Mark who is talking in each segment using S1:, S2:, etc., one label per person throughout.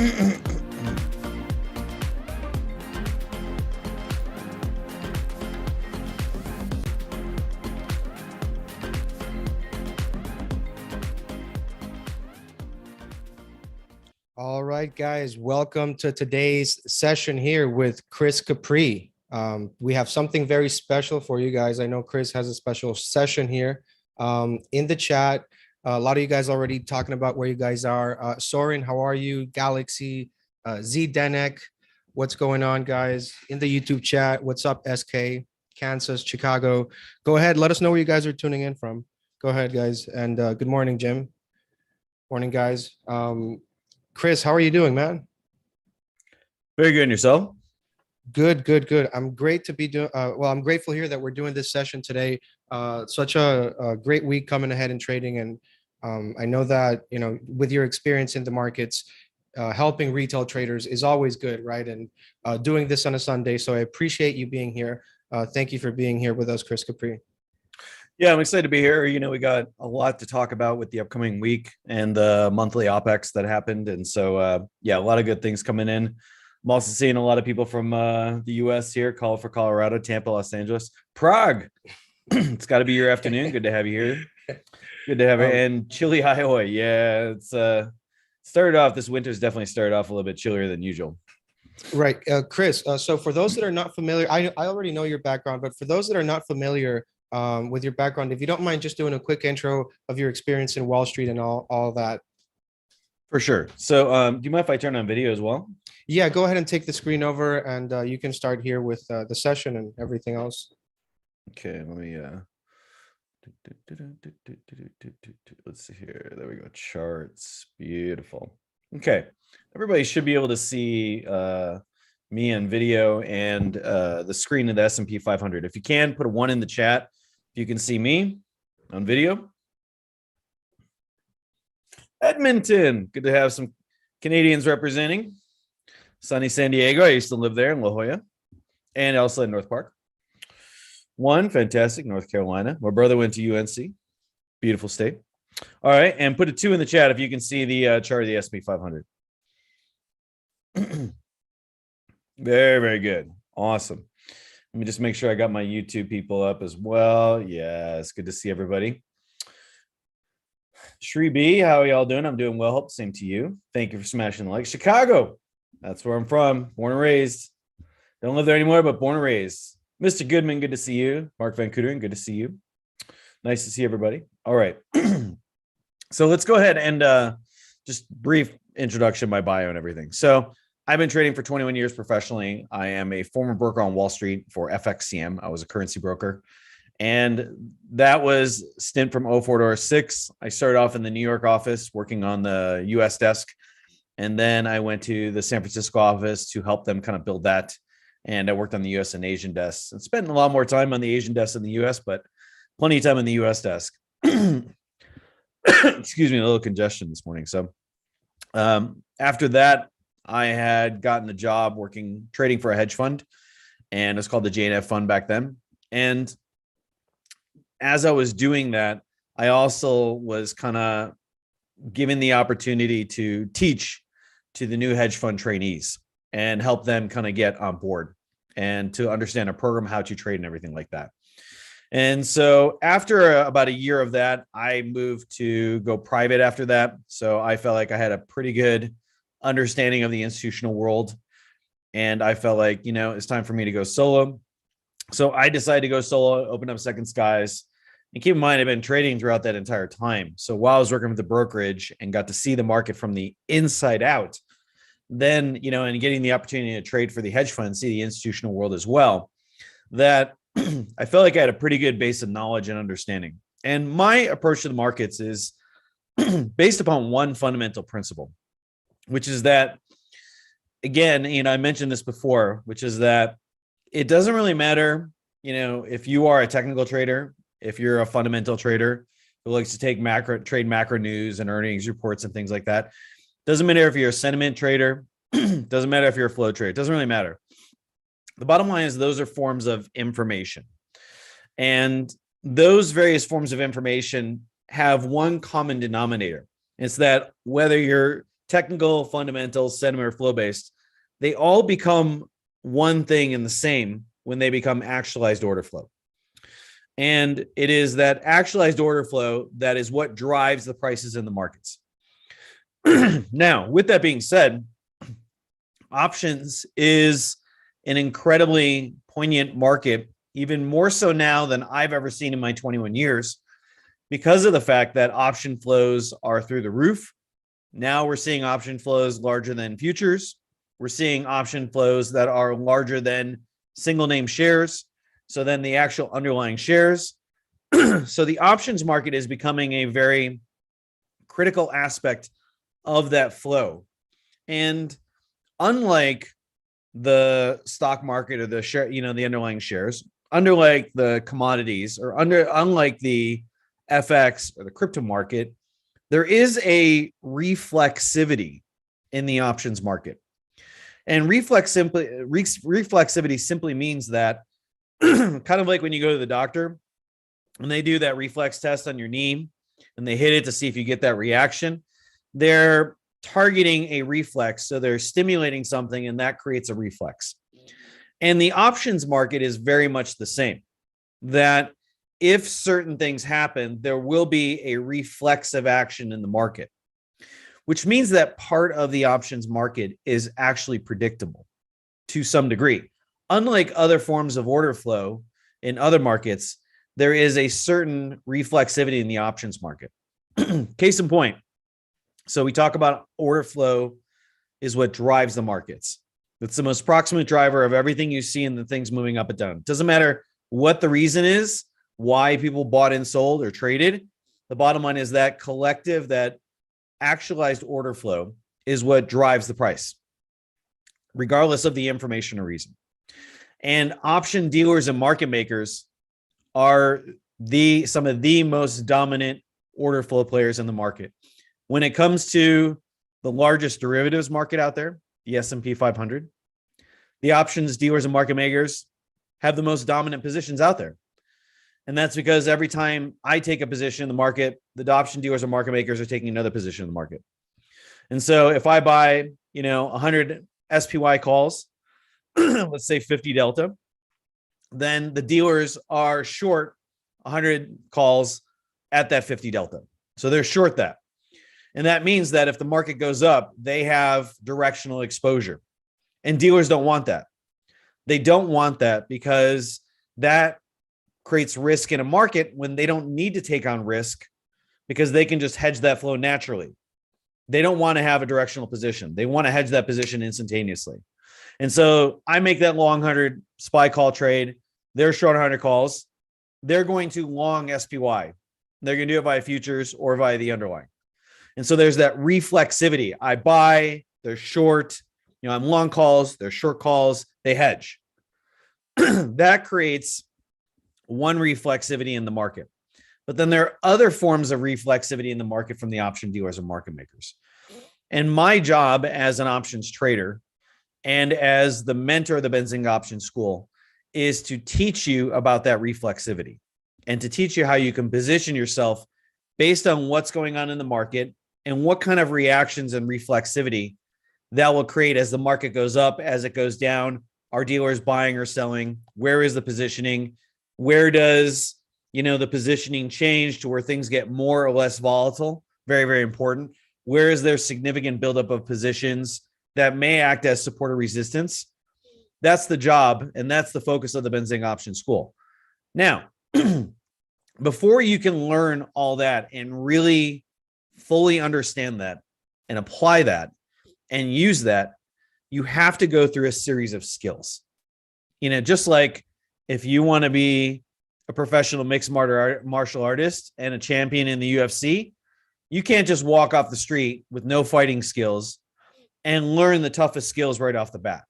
S1: All right, guys, welcome to today's session here with Chris Capre. We have something very special for you guys. I know Chris has a special session here in the chat. A lot of you guys already talking about where you guys are. Soren, how are you? Galaxy, Z Denek, what's going on, guys? In the YouTube chat, what's up, SK, Kansas, Chicago? Go ahead, let us know where you guys are tuning in from. Go ahead, guys, and good morning, Jim. Morning, guys. Chris, how are you doing, man?
S2: Very good. And yourself?
S1: Good, good, good. I'm great to be doing. Well, I'm grateful here that we're doing this session today. Such a great week coming ahead in trading, and I know that with your experience in the markets, helping retail traders is always good, right? And doing this on a Sunday, so I appreciate you being here. Thank you for being here with us, Chris Capre.
S2: Yeah, I'm excited to be here. We got a lot to talk about with the upcoming week and the monthly OPEX that happened. And so, yeah, a lot of good things coming in. I'm also seeing a lot of people from the U.S. here, call for Colorado, Tampa, Los Angeles, Prague. It's got to be your afternoon. Good to have you here. Good to have you. And Chile, Iowa. Yeah, it's started off, this winter's definitely started off a little bit chillier than usual.
S1: Right. Chris, so for those that are not familiar, I already know your background, but for those that are not familiar with your background, if you don't mind just doing a quick intro of your experience in Wall Street and all that.
S2: For sure. So do you mind if I turn on video as well?
S1: Yeah, go ahead and take the screen over, and you can start here with the session and everything else.
S2: Okay, let me let's see here. There we go. Charts. Beautiful. Okay, everybody should be able to see me on video and the screen of the S&P 500. If you can, put a 1 in the chat if you can see me on video. Edmonton, good to have some Canadians representing. Sunny San Diego, I used to live there in La Jolla, and also in North Park. 1, fantastic, North Carolina. My brother went to UNC, beautiful state. All right, and put a 2 in the chat if you can see the chart of the S&P 500. Very, very good. Awesome. Let me just make sure I got my YouTube people up as well. Yeah, it's good to see everybody. Shri B, how are y'all doing? I'm doing well. Hope same to you. Thank you for smashing the like. Chicago, that's where I'm from. Born and raised. Don't live there anymore, but born and raised. Mr. Goodman, good to see you. Mark Van Cooteren, good to see you. Nice to see everybody. All right. So let's go ahead and just brief introduction, my bio and everything. So I've been trading for 21 years professionally. I am a former broker on Wall Street for FXCM. I was a currency broker. And that was stint from 04 to 06. I started off in the New York office working on the US desk. And then I went to the San Francisco office to help them kind of build that. And I worked on the US and Asian desks and spent a lot more time on the Asian desk than the US, but plenty of time in the US desk. Excuse me, a little congestion this morning. So after that, I had gotten a job trading for a hedge fund, and it's called the JNF fund back then. And as I was doing that, I also was kind of given the opportunity to teach to the new hedge fund trainees and help them kind of get on board and to understand a program, how to trade and everything like that. And so after about a year of that, I moved to go private after that. So I felt like I had a pretty good understanding of the institutional world. And I felt like, it's time for me to go solo. So I decided to go solo, open up Second Skies. And keep in mind, I've been trading throughout that entire time. So while I was working with the brokerage and got to see the market from the inside out, then, and getting the opportunity to trade for the hedge fund, see the institutional world as well, that I felt like I had a pretty good base of knowledge and understanding. And my approach to the markets is based upon one fundamental principle, which is that, again, I mentioned this before, which is that it doesn't really matter, if you are a technical trader, if you're a fundamental trader who likes to trade macro news and earnings reports and things like that. Doesn't matter if you're a sentiment trader. Doesn't matter if you're a flow trader. It doesn't really matter. The bottom line is those are forms of information. And those various forms of information have one common denominator. It's that whether you're technical, fundamental, sentiment, or flow-based, they all become one thing and the same when they become actualized order flow. And it is that actualized order flow that is what drives the prices in the markets. Now, with that being said, options is an incredibly poignant market, even more so now than I've ever seen in my 21 years, because of the fact that option flows are through the roof. Now we're seeing option flows larger than futures. We're seeing option flows that are larger than single name shares. So then the actual underlying shares. So the options market is becoming a very critical aspect of that flow. And unlike the stock market or the share, the underlying shares, unlike the commodities or unlike the FX or the crypto market, there is a reflexivity in the options market. And reflexivity simply means that kind of like when you go to the doctor and they do that reflex test on your knee and they hit it to see if you get that reaction, they're targeting a reflex. So they're stimulating something and that creates a reflex. And the options market is very much the same, that if certain things happen, there will be a reflexive action in the market, which means that part of the options market is actually predictable to some degree. Unlike other forms of order flow in other markets, there is a certain reflexivity in the options market. Case in point. So we talk about order flow is what drives the markets. It's the most proximate driver of everything you see in the things moving up and down. It doesn't matter what the reason is, why people bought and sold or traded. The bottom line is that collective, that actualized order flow is what drives the price, regardless of the information or reason. And option dealers and market makers are some of the most dominant order flow players in the market. When it comes to the largest derivatives market out there, the S&P 500, the options dealers and market makers have the most dominant positions out there. And that's because every time I take a position in the market, the option dealers and market makers are taking another position in the market. And so if I buy, 100 SPY calls, let's say 50 delta, then the dealers are short 100 calls at that 50 delta. So they're short that. And that means that if the market goes up, they have directional exposure. And dealers don't want that. They don't want that because that creates risk in a market when they don't need to take on risk because they can just hedge that flow naturally. They don't want to have a directional position. They want to hedge that position instantaneously. And so I make that long 100 SPY call trade. They're short 100 calls. They're going to long SPY. They're going to do it via futures or via the underlying. And so there's that reflexivity. I buy, they're short, I'm long calls, they're short calls, they hedge. That creates one reflexivity in the market. But then there are other forms of reflexivity in the market from the option dealers and market makers. And my job as an options trader and as the mentor of the Benzinga Option School is to teach you about that reflexivity and to teach you how you can position yourself based on what's going on in the market and what kind of reactions and reflexivity that will create as the market goes up, as it goes down. Are dealers buying or selling? Where is the positioning? Where does, the positioning change to where things get more or less volatile? Very, very important. Where is there significant buildup of positions that may act as support or resistance? That's the job, and that's the focus of the Benzinga Option School. Now, before you can learn all that and really fully understand that and apply that and use that, you have to go through a series of skills. Just like if you want to be a professional mixed martial artist and a champion in the UFC, you can't just walk off the street with no fighting skills and learn the toughest skills right off the bat.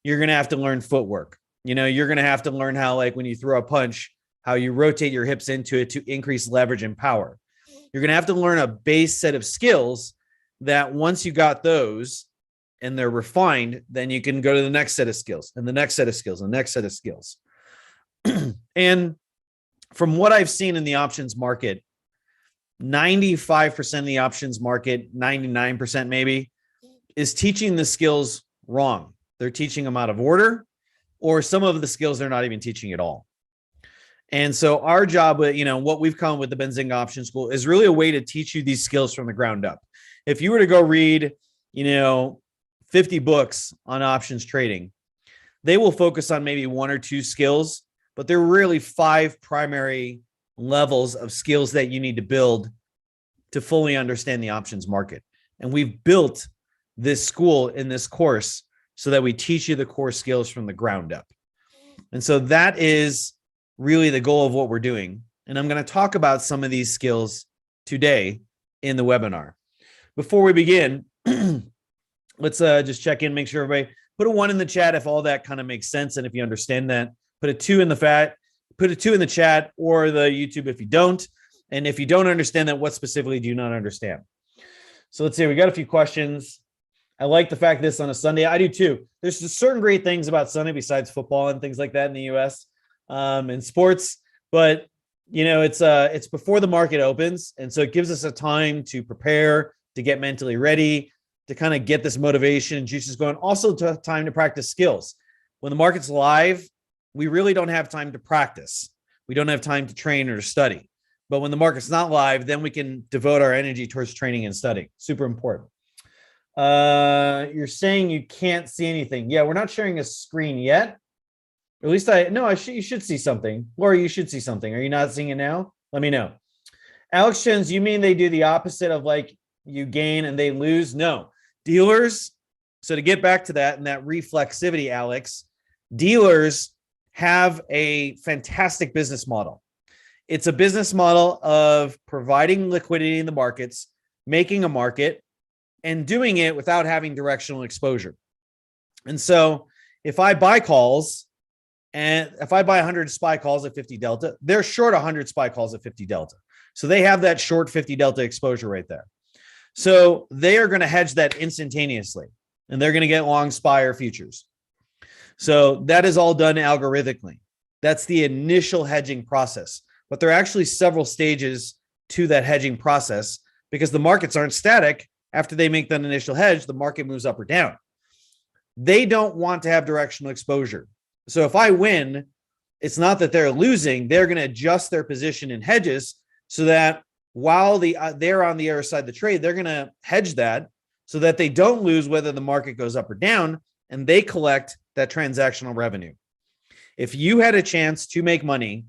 S2: You're going to have to learn footwork. You're going to have to learn how, like when you throw a punch, how you rotate your hips into it to increase leverage and power. You're going to have to learn a base set of skills that once you got those and they're refined, then you can go to the next set of skills and the next set of skills and the next set of skills. And from what I've seen in the options market, 95% of the options market, 99% maybe, is teaching the skills wrong. They're teaching them out of order, or some of the skills they're not even teaching at all. And so our job, what we've come with the Benzinga Option School is really a way to teach you these skills from the ground up. If you were to go read, 50 books on options trading, they will focus on maybe one or two skills, but there are really 5 primary levels of skills that you need to build to fully understand the options market. And we've built this school in this course so that we teach you the core skills from the ground up. And so that is really the goal of what we're doing. And I'm going to talk about some of these skills today in the webinar. Before we begin, let's just check in, make sure everybody put a 1 in the chat if all that kind of makes sense and if you understand that. Put a 2 in the chat or the YouTube if you don't. And if you don't understand that, what specifically do you not understand? So let's see, we got a few questions. I like the fact this on a Sunday. I do too. There's just certain great things about Sunday besides football and things like that in the US and sports. But it's before the market opens. And so it gives us a time to prepare, to get mentally ready, to kind of get this motivation and juices going. Also to time to practice skills. When the market's live, we really don't have time to practice. We don't have time to train or to study. But when the market's not live, then we can devote our energy towards training and studying. Super important. You're saying you can't see anything. Yeah, we're not sharing a screen yet. At least you should see something. Laura, you should see something. Are you not seeing it now? Let me know. Alex Chens, you mean they do the opposite of like you gain and they lose? No. Dealers, so to get back to that and that reflexivity, Alex, dealers have a fantastic business model. It's a business model of providing liquidity in the markets, making a market, and doing it without having directional exposure. And so if I buy calls, and if I buy 100 SPY calls at 50 delta, they're short 100 SPY calls at 50 delta. So they have that short 50 delta exposure right there. So they are going to hedge that instantaneously, and they're going to get long SPY or futures. So that is all done algorithmically. That's the initial hedging process. But there are actually several stages to that hedging process because the markets aren't static. After they make that initial hedge, the market moves up or down. They don't want to have directional exposure. So if I win, it's not that they're losing. They're going to adjust their position in hedges so that while they're on the other side of the trade, they're going to hedge that so that they don't lose whether the market goes up or down, and they collect that transactional revenue. If you had a chance to make money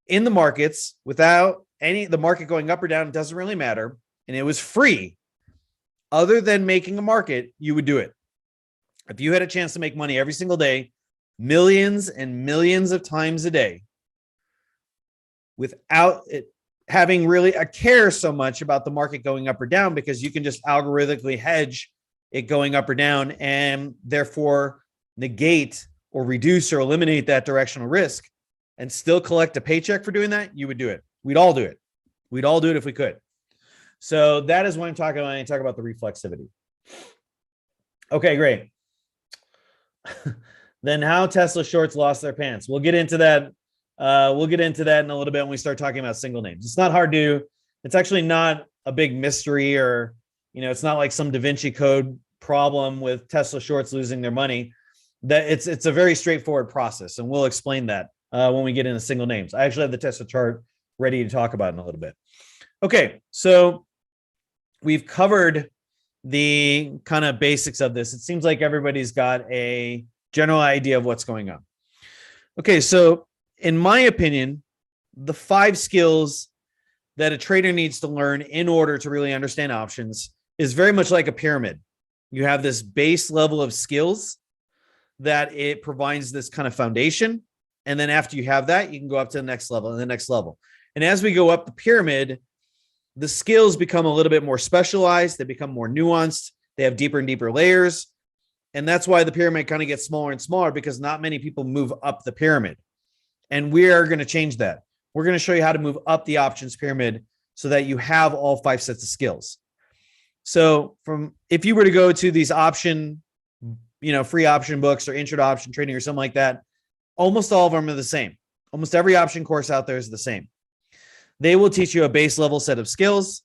S2: in the markets without the market going up or down, it doesn't really matter, and it was free, other than making a market, you would do it. If you had a chance to make money every single day, millions and millions of times a day, without it having really a care so much about the market going up or down, because you can just algorithmically hedge it going up or down and therefore negate or reduce or eliminate that directional risk and still collect a paycheck for doing that, you would do it. We'd all do it. We'd all do it if we could. So that is what I'm talking about when I talk about the reflexivity. Okay, great. Then how Tesla shorts lost their pants. We'll get into that. We'll get into that in a little bit when we start talking about single names. It's not hard to, it's actually not a big mystery, or, it's not like some Da Vinci Code problem with Tesla shorts losing their money. That it's a very straightforward process, and we'll explain that when we get into single names. I actually have the Tesla chart ready to talk about in a little bit. Okay, so we've covered the kind of basics of this. It seems like everybody's got a general idea of what's going on. Okay, so in my opinion, the 5 skills that a trader needs to learn in order to really understand options is very much like a pyramid. You have this base level of skills that it provides this kind of foundation. And then after you have that, you can go up to the next level and the next level. And as we go up the pyramid, the skills become a little bit more specialized. They become more nuanced. They have deeper and deeper layers. And that's why the pyramid kind of gets smaller and smaller, because not many people move up the pyramid. And we are going to change that. We're going to show you how to move up the options pyramid so that you have all 5 sets of skills. So if you were to go to these option, free option books or intro to option trading or something like that, almost all of them are the same. Almost every option course out there is the same. They will teach you a base level set of skills.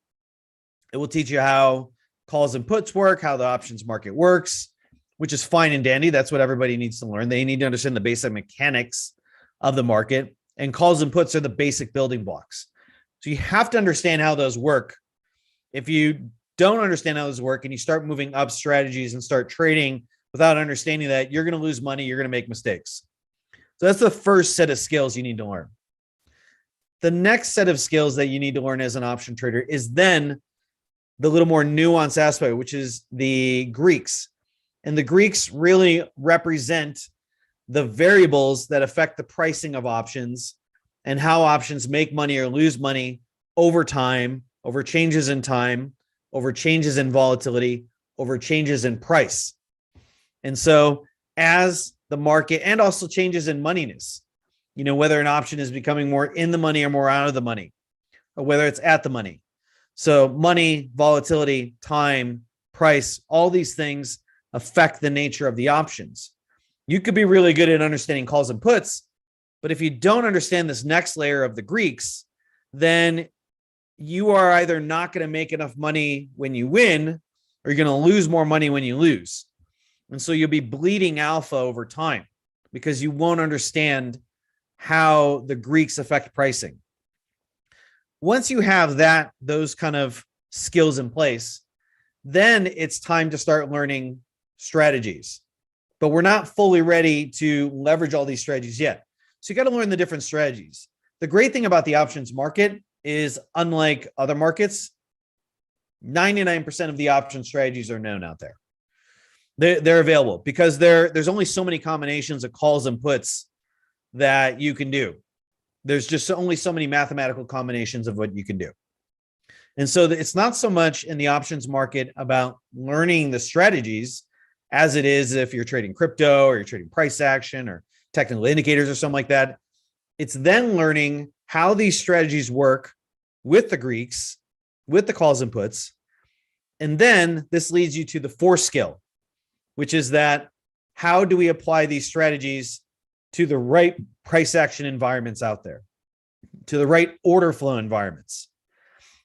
S2: It will teach you how calls and puts work, how the options market works, which is fine and dandy. That's what everybody needs to learn. They need to understand the basic mechanics of the market, and calls and puts are the basic building blocks. So you have to understand how those work. If you don't understand how those work and you start moving up strategies and start trading without understanding that, you're going to lose money. You're going to make mistakes. So that's the first set of skills you need to learn. The next set of skills that you need to learn as an option trader is then the little more nuanced aspect, which is the Greeks. And the Greeks really represent the variables that affect the pricing of options and how options make money or lose money over time, over changes in time, over changes in volatility, over changes in price. And so as the market, and also changes in moneyness, whether an option is becoming more in the money or more out of the money, or whether it's at the money. So money, volatility, time, price, all these things affect the nature of the options. You could be really good at understanding calls and puts, but if you don't understand this next layer of the Greeks, then you are either not going to make enough money when you win, or you're going to lose more money when you lose. And so you'll be bleeding alpha over time because you won't understand how the Greeks affect pricing. Once you have those kind of skills in place, then it's time to start learning strategies. But we're not fully ready to leverage all these strategies yet. So you got to learn the different strategies. The great thing about the options market is, unlike other markets, 99% of the option strategies are known out there. They're available because there's only so many combinations of calls and puts that you can do. There's just only so many mathematical combinations of what you can do. And so it's not so much in the options market about learning the strategies as it is if you're trading crypto or you're trading price action or technical indicators or something like that. It's then learning how these strategies work with the Greeks, with the calls and puts. And then this leads you to the fourth skill, which is that how do we apply these strategies to the right price action environments out there, to the right order flow environments?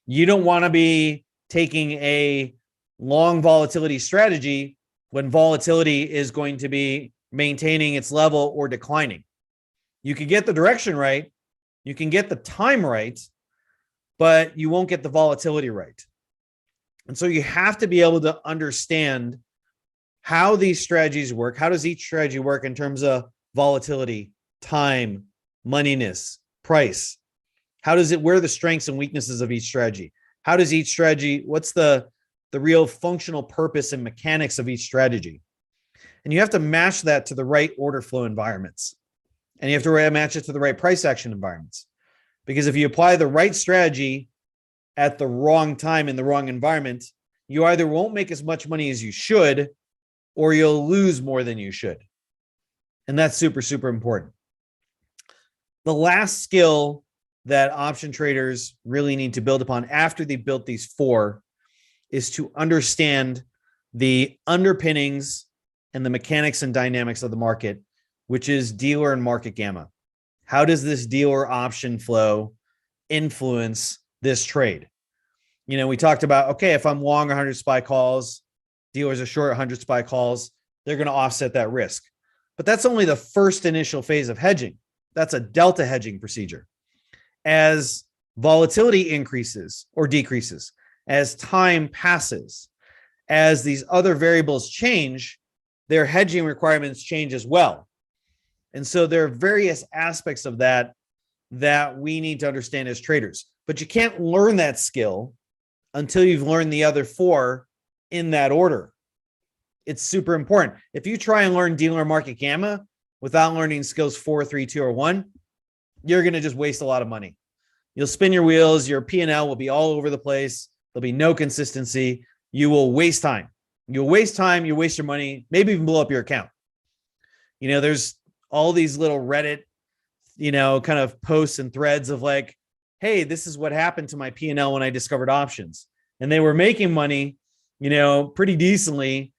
S2: You don't want to be taking a long volatility strategy when volatility is going to be maintaining its level or declining. You can get the direction right, you can get the time right, but you won't get the volatility right. And so you have to be able to understand how these strategies work. How does each strategy work in terms of volatility, time, moneyness, price? How does where are the strengths and weaknesses of each strategy? How does each strategy, what's the real functional purpose and mechanics of each strategy? And you have to match that to the right order flow environments. And you have to match it to the right price action environments. Because if you apply the right strategy at the wrong time in the wrong environment, you either won't make as much money as you should, or you'll lose more than you should. And that's super, super important. The last skill that option traders really need to build upon after they've built these four is to understand the underpinnings and the mechanics and dynamics of the market, which is dealer and market gamma. How does this dealer option flow influence this trade? We talked about, okay, if I'm long 100 SPY calls, dealers are short 100 SPY calls, they're going to offset that risk. But that's only the first initial phase of hedging. That's a delta hedging procedure. As volatility increases or decreases, as time passes, as these other variables change, their hedging requirements change as well. And so there are various aspects of that we need to understand as traders. But you can't learn that skill until you've learned the other four in that order. It's super important. If you try and learn dealer market gamma without learning skills 4, 3, 2, or 1, you're going to just waste a lot of money. You'll spin your wheels. Your P&L will be all over the place. There'll be no consistency. You will waste time. You'll waste time. You waste your money, maybe even blow up your account. There's all these little Reddit, kind of posts and threads of like, hey, this is what happened to my P&L when I discovered options. And they were making money, pretty decently,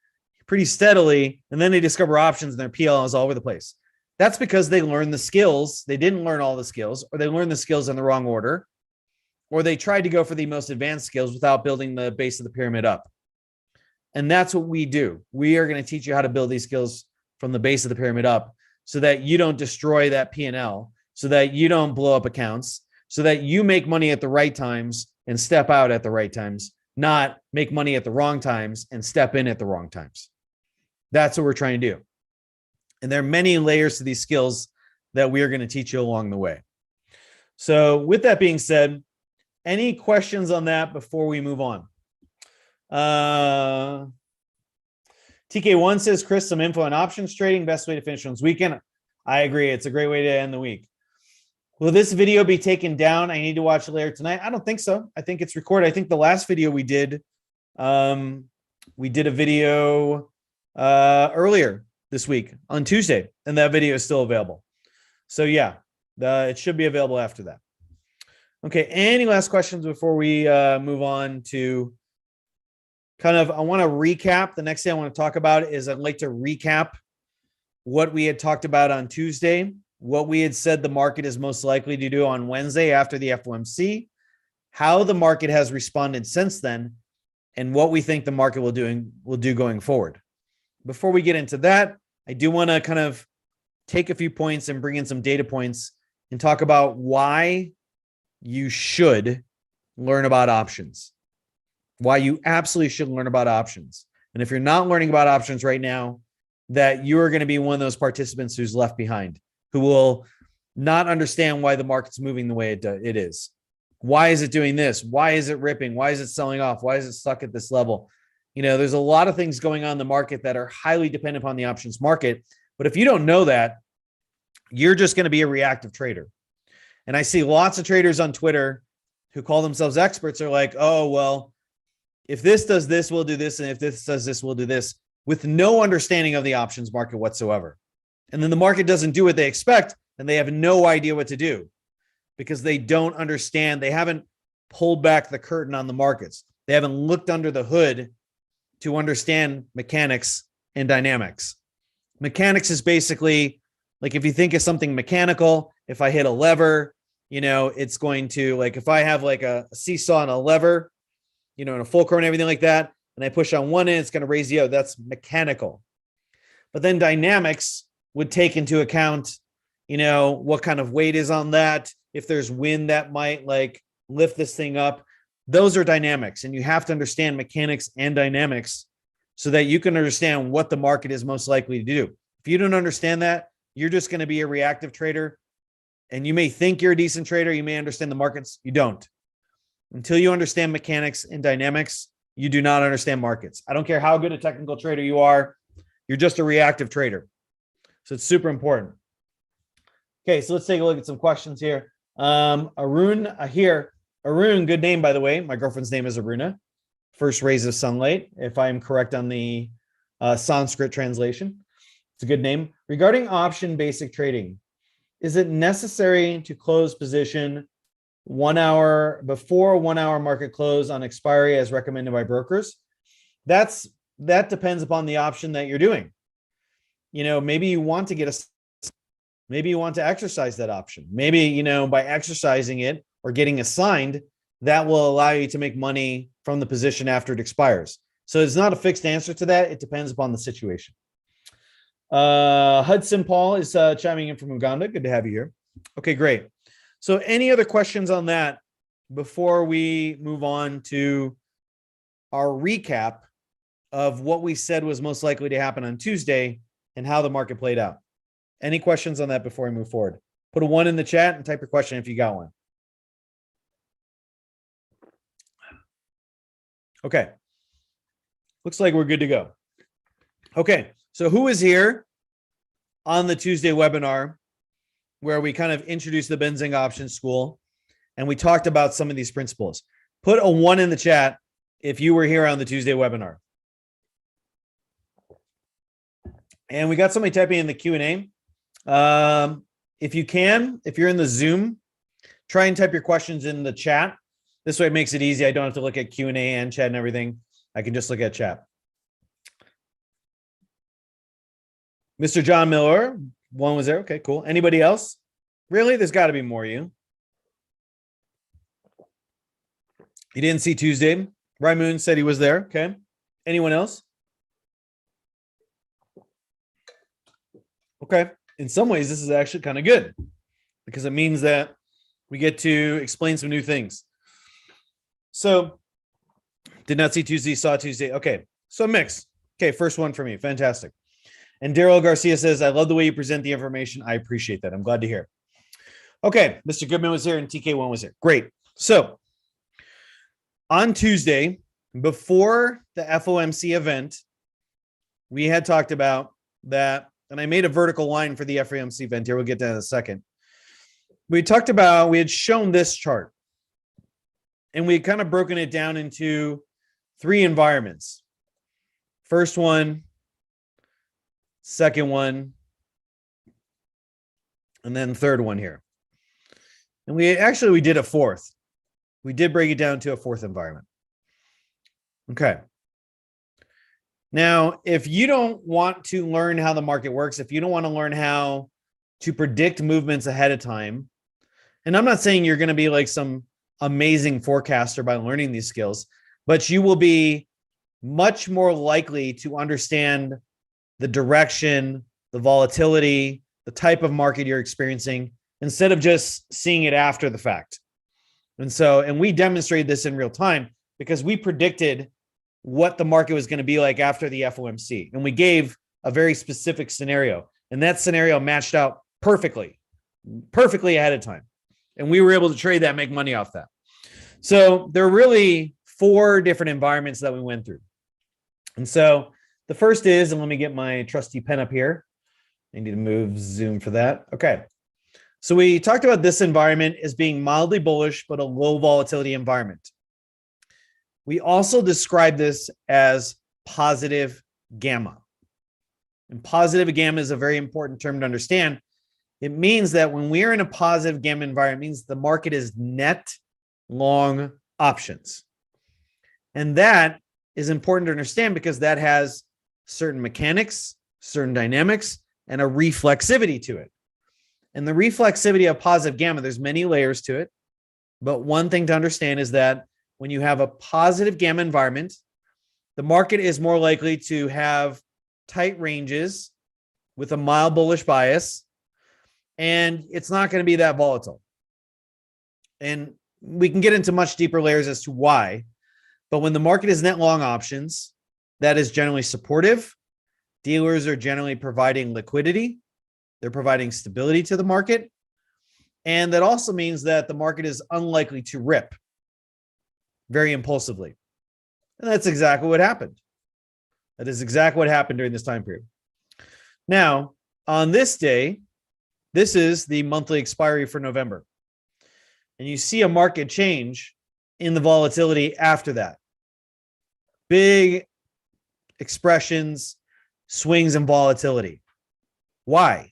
S2: pretty steadily. And then they discover options and their P&L is all over the place. That's because they learned the skills. They didn't learn all the skills, or they learned the skills in the wrong order, or they tried to go for the most advanced skills without building the base of the pyramid up. And that's what we do. We are going to teach you how to build these skills from the base of the pyramid up so that you don't destroy that P&L, so that you don't blow up accounts, so that you make money at the right times and step out at the right times, not make money at the wrong times and step in at the wrong times. That's what we're trying to do. And there are many layers to these skills that we are going to teach you along the way. So with that being said, any questions on that before we move on? TK1 says, Chris, some info on options trading, best way to finish one's weekend. I agree. It's a great way to end the week. Will this video be taken down? I need to watch it later tonight. I don't think so. I think it's recorded. I think the last video we did a video earlier this week on Tuesday, and that video is still available. So yeah, it should be available after that. Okay. Any last questions before we move on to I want to recap. The next thing I want to talk about is I'd like to recap what we had talked about on Tuesday, what we had said the market is most likely to do on Wednesday after the FOMC, how the market has responded since then, and what we think the market will do going forward. Before we get into that, I do want to kind of take a few points and bring in some data points and talk about why you should learn about options. Why you absolutely should learn about options. And if you're not learning about options right now, that you're going to be one of those participants who's left behind, who will not understand why the market's moving the way it is. Why is it doing this? Why is it ripping? Why is it selling off? Why is it stuck at this level? There's a lot of things going on in the market that are highly dependent upon the options market. But if you don't know that, you're just going to be a reactive trader. And I see lots of traders on Twitter who call themselves experts are like, oh, well, if this does this, we'll do this. And if this does this, we'll do this, with no understanding of the options market whatsoever. And then the market doesn't do what they expect, and they have no idea what to do because they don't understand. They haven't pulled back the curtain on the markets. They haven't looked under the hood to understand mechanics and dynamics. Mechanics is basically like, if you think of something mechanical, if I hit a lever, it's going to, like, if I have like a seesaw and a lever, and a fulcrum and everything like that, and I push on one end, it's going to raise the other. That's mechanical. But then dynamics would take into account, what kind of weight is on that. If there's wind that might like lift this thing up, those are dynamics. And you have to understand mechanics and dynamics so that you can understand what the market is most likely to do. If you don't understand that, you're just going to be a reactive trader. And you may think you're a decent trader. You may understand the markets. You don't. Until you understand mechanics and dynamics, you do not understand markets. I don't care how good a technical trader you are. You're just a reactive trader. So it's super important. Okay, so let's take a look at some questions here. Arun here. Arun, good name, by the way. My girlfriend's name is Aruna. First rays of sunlight, if I'm correct on the Sanskrit translation. It's a good name. Regarding option basic trading, is it necessary to close position 1 hour before 1 hour market close on expiry as recommended by brokers? That depends upon the option that you're doing. Maybe you want to maybe you want to exercise that option. Maybe, by exercising it or getting assigned, that will allow you to make money from the position after it expires. So it's not a fixed answer to that. It depends upon the situation. Hudson Paul is chiming in from Uganda. Good to have you here. Okay, great. So any other questions on that before we move on to our recap of what we said was most likely to happen on Tuesday and how the market played out? Any questions on that before we move forward? Put a 1 in the chat and type your question if you got one. Okay. Looks like we're good to go. Okay. So who is here on the Tuesday webinar where we kind of introduced the Benzinga Options School and we talked about some of these principles? Put a 1 in the chat if you were here on the Tuesday webinar. And we got somebody typing in the Q&A. If you can, if you're in the Zoom, try and type your questions in the chat. This way it makes it easy. I don't have to look at Q&A and chat and everything. I can just look at chat. Mr. John Miller, 1 was there. Okay, cool. Anybody else? Really? There's got to be more of you. You didn't see Tuesday. Raimoon said he was there. Okay. Anyone else? Okay. In some ways, this is actually kind of good because it means that we get to explain some new things. So, did not see Tuesday, saw Tuesday. Okay. So, mix. Okay. First one for me. Fantastic. And Daryl Garcia says, I love the way you present the information. I appreciate that. I'm glad to hear. Okay. Mr. Goodman was here and TK1 was here. Great. So, on Tuesday, before the FOMC event, we had talked about that, and I made a vertical line for the FOMC event here. We'll get to that in a second. We had shown this chart, and we had kind of broken it down into 3 environments. First one, second one, and then third one here. And we did a fourth. We did break it down to a fourth environment. Okay. Now, if you don't want to learn how the market works, if you don't want to learn how to predict movements ahead of time, and I'm not saying you're going to be like some amazing forecaster by learning these skills, but you will be much more likely to understand the direction, the volatility, the type of market you're experiencing, instead of just seeing it after the fact. And we demonstrated this in real time because we predicted what the market was going to be like after the FOMC. And we gave a very specific scenario. And that scenario matched out perfectly ahead of time. And we were able to trade that, make money off that. So there are really 4 different environments that we went through. And so the first is, and let me get my trusty pen up here. I need to move Zoom for that. Okay. So we talked about this environment as being mildly bullish, but a low volatility environment. We also describe this as positive gamma. And positive gamma is a very important term to understand. It means that when we're in a positive gamma environment, it means the market is net long options. And that is important to understand because that has certain mechanics, certain dynamics, and a reflexivity to it. And the reflexivity of positive gamma, there's many layers to it. But one thing to understand is that when you have a positive gamma environment, the market is more likely to have tight ranges with a mild bullish bias, and it's not going to be that volatile. And we can get into much deeper layers as to why. But when the market is net long options, that is generally supportive. Dealers are generally providing liquidity. They're providing stability to the market. And that also means that the market is unlikely to rip very impulsively. And that's exactly what happened. That is exactly what happened during this time period. Now, on this day, this is the monthly expiry for November. And you see a market change in the volatility after that. Big expressions, swings in volatility. Why?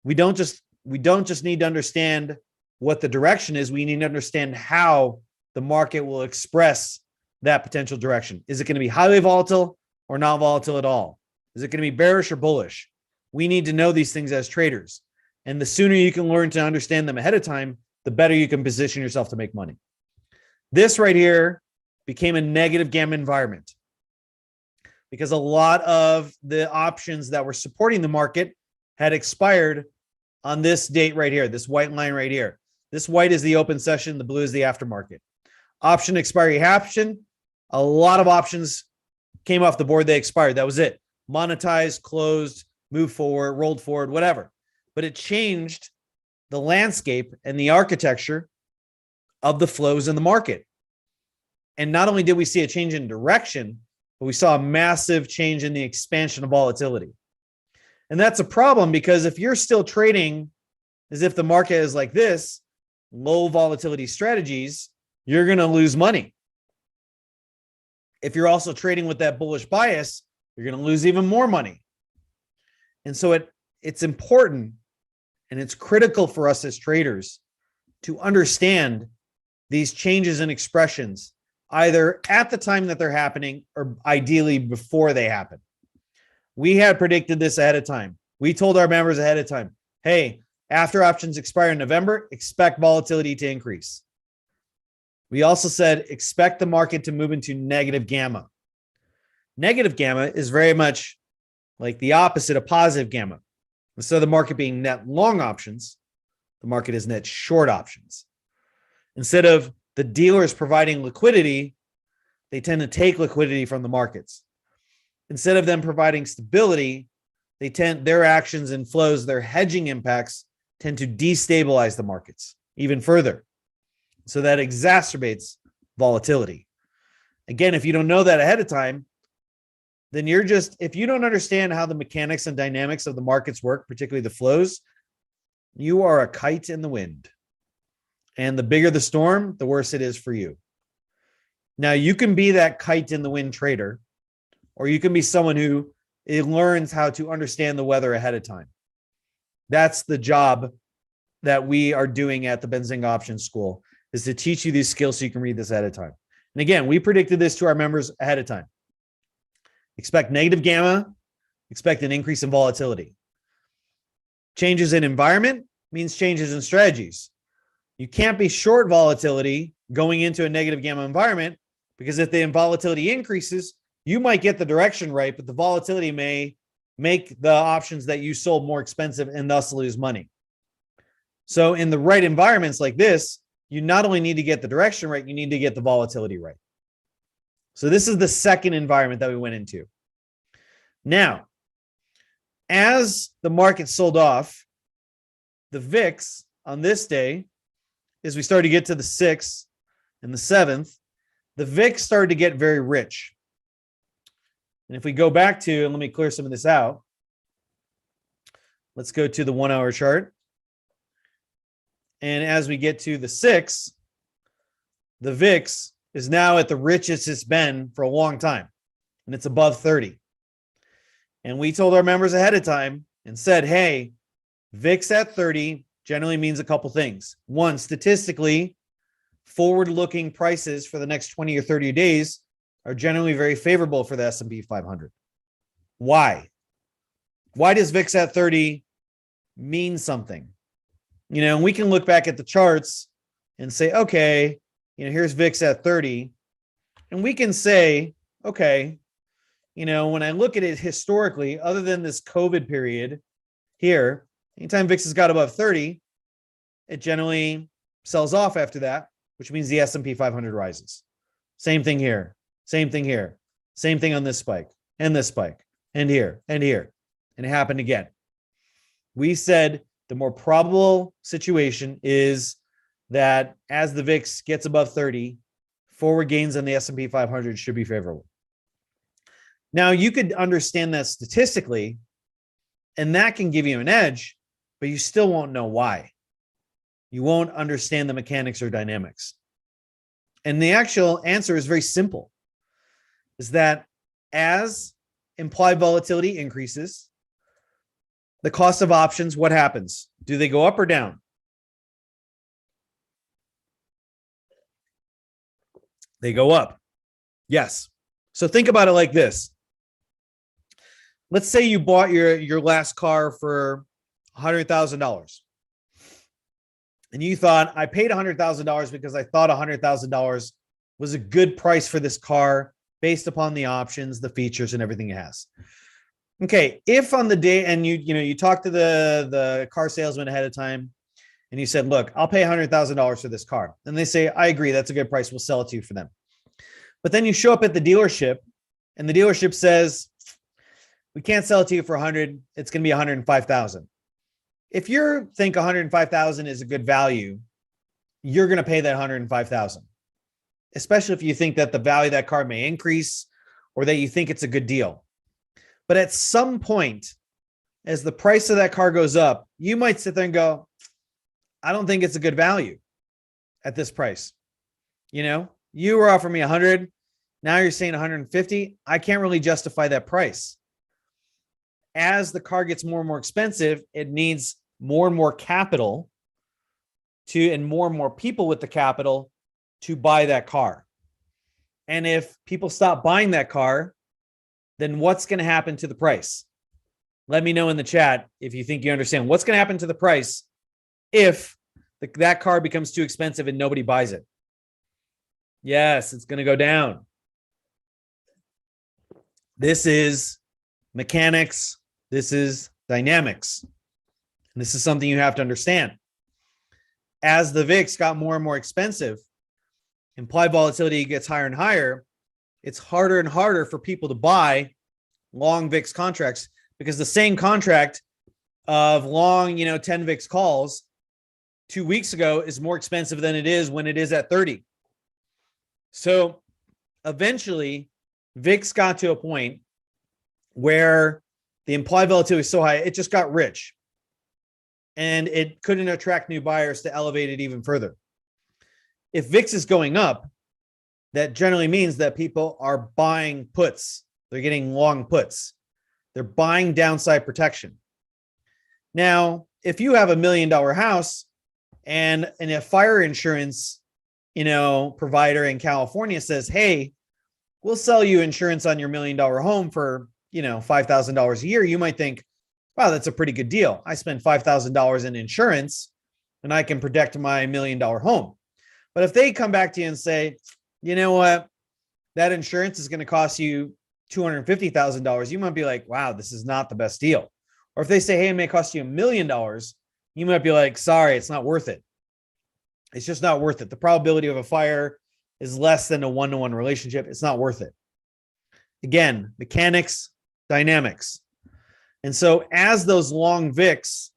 S2: We don't just need to understand what the direction is. We need to understand how the market will express that potential direction. Is it going to be highly volatile or not volatile at all? Is it going to be bearish or bullish? We need to know these things as traders. And the sooner you can learn to understand them ahead of time, the better you can position yourself to make money. This right here became a negative gamma environment because a lot of the options that were supporting the market had expired on this date right here, this white line right here. This white is the open session, the blue is the aftermarket. Option expiry happened. A lot of options came off the board, they expired. That was it. Monetized, closed, moved forward, rolled forward, whatever. But it changed the landscape and the architecture of the flows in the market. And not only did we see a change in direction, but we saw a massive change in the expansion of volatility. And that's a problem because if you're still trading as if the market is like this, low volatility strategies, you're going to lose money. If you're also trading with that bullish bias, you're going to lose even more money. And so it's important and it's critical for us as traders to understand these changes in expressions, either at the time that they're happening or ideally before they happen. We had predicted this ahead of time. We told our members ahead of time, hey, after options expire in November, expect volatility to increase. We also said, expect the market to move into negative gamma. Negative gamma is very much like the opposite of positive gamma. Instead of the market being net long options, the market is net short options. Instead of the dealers providing liquidity, they tend to take liquidity from the markets. Instead of them providing stability, their actions and flows, their hedging impacts tend to destabilize the markets even further. So that exacerbates volatility. Again, if you don't know that ahead of time, then if you don't understand how the mechanics and dynamics of the markets work, particularly the flows, you are a kite in the wind. And the bigger the storm, the worse it is for you. Now, you can be that kite in the wind trader, or you can be someone who learns how to understand the weather ahead of time. That's the job that we are doing at the Benzinga Options School, is to teach you these skills so you can read this ahead of time. And again, we predicted this to our members ahead of time. Expect negative gamma, expect an increase in volatility. Changes in environment means changes in strategies. You can't be short volatility going into a negative gamma environment, because if the volatility increases, you might get the direction right, but the volatility may make the options that you sold more expensive and thus lose money. So in the right environments like this, you not only need to get the direction right, you need to get the volatility right. So this is the second environment that we went into. Now, as the market sold off, the VIX on this day, as we started to get to the 6th and the 7th, the VIX started to get very rich. And if we go back to, and let me clear some of this out. Let's go to the 1 hour chart. And as we get to the 6th, the VIX is now at the richest it's been for a long time. And it's above 30. And we told our members ahead of time and said, hey, VIX at 30 generally means a couple things. One, statistically, forward-looking prices for the next 20 or 30 days are generally very favorable for the S&P 500. Why? Why does VIX at 30 mean something? And we can look back at the charts and say, okay, here's VIX at 30. And we can say, okay, when I look at it historically, other than this COVID period here, anytime VIX has got above 30, it generally sells off after that, which means the S&P 500 rises. Same thing here. Same thing here. Same thing on this spike and this spike and here and here. And it happened again. We said the more probable situation is that as the VIX gets above 30, forward gains on the S&P 500 should be favorable. Now, you could understand that statistically, and that can give you an edge, but you still won't know why. You won't understand the mechanics or dynamics. And the actual answer is very simple, is that as implied volatility increases, the cost of options, what happens? Do they go up or down? They go up. Yes. So think about it like this. Let's say you bought your last car for $100,000. And you thought, I paid $100,000 because I thought $100,000 was a good price for this car based upon the options, the features, and everything it has. Okay, if on the day, and you talk to the car salesman ahead of time, and you said, look, I'll pay $100,000 for this car. And they say, I agree, that's a good price. We'll sell it to you for them. But then you show up at the dealership, and the dealership says, we can't sell it to you for 100. It's going to be 105,000. If you think 105,000 is a good value, you're going to pay that 105,000, especially if you think that the value of that car may increase or that you think it's a good deal. But at some point, as the price of that car goes up, you might sit there and go, I don't think it's a good value at this price. You were offering me 100. Now you're saying 150. I can't really justify that price. As the car gets more and more expensive, it needs more and more capital and more people with the capital to buy that car. And if people stop buying that car, then what's going to happen to the price? Let me know in the chat if you think you understand what's going to happen to the price if that car becomes too expensive and nobody buys it. Yes, it's going to go down. This is mechanics. This is dynamics. And this is something you have to understand. As the VIX got more and more expensive, implied volatility gets higher and higher, it's harder and harder for people to buy long VIX contracts because the same contract of long, 10 VIX calls 2 weeks ago is more expensive than it is when it is at 30. So eventually VIX got to a point where the implied volatility was so high, it just got rich and it couldn't attract new buyers to elevate it even further. If VIX is going up, that generally means that people are buying puts. They're getting long puts. They're buying downside protection. Now, if you have $1 million house and a fire insurance, provider in California says, hey, we'll sell you insurance on your $1 million home for, $5,000 a year, you might think, wow, that's a pretty good deal. I spend $5,000 in insurance and I can protect my $1 million home. But if they come back to you and say, you know what, that insurance is going to cost you $250,000, you might be like, wow, this is not the best deal. Or if they say, hey, it may cost you $1 million, you might be like, sorry, it's not worth it. It's just not worth it. The probability of a fire is less than a one-to-one relationship. It's not worth it. Again, mechanics, dynamics. And so as those long VIX,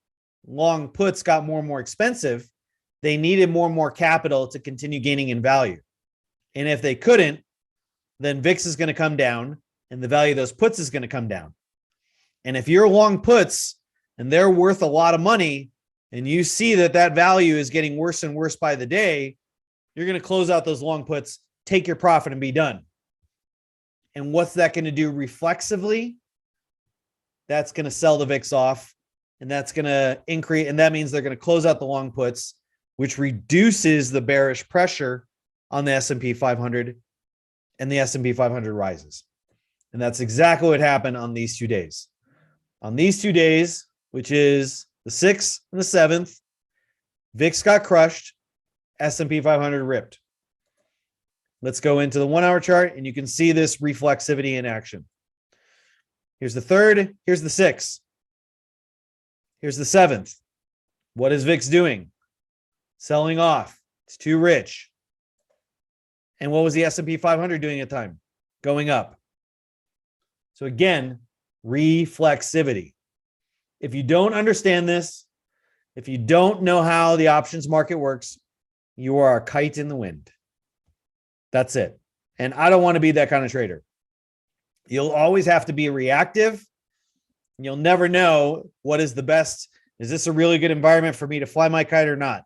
S2: long puts got more and more expensive, they needed more and more capital to continue gaining in value. And if they couldn't, then VIX is going to come down and the value of those puts is going to come down. And if you're long puts and they're worth a lot of money and you see that that value is getting worse and worse by the day, you're going to close out those long puts, take your profit and be done. And what's that going to do reflexively? That's going to sell the VIX off and that's going to increase. And that means they're going to close out the long puts, which reduces the bearish pressure on the S&P 500 and the S&P 500 rises. And that's exactly what happened on these 2 days. On these 2 days, which is the 6th and the 7th, VIX got crushed, S&P 500 ripped. Let's go into the 1 hour chart and you can see this reflexivity in action. Here's the 3rd, here's the 6th. Here's the 7th. What is VIX doing? Selling off. It's too rich. And what was the S&P 500 doing at the time? Going up. So again, reflexivity. If you don't understand this, if you don't know how the options market works, you are a kite in the wind. That's it. And I don't want to be that kind of trader. You'll always have to be reactive. You'll never know what is the best. Is this a really good environment for me to fly my kite or not?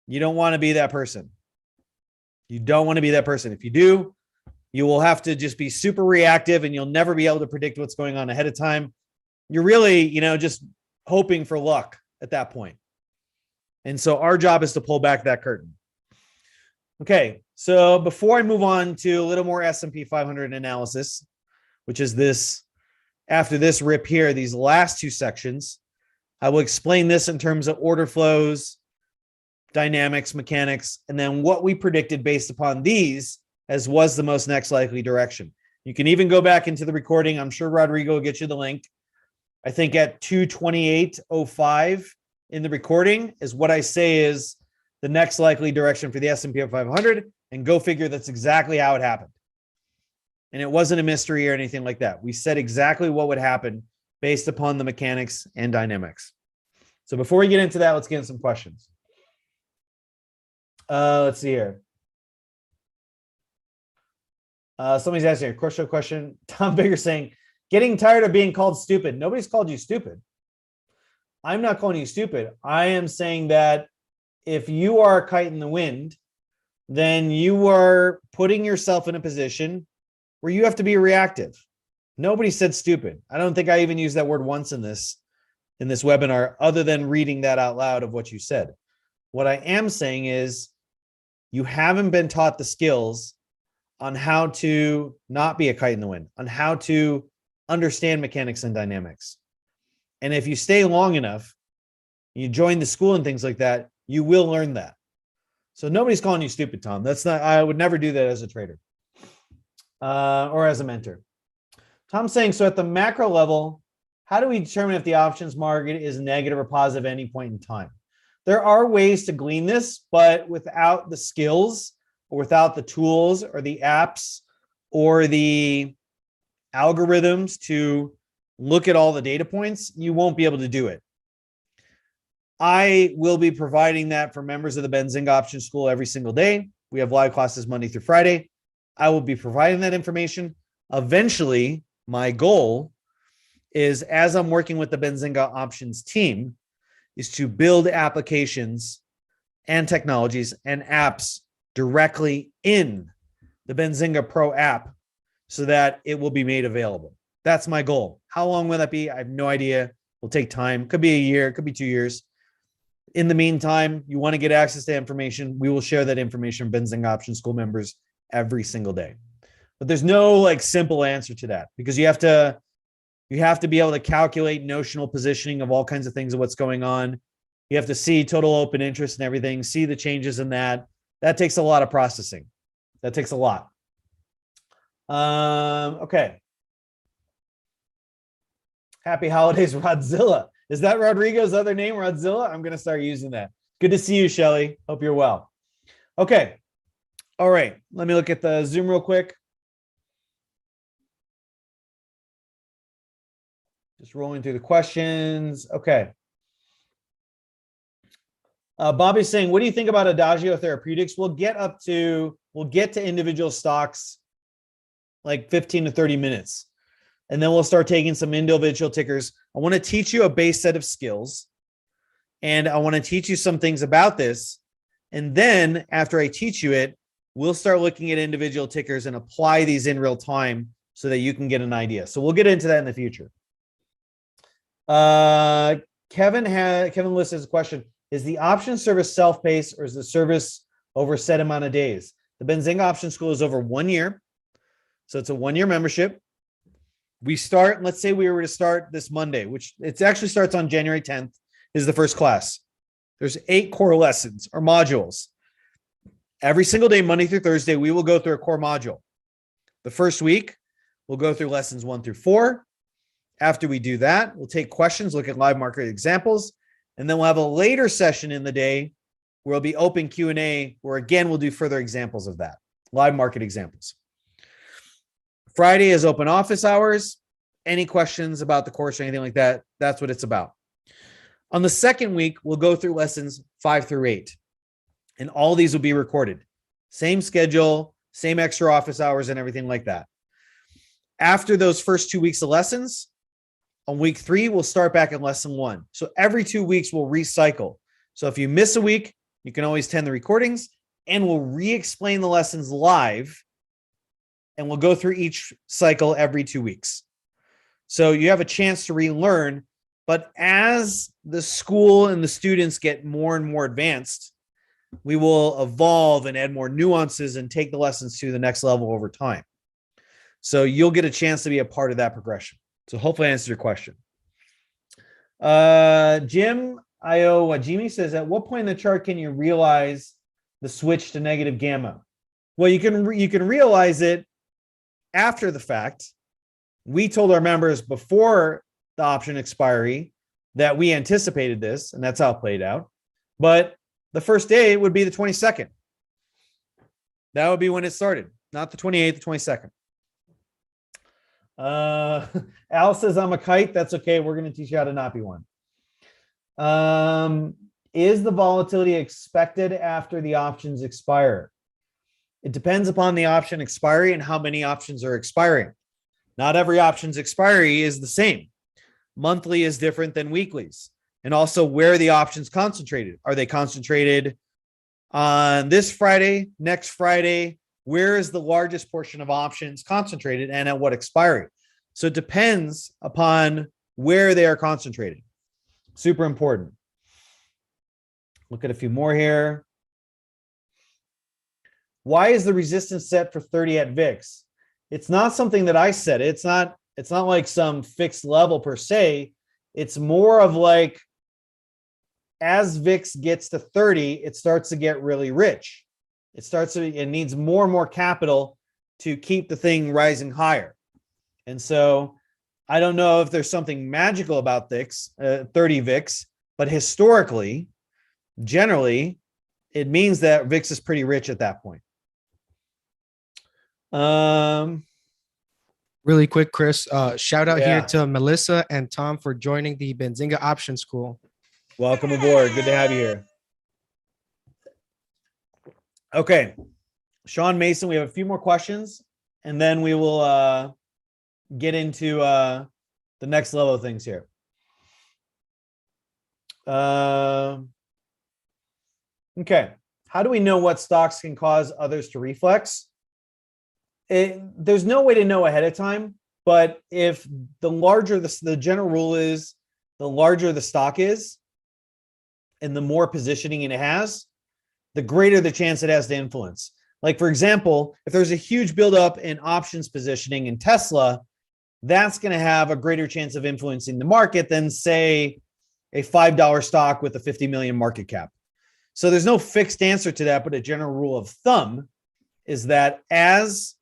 S2: You don't want to be that person. You don't want to be that person. If you do, you will have to just be super reactive and you'll never be able to predict what's going on ahead of time. You're really, just hoping for luck at that point. And so our job is to pull back that curtain. Okay, so before I move on to a little more S&P 500 analysis, which is this, after this rip here, these last two sections, I will explain this in terms of order flows, dynamics, mechanics, and then what we predicted based upon these as was the most next likely direction. You can even go back into the recording. I'm sure Rodrigo will get you the link. I think at 228.05 in the recording is what I say is the next likely direction for the S&P 500, and go figure that's exactly how it happened. And it wasn't a mystery or anything like that. We said exactly what would happen based upon the mechanics and dynamics. So before we get into that, let's get into some questions. Let's see here. Somebody's asking a question. Tom Bigger saying, getting tired of being called stupid. Nobody's called you stupid. I'm not calling you stupid. I am saying that if you are a kite in the wind, then you are putting yourself in a position where you have to be reactive. Nobody said stupid. I don't think I even used that word once in this webinar, other than reading that out loud of what you said. What I am saying is you haven't been taught the skills on how to not be a kite in the wind, on how to understand mechanics and dynamics. And if you stay long enough, you join the school and things like that, you will learn that. So nobody's calling you stupid, Tom. That's not, I would never do that as a trader or as a mentor. Tom's saying, so at the macro level, how do we determine if the options market is negative or positive at any point in time? There are ways to glean this, but without the skills or without the tools or the apps or the algorithms to look at all the data points, you won't be able to do it. I will be providing that for members of the Benzinga Option School every single day. We have live classes Monday through Friday. I will be providing that information. Eventually, my goal is, as I'm working with the Benzinga Options team, is to build applications and technologies and apps directly in the Benzinga Pro app so that it will be made available. That's my goal. How long will that be? I have no idea. Will take time. Could be a year, could be 2 years. In the meantime, you want to get access to information, we will share that information with Benzinga Option School members every single day. But there's no like simple answer to that, because you have to be able to calculate notional positioning of all kinds of things of what's going on. You have to see total open interest and everything, see the changes in that. That takes a lot of processing. That takes a lot. Okay. Happy holidays, Rodzilla. Is that Rodrigo's other name, Rodzilla? I'm going to start using that. Good to see you, Shelly. Hope you're well. Okay. All right. Let me look at the Zoom real quick. Just rolling through the questions. Okay. Bobby's saying, what do you think about Adagio Therapeutics? We'll get to individual stocks like 15 to 30 minutes. And then we'll start taking some individual tickers. I want to teach you a base set of skills. And I want to teach you some things about this. And then after I teach you it, we'll start looking at individual tickers and apply these in real time so that you can get an idea. So we'll get into that in the future. Kevin lists his question. Is the option service self-paced or is the service over a set amount of days? The Benzinga Option School is over 1 year. So it's a 1-year membership. We start, let's say we were to start this Monday, which it actually starts on January 10th, is the first class. There's 8 core lessons or modules. Every single day, Monday through Thursday, we will go through a core module. The first week, we'll go through lessons 1 through 4. After we do that, we'll take questions, look at live market examples, and then we'll have a later session in the day where it'll be open Q&A, where again, we'll do further examples of that, live market examples. Friday is open office hours. Any questions about the course or anything like that, that's what it's about. On the second week, we'll go through lessons 5 through 8. And all these will be recorded. Same schedule, same extra office hours and everything like that. After those first 2 weeks of lessons, on week 3, we'll start back at lesson 1. So every 2 weeks, we'll recycle. So if you miss a week, you can always attend the recordings, and we'll re-explain the lessons live, and we'll go through each cycle every 2 weeks. So you have a chance to relearn, but as the school and the students get more and more advanced, we will evolve and add more nuances and take the lessons to the next level over time. So you'll get a chance to be a part of that progression. So hopefully I answered your question. Jim Iowajimi says, at what point in the chart can you realize the switch to negative gamma? Well, you can realize it after the fact. We told our members before the option expiry that we anticipated this, and that's how it played out. But the first day would be the 22nd. That would be when it started, not the 28th, the 22nd. Al says, I'm a kite. That's okay. We're going to teach you how to not be one. Is the volatility expected after the options expire? It depends upon the option expiry and how many options are expiring. Not every option's expiry is the same. Monthly is different than weeklies. And also where the options concentrated. Are they concentrated on this Friday, next Friday? Where is the largest portion of options concentrated and at what expiry? So it depends upon where they are concentrated. Super important. Look at a few more here. Why is the resistance set for 30 at VIX? It's not something that I set. It's not like some fixed level per se. It's more of like as VIX gets to 30, it starts to get really rich. It needs more and more capital to keep the thing rising higher. And so I don't know if there's something magical about VIX, 30 VIX, but historically, generally, it means that VIX is pretty rich at that point.
S1: Really quick, Chris, shout out here
S2: Yeah.
S1: to Melissa and Tom for joining the Benzinga Option School.
S2: Welcome aboard. Good to have you here. Okay. Sean Mason, we have a few more questions, and then we will get into the next level of things here. Okay. How do we know what stocks can cause others to reflex? There's no way to know ahead of time, but if the larger the general rule is, the larger the stock is, and the more positioning it has, the greater the chance it has to influence. Like, for example, if there's a huge buildup in options positioning in Tesla, that's going to have a greater chance of influencing the market than, say, a $5 stock with a 50 million market cap. So there's no fixed answer to that, but a general rule of thumb is that as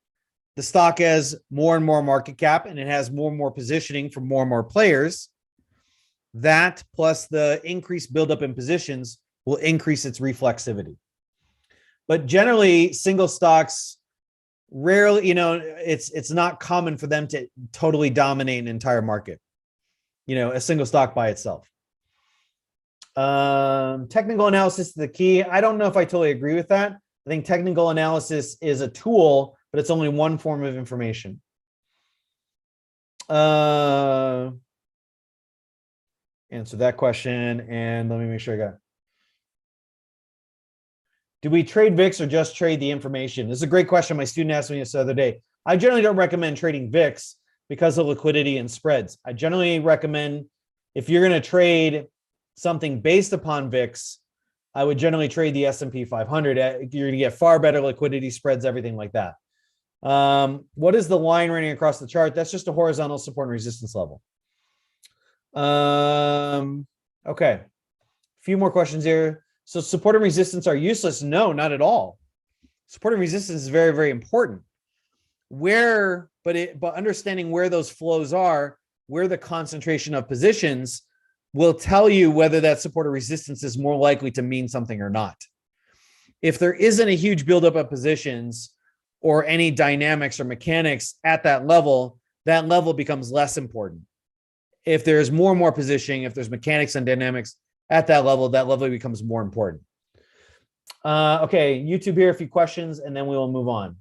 S2: the stock has more and more market cap and it has more and more positioning from more and more players, that plus the increased buildup in positions will increase its reflexivity. But generally, single stocks rarely, it's not common for them to totally dominate an entire market, a single stock by itself. Technical analysis is the key. I don't know if I totally agree with that. I think technical analysis is a tool, but it's only one form of information. Answer that question, and let me make sure I got it. Do we trade VIX or just trade the information? This is a great question. My student asked me this the other day. I generally don't recommend trading VIX because of liquidity and spreads. I generally recommend, if you're going to trade something based upon VIX, I would generally trade the S&P 500. You're going to get far better liquidity, spreads, everything like that. What is the line running across the chart? That's just a horizontal support and resistance level. Okay. A few more questions here. So support and resistance are useless? No, not at all. Support and resistance is very, very important. But understanding where those flows are, where the concentration of positions will tell you whether that support or resistance is more likely to mean something or not. If there isn't a huge buildup of positions or any dynamics or mechanics at that level becomes less important. If there's more and more positioning, if there's mechanics and dynamics at that level becomes more important. Okay, YouTube here, a few questions, and then we will move on.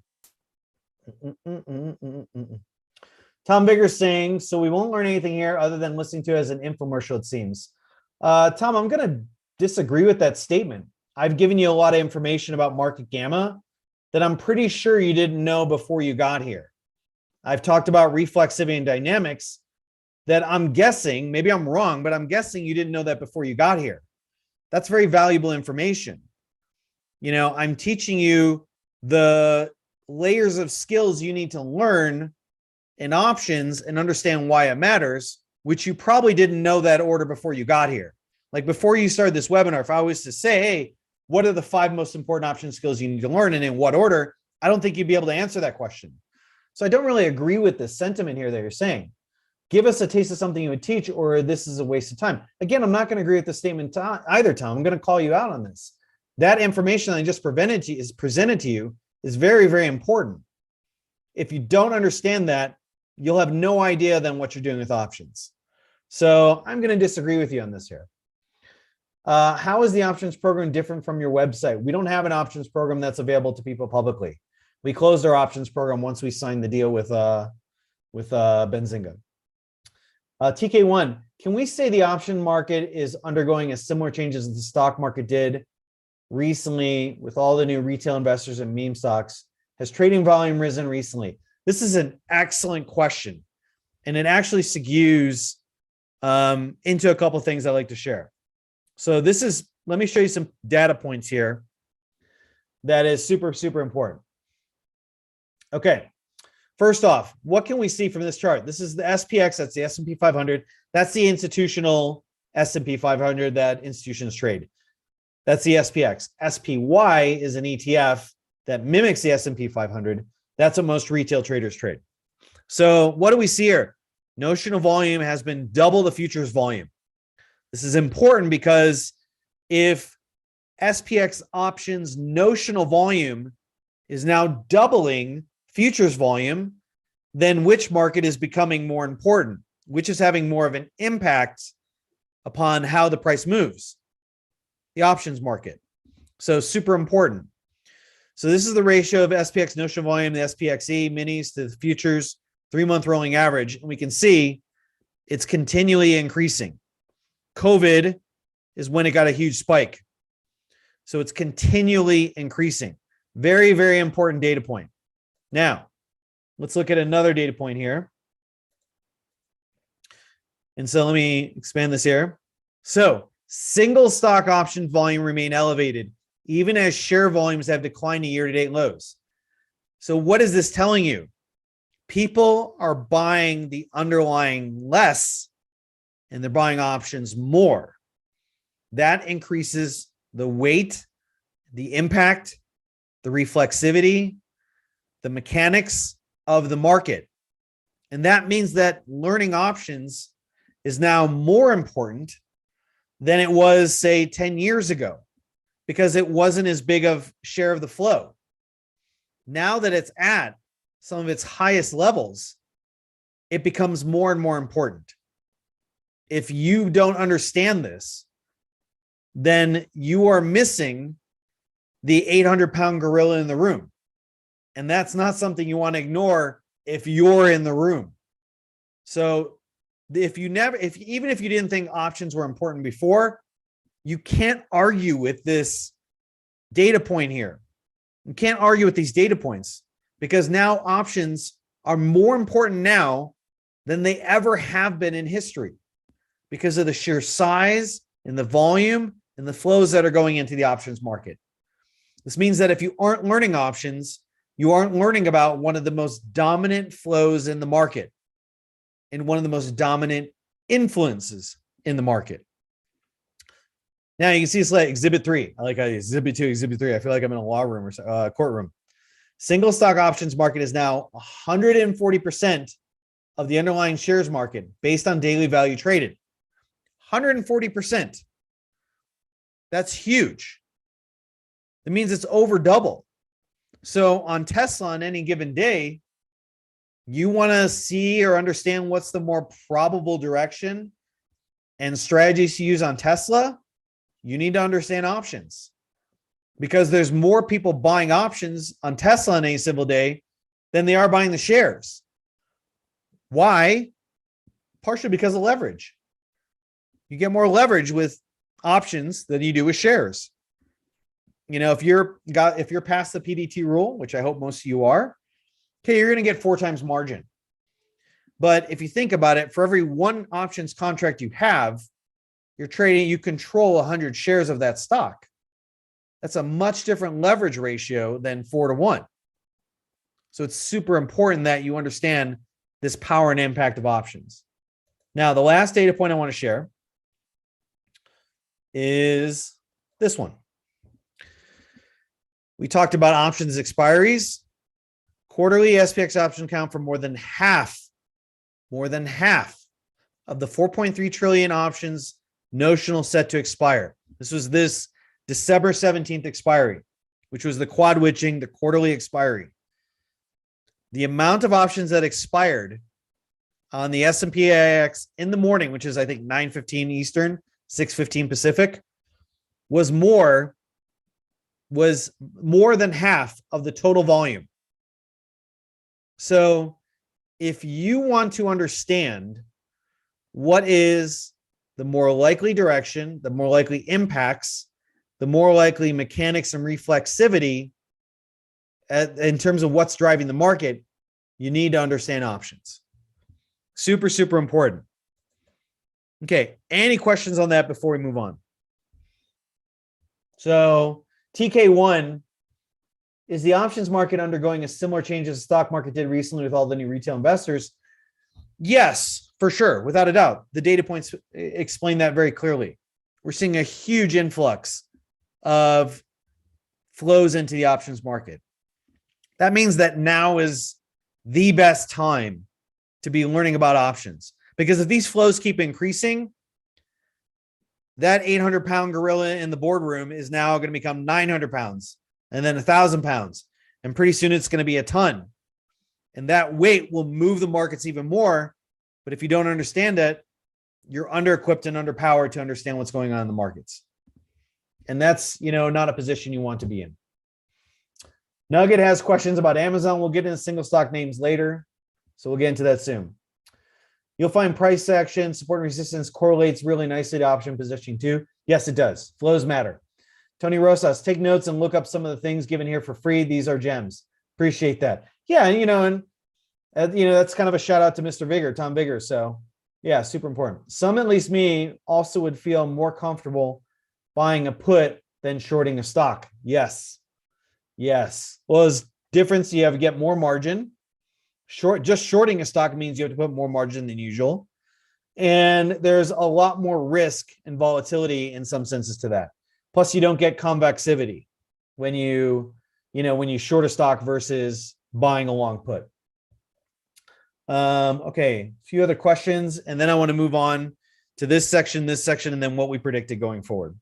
S2: Tom Bigger's saying, so we won't learn anything here other than listening to it as an infomercial, it seems. Tom, I'm going to disagree with that statement. I've given you a lot of information about market gamma that I'm pretty sure you didn't know before you got here. I've talked about reflexivity and dynamics that I'm guessing, maybe I'm wrong, but I'm guessing you didn't know that before you got here. That's very valuable information. I'm teaching you the layers of skills you need to learn in options and understand why it matters, which you probably didn't know that order before you got here. Like before you started this webinar, if I was to say, hey, what are the 5 most important option skills you need to learn and in what order, I don't think you'd be able to answer that question. So I don't really agree with the sentiment here that you're saying. Give us a taste of something you would teach, or this is a waste of time. Again, I'm not going to agree with the statement either, Tom. I'm going to call you out on this. That information that I just presented to you is very, very important. If you don't understand that, you'll have no idea then what you're doing with options. So I'm going to disagree with you on this here. How is the options program different from your website? We don't have an options program that's available to people publicly. We closed our options program once we signed the deal with Benzinga. TK1, can we say the option market is undergoing a similar change as the stock market did recently with all the new retail investors and meme stocks? Has trading volume risen recently? This is an excellent question, and it actually segues into a couple of things I'd like to share. So let me show you some data points here that is super, super important. Okay. First off, what can we see from this chart? This is the SPX, that's the S&P 500. That's the institutional S&P 500 that institutions trade. That's the SPX. SPY is an ETF that mimics the S&P 500. That's what most retail traders trade. So what do we see here? Notional volume has been double the futures volume. This is important because if SPX options notional volume is now doubling futures volume, then which market is becoming more important? Which is having more of an impact upon how the price moves? The options market. So super important. So this is the ratio of SPX notional volume, the SPXE minis to the futures 3-month rolling average. And we can see it's continually increasing. COVID is when it got a huge spike. So it's continually increasing. Very, very important data point. Now, let's look at another data point here. And so let me expand this here. So single stock option volume remain elevated, even as share volumes have declined to year-to-date lows. So what is this telling you? People are buying the underlying less, and they're buying options more. That increases the weight, the impact, the reflexivity, the mechanics of the market. And that means that learning options is now more important than it was, say, 10 years ago, because it wasn't as big of share of the flow. Now that it's at some of its highest levels, it becomes more and more important. If you don't understand this, then you are missing the 800-pound gorilla in the room. And that's not something you want to ignore if you're in the room. So even if you didn't think options were important before, you can't argue with this data point here. You can't argue with these data points because now options are more important now than they ever have been in history because of the sheer size and the volume and the flows that are going into the options market. This means that if you aren't learning options, you aren't learning about one of the most dominant flows in the market and one of the most dominant influences in the market. Now you can see it's like Exhibit 3. I like Exhibit 2, Exhibit 3. I feel like I'm in a law room or courtroom. Single stock options market is now 140% of the underlying shares market based on daily value traded. 140%. That's huge. That means it's over double. So on Tesla on any given day, you want to see or understand what's the more probable direction and strategies to use on Tesla, you need to understand options because there's more people buying options on Tesla on any single day than they are buying the shares. Why? Partially because of leverage. You get more leverage with options than you do with shares. You know, if you're past the PDT rule, which I hope most of you are, okay, you're going to get 4 times margin. But if you think about it, for every one options contract you have, you're trading, you control 100 shares of that stock. That's a much different leverage ratio than 4-to-1. So it's super important that you understand this power and impact of options. Now, the last data point I want to share is this one. We talked about options expiries. Quarterly SPX option count for more than half of the 4.3 trillion options notional set to expire. This was this December 17th expiry, which was the quad witching, the quarterly expiry. The amount of options that expired on the S&P AIX in the morning, which is I think 9:15 Eastern, 6:15 Pacific, was more than half of the total volume. So if you want to understand what is the more likely direction, the more likely impacts, the more likely mechanics and reflexivity in terms of what's driving the market, you need to understand options. Super, super important. Okay, any questions on that before we move on? So TK1, is the options market undergoing a similar change as the stock market did recently with all the new retail investors? Yes, for sure, without a doubt. The data points explain that very clearly. We're seeing a huge influx of flows into the options market. That means that now is the best time to be learning about options, because if these flows keep increasing, that 800-pound gorilla in the boardroom is now going to become 900 pounds and then 1,000 pounds. And pretty soon it's going to be a ton. And that weight will move the markets even more. But if you don't understand it, you're under-equipped and underpowered to understand what's going on in the markets. And that's, not a position you want to be in. Nugget has questions about Amazon. We'll get into single stock names later. So we'll get into that soon. You'll find price action, support and resistance correlates really nicely to option positioning too. Yes, it does. Flows matter. Tony Rosas, take notes and look up some of the things given here for free. These are gems. Appreciate that. Yeah, that's kind of a shout out to Mr. Vigor, Tom Vigor. So yeah, super important. Some, at least me, also would feel more comfortable buying a put than shorting a stock. Yes. Well, there's difference. You have to get more margin. Just shorting a stock means you have to put more margin than usual. And there's a lot more risk and volatility in some senses to that. Plus, you don't get convexivity when you short a stock versus buying a long put. Okay, a few other questions, and then I want to move on to this section, and then what we predicted going forward.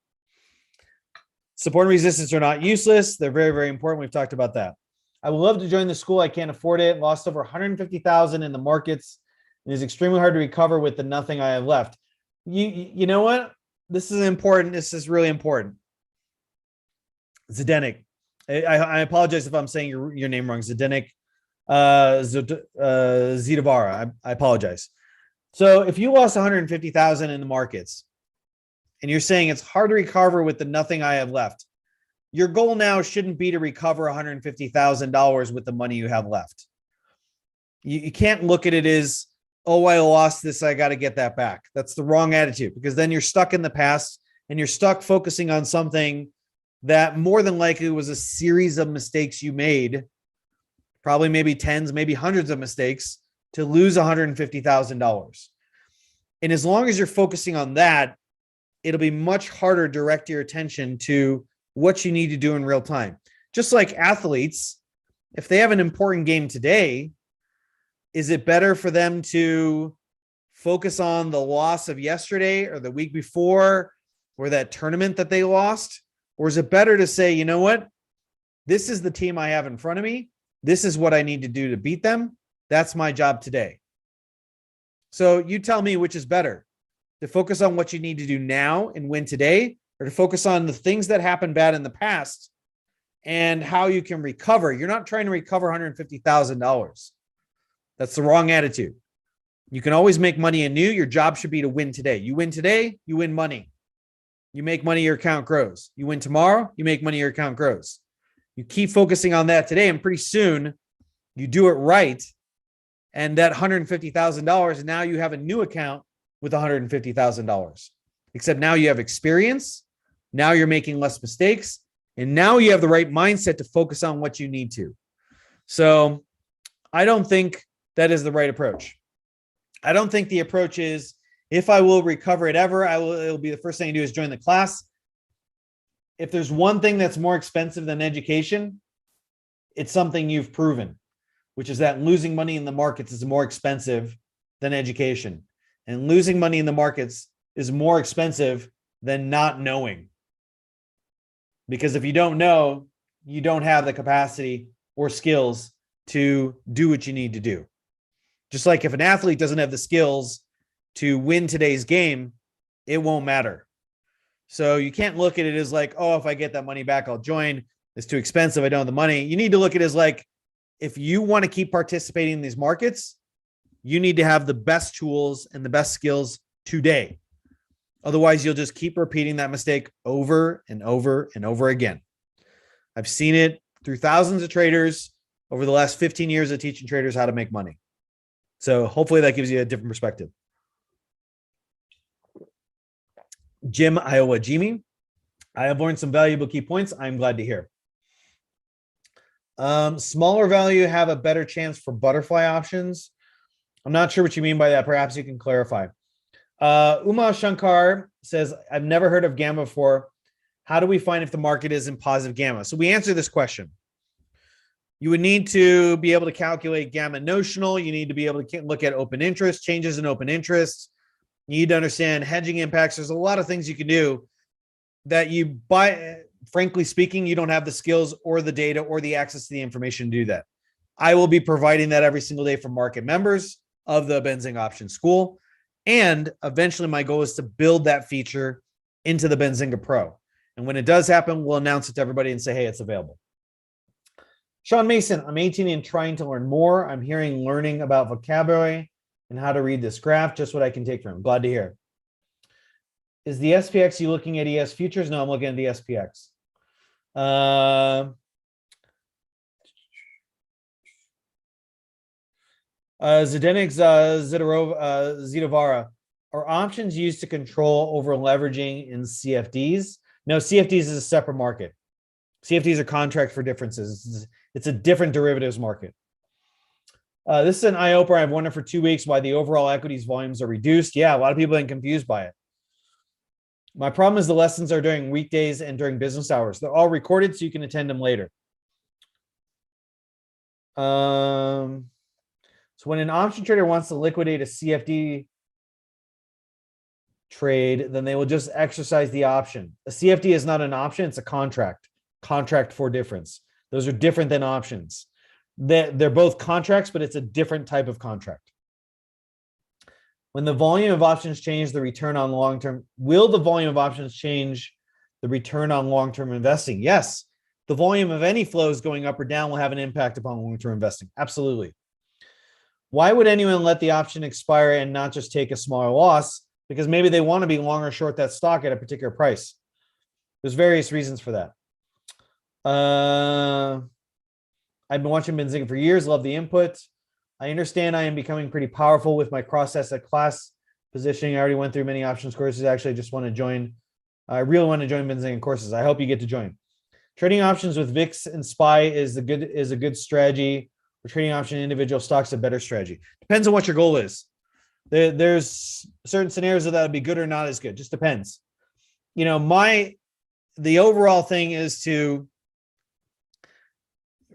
S2: Support and resistance are not useless. They're very, very important. We've talked about that. I would love to join the school. I can't afford it. Lost over 150,000 in the markets. It is extremely hard to recover with the nothing I have left. You know what? This is important. This is really important. Zdenek. I apologize if I'm saying your name wrong. Zdenek Zidavara. I apologize. So if you lost 150,000 in the markets and you're saying it's hard to recover with the nothing I have left, your goal now shouldn't be to recover $150,000 with the money you have left. You can't look at it as, oh, I lost this, I got to get that back. That's the wrong attitude, because then you're stuck in the past and you're stuck focusing on something that more than likely was a series of mistakes you made, probably maybe tens, maybe hundreds of mistakes to lose $150,000. And as long as you're focusing on that, it'll be much harder to direct your attention to what you need to do in real time. Just like athletes, if they have an important game today, is it better for them to focus on the loss of yesterday or the week before or that tournament that they lost? Or is it better to say, you know what? This is the team I have in front of me. This is what I need to do to beat them. That's my job today. So you tell me which is better, to focus on what you need to do now and win today, or to focus on the things that happened bad in the past and how you can recover. You're not trying to recover $150,000. That's the wrong attitude. You can always make money anew. Your job should be to win today. You win today, you win money. You make money, your account grows. You win tomorrow, you make money, your account grows. You keep focusing on that today, and pretty soon you do it right. And that $150,000, now you have a new account with $150,000. Except now you have experience. Now you're making less mistakes. And now you have the right mindset to focus on what you need to. So I don't think that is the right approach. I don't think the approach is, if I will recover it ever, it'll be the first thing I do is join the class. If there's one thing that's more expensive than education, it's something you've proven, which is that losing money in the markets is more expensive than education. And losing money in the markets is more expensive than not knowing. Because if you don't know, you don't have the capacity or skills to do what you need to do. Just like if an athlete doesn't have the skills to win today's game, it won't matter. So you can't look at it as like, oh, if I get that money back, I'll join. It's too expensive. I don't have the money. You need to look at it as like, if you want to keep participating in these markets, you need to have the best tools and the best skills today. Otherwise, you'll just keep repeating that mistake over and over and over again. I've seen it through thousands of traders over the last 15 years of teaching traders how to make money. So hopefully that gives you a different perspective. Jim Iowa Jimmy, I have learned some valuable key points. I'm glad to hear. Smaller value have a better chance for butterfly options. I'm not sure what you mean by that. Perhaps you can clarify. Uma Shankar says, I've never heard of gamma before. How do we find if the market is in positive gamma? So we answer this question. You would need to be able to calculate gamma notional. You need to be able to look at open interest, changes in open interest. You need to understand hedging impacts. There's a lot of things you can do that you buy. Frankly speaking, you don't have the skills or the data or the access to the information to do that. I will be providing that every single day for market members of the Benzinga Option School. And eventually my goal is to build that feature into the Benzinga Pro. And when it does happen, we'll announce it to everybody and say, hey, it's available. Sean Mason, I'm 18 and trying to learn more. I'm learning about vocabulary and how to read this graph, just what I can take from it. Glad to hear. Is the SPX you looking at ES futures? No, I'm looking at the SPX. Zdenek Zidovara, are options used to control over leveraging in CFDs? No, CFDs is a separate market. CFDs are contract for differences. It's a different derivatives market. This is an eye-opener. I've wondered for 2 weeks why the overall equities volumes are reduced. Yeah, a lot of people have been confused by it. My problem is the lessons are during weekdays and during business hours. They're all recorded so you can attend them later. So when an option trader wants to liquidate a CFD trade, then they will just exercise the option. A CFD is not an option, it's a contract for difference. Those are different than options. They're both contracts, but it's a different type of contract. When the volume of options change the return on long-term, will the volume of options change the return on long-term investing? Yes. The volume of any flows going up or down will have an impact upon long-term investing. Absolutely. Why would anyone let the option expire and not just take a smaller loss? Because maybe they want to be long or short that stock at a particular price. There's various reasons for that. I've been watching Benzinga for years, love the input. I understand I am becoming pretty powerful with my cross-asset class positioning. I already went through many options courses. Actually, I just want to join. I really want to join Benzinga courses. I hope you get to join. Trading options with VIX and SPY is a good strategy. Or trading option individual stocks a better strategy. Depends on what your goal is. There's certain scenarios that would be good or not as good. Just depends. You know, the overall thing is to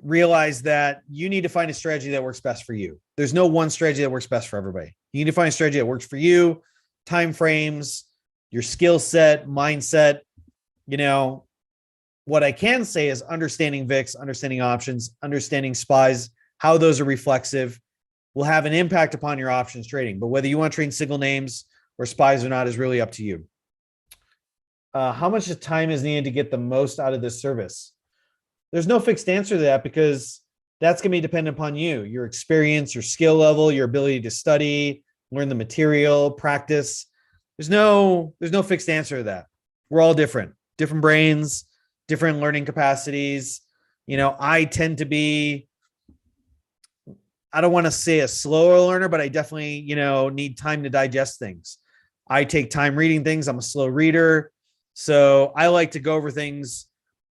S2: realize that you need to find a strategy that works best for you. There's no one strategy that works best for everybody. You need to find a strategy that works for you, time frames, your skill set, mindset. You know, what I can say is understanding VIX, understanding options, understanding SPYs, how those are reflexive will have an impact upon your options trading. But whether you want to trade single names or SPYs or not is really up to you. How much time is needed to get the most out of this service? There's no fixed answer to that because that's going to be dependent upon you, your experience, your skill level, your ability to study, learn the material, practice. There's no fixed answer to that. We're all different brains, different learning capacities. You know, I tend to be, I don't want to say a slower learner, but I definitely, need time to digest things. I take time reading things. I'm a slow reader. So I like to go over things,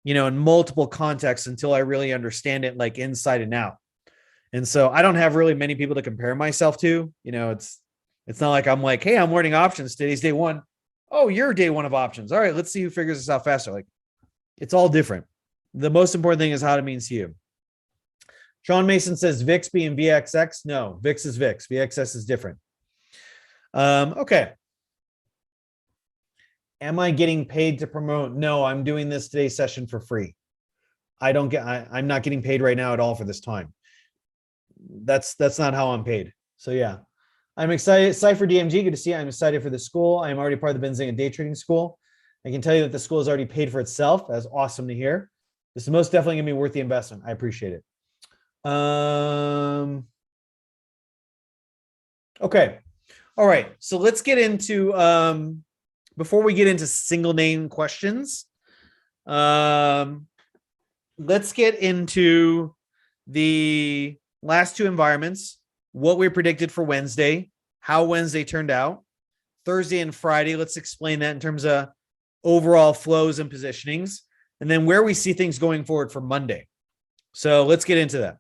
S2: in multiple contexts until I really understand it like inside and out. And so I don't have really many people to compare myself to. It's not like I'm like, hey, I'm learning options. Today's day one. Oh, you're day one of options. All right, let's see who figures this out faster. Like, it's all different. The most important thing is how it means to you. Sean Mason says VIX being VXX. No, VIX is VIX. VXX is different. Okay. Am I getting paid to promote? No, I'm doing this today's session for free. I'm not getting paid right now at all for this time. That's not how I'm paid. So yeah, I'm excited. Cypher DMG, good to see you. I'm excited for the school. I am already part of the Benzinga day trading school. I can tell you that the school has already paid for itself. That's awesome to hear. This is most definitely gonna be worth the investment. I appreciate it. Okay. All right. So let's get into, before we get into single name questions, let's get into the last two environments, what we predicted for Wednesday, how Wednesday turned out, Thursday and Friday. Let's explain that in terms of overall flows and positionings, and then where we see things going forward for Monday. So let's get into that.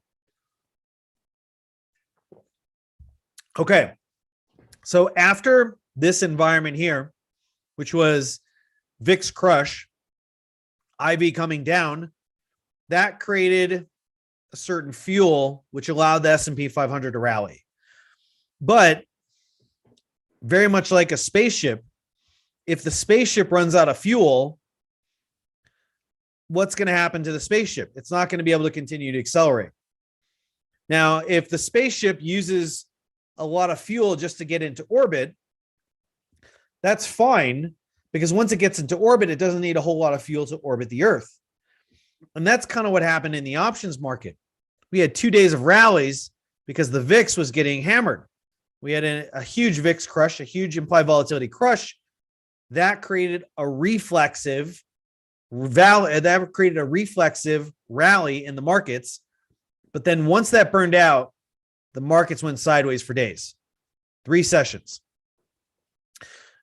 S2: Okay. So after this environment here, which was VIX crush, IV coming down, that created a certain fuel, which allowed the S&P 500 to rally. But very much like a spaceship, if the spaceship runs out of fuel, what's going to happen to the spaceship? It's not going to be able to continue to accelerate. Now, if the spaceship uses a lot of fuel just to get into orbit, that's fine, because once it gets into orbit, it doesn't need a whole lot of fuel to orbit the Earth. And that's kind of what happened in the options market. We had 2 days of rallies because the VIX was getting hammered. We had a huge VIX crush, a huge implied volatility crush. That created a reflexive rally in the markets. But then once that burned out, the markets went sideways for days, 3 sessions.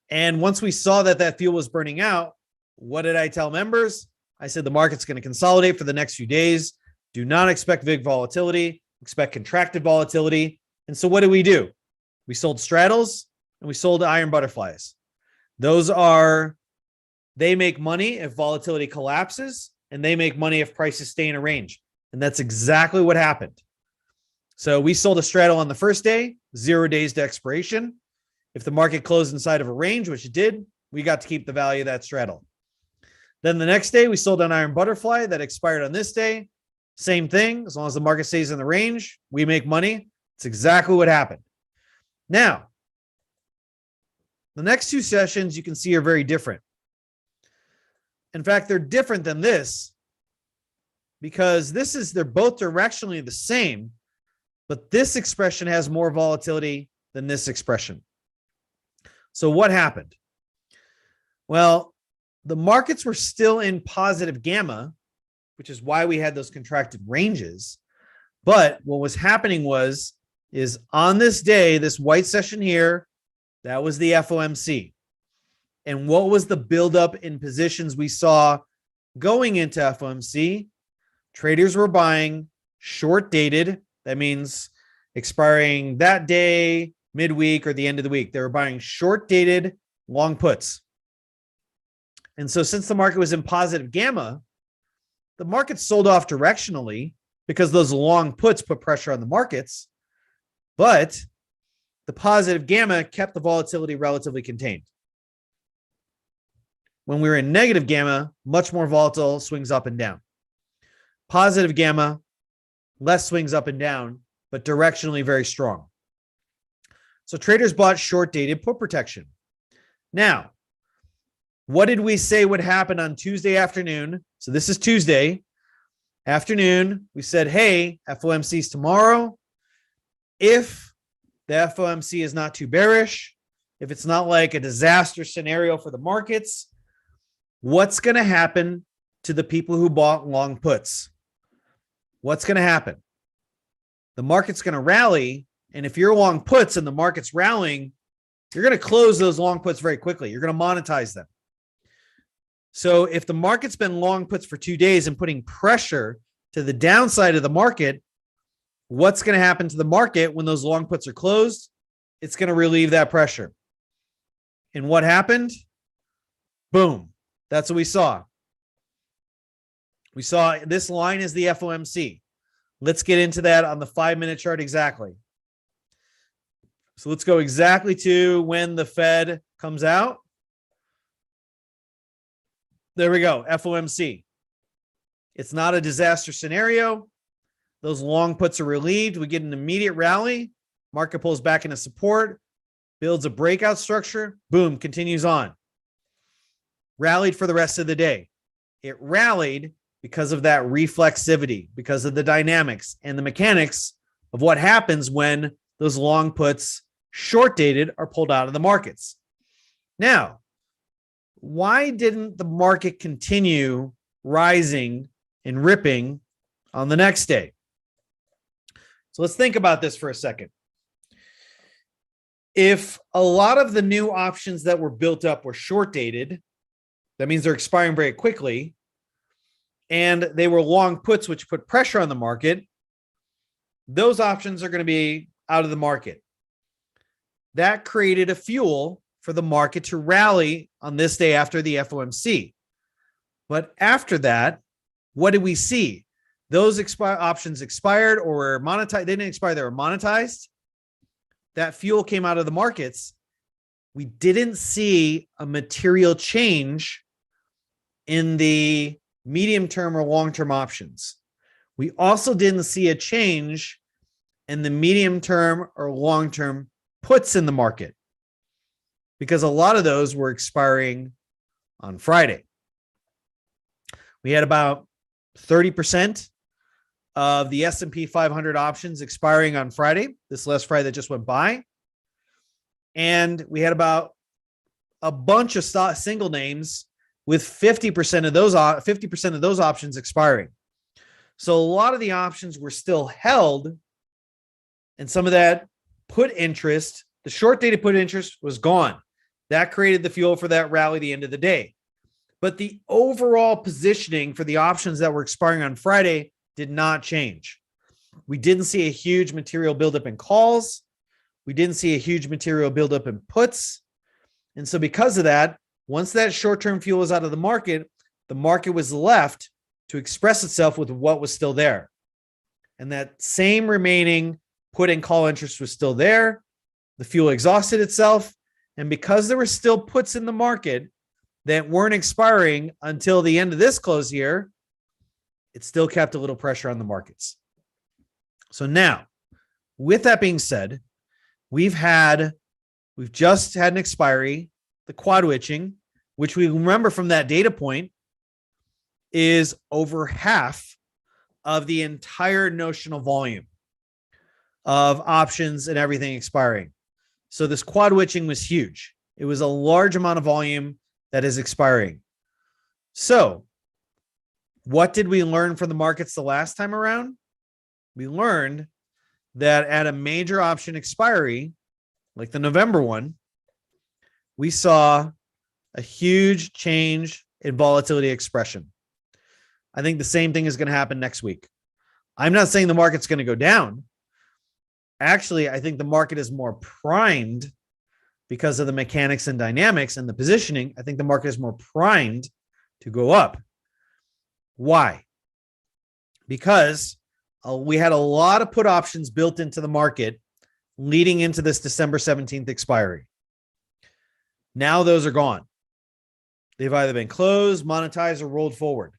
S2: And once we saw that that fuel was burning out, what did I tell members? I said, the market's going to consolidate for the next few days. Do not expect big volatility, expect contracted volatility. And so what do? We sold straddles and we sold iron butterflies. They make money if volatility collapses, and they make money if prices stay in a range. And that's exactly what happened. So we sold a straddle on the first day, 0 days to expiration. If the market closed inside of a range, which it did, we got to keep the value of that straddle. Then the next day, we sold an iron butterfly that expired on this day. Same thing. As long as the market stays in the range, we make money. It's exactly what happened. Now, the next 2 sessions you can see are very different. In fact, they're different than this because they're both directionally the same, but this expression has more volatility than this expression. So what happened? Well, the markets were still in positive gamma, which is why we had those contracted ranges. But what was happening is on this day, this white session here, that was the FOMC. And what was the buildup in positions we saw going into FOMC? Traders were buying short dated. That means expiring that day, midweek, or the end of the week. They were buying short dated long puts. And so since the market was in positive gamma, the market sold off directionally because those long puts put pressure on the markets. But the positive gamma kept the volatility relatively contained. When we were in negative gamma, much more volatile, swings up and down. Positive gamma, less swings up and down, but directionally very strong. So traders bought short-dated put protection. Now, what did we say would happen on Tuesday afternoon? So this is Tuesday afternoon. We said, hey, FOMC's tomorrow. If the FOMC is not too bearish, if it's not like a disaster scenario for the markets, what's going to happen to the people who bought long puts? What's going to happen? The market's going to rally. And if you're long puts and the market's rallying, you're going to close those long puts very quickly. You're going to monetize them. So if the market's been long puts for 2 days and putting pressure to the downside of the market, what's going to happen to the market when those long puts are closed? It's going to relieve that pressure. And what happened? Boom. That's what we saw. We saw this line is the FOMC. Let's get into that on the 5-minute chart exactly. So let's go exactly to when the Fed comes out. There we go, FOMC. It's not a disaster scenario. Those long puts are relieved. We get an immediate rally. Market pulls back into support, builds a breakout structure. Boom, continues on. Rallied for the rest of the day. It rallied because of that reflexivity, because of the dynamics and the mechanics of what happens when those long puts, short dated, are pulled out of the markets. Now, why didn't the market continue rising and ripping on the next day? So let's think about this for a second. If a lot of the new options that were built up were short dated, that means they're expiring very quickly, and they were long puts, which put pressure on the market, those options are going to be out of the market. that created a fuel for the market to rally on this day after the FOMC. But after that, what did we see? Those options expired or were monetized. They didn't expire, they were monetized. That fuel came out of the markets. We didn't see a material change in the medium term or long term options. We also didn't see a change in the medium term or long term puts in the market, because a lot of those were expiring on Friday. We had about 30% of the S&P 500 options expiring on Friday, this last Friday that just went by. And we had about a bunch of single names with 50% of those options expiring. So a lot of the options were still held, and some of that put interest, the short dated put interest, was gone. That created the fuel for that rally at the end of the day. But the overall positioning for the options that were expiring on Friday did not change. We didn't see a huge material buildup in calls. We didn't see a huge material buildup in puts. And so because of that, once that short-term fuel was out of the market was left to express itself with what was still there. And that same remaining put and call interest was still there. The fuel exhausted itself. And because there were still puts in the market that weren't expiring until the end of this close here, it still kept a little pressure on the markets. So now, with that being said, we've just had an expiry, the quad witching, which we remember from that data point is over half of the entire notional volume of options and everything expiring. So this quad witching was huge. It was a large amount of volume that is expiring. So what did we learn from the markets the last time around? We learned that at a major option expiry, like the November one, we saw a huge change in volatility expression. I think the same thing is going to happen next week. I'm not saying the market's going to go down. Actually, I think the market is more primed because of the mechanics and dynamics and the positioning. I think the market is more primed to go up. Why? Because we had a lot of put options built into the market leading into this December 17th expiry. Now those are gone. They've either been closed, monetized, or rolled forward.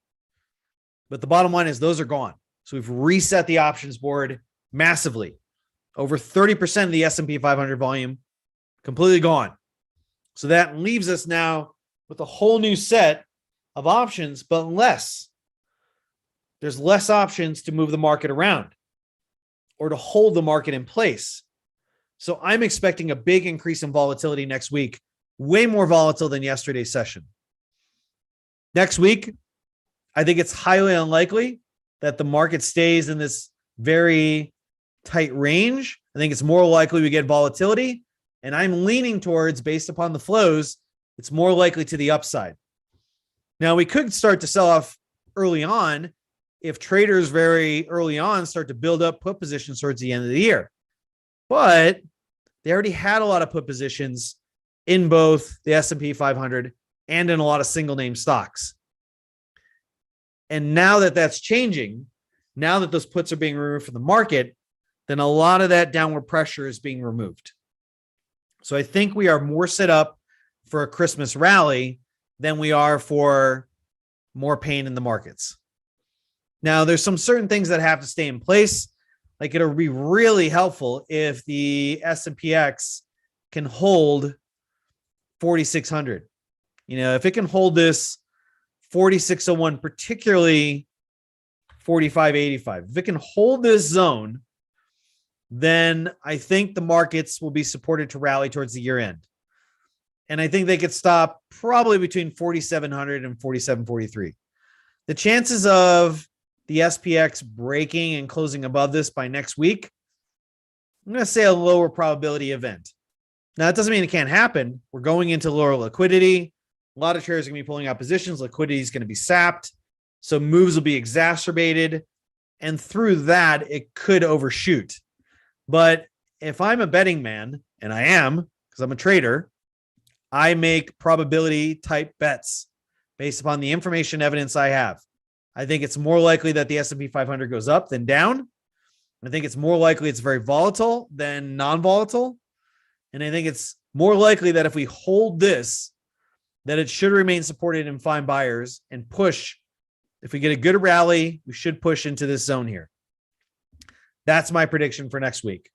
S2: But the bottom line is those are gone. So we've reset the options board massively. Over 30% of the S&P 500 volume completely gone. So that leaves us now with a whole new set of options, but there's less options to move the market around or to hold the market in place. So I'm expecting a big increase in volatility next week, way more volatile than yesterday's session. Next week, I think it's highly unlikely that the market stays in this very tight range. I think it's more likely we get volatility, and I'm leaning towards, based upon the flows, it's more likely to the upside. Now, we could start to sell off early on if traders very early on start to build up put positions towards the end of the year. But they already had a lot of put positions in both the S&P 500 and in a lot of single name stocks. And now that that's changing, now that those puts are being removed from the market, then a lot of that downward pressure is being removed. So I think we are more set up for a Christmas rally than we are for more pain in the markets. Now, there's some certain things that have to stay in place. Like, it'll be really helpful if the S&P/X can hold 4,600. If it can hold this 4,601, particularly 4,585, if it can hold this zone, then I think the markets will be supported to rally towards the year end. And I think they could stop probably between 4,700 and 4,743. The chances of the SPX breaking and closing above this by next week, I'm going to say a lower probability event. Now, that doesn't mean it can't happen. We're going into lower liquidity. A lot of traders are going to be pulling out positions. Liquidity is going to be sapped. So moves will be exacerbated. And through that, it could overshoot. But if I'm a betting man, and I am because I'm a trader, I make probability type bets based upon the information evidence I have. I think it's more likely that the S&P 500 goes up than down. I think it's more likely it's very volatile than non-volatile. And I think it's more likely that if we hold this, that it should remain supported and find buyers and push. If we get a good rally, we should push into this zone here. That's my prediction for next week,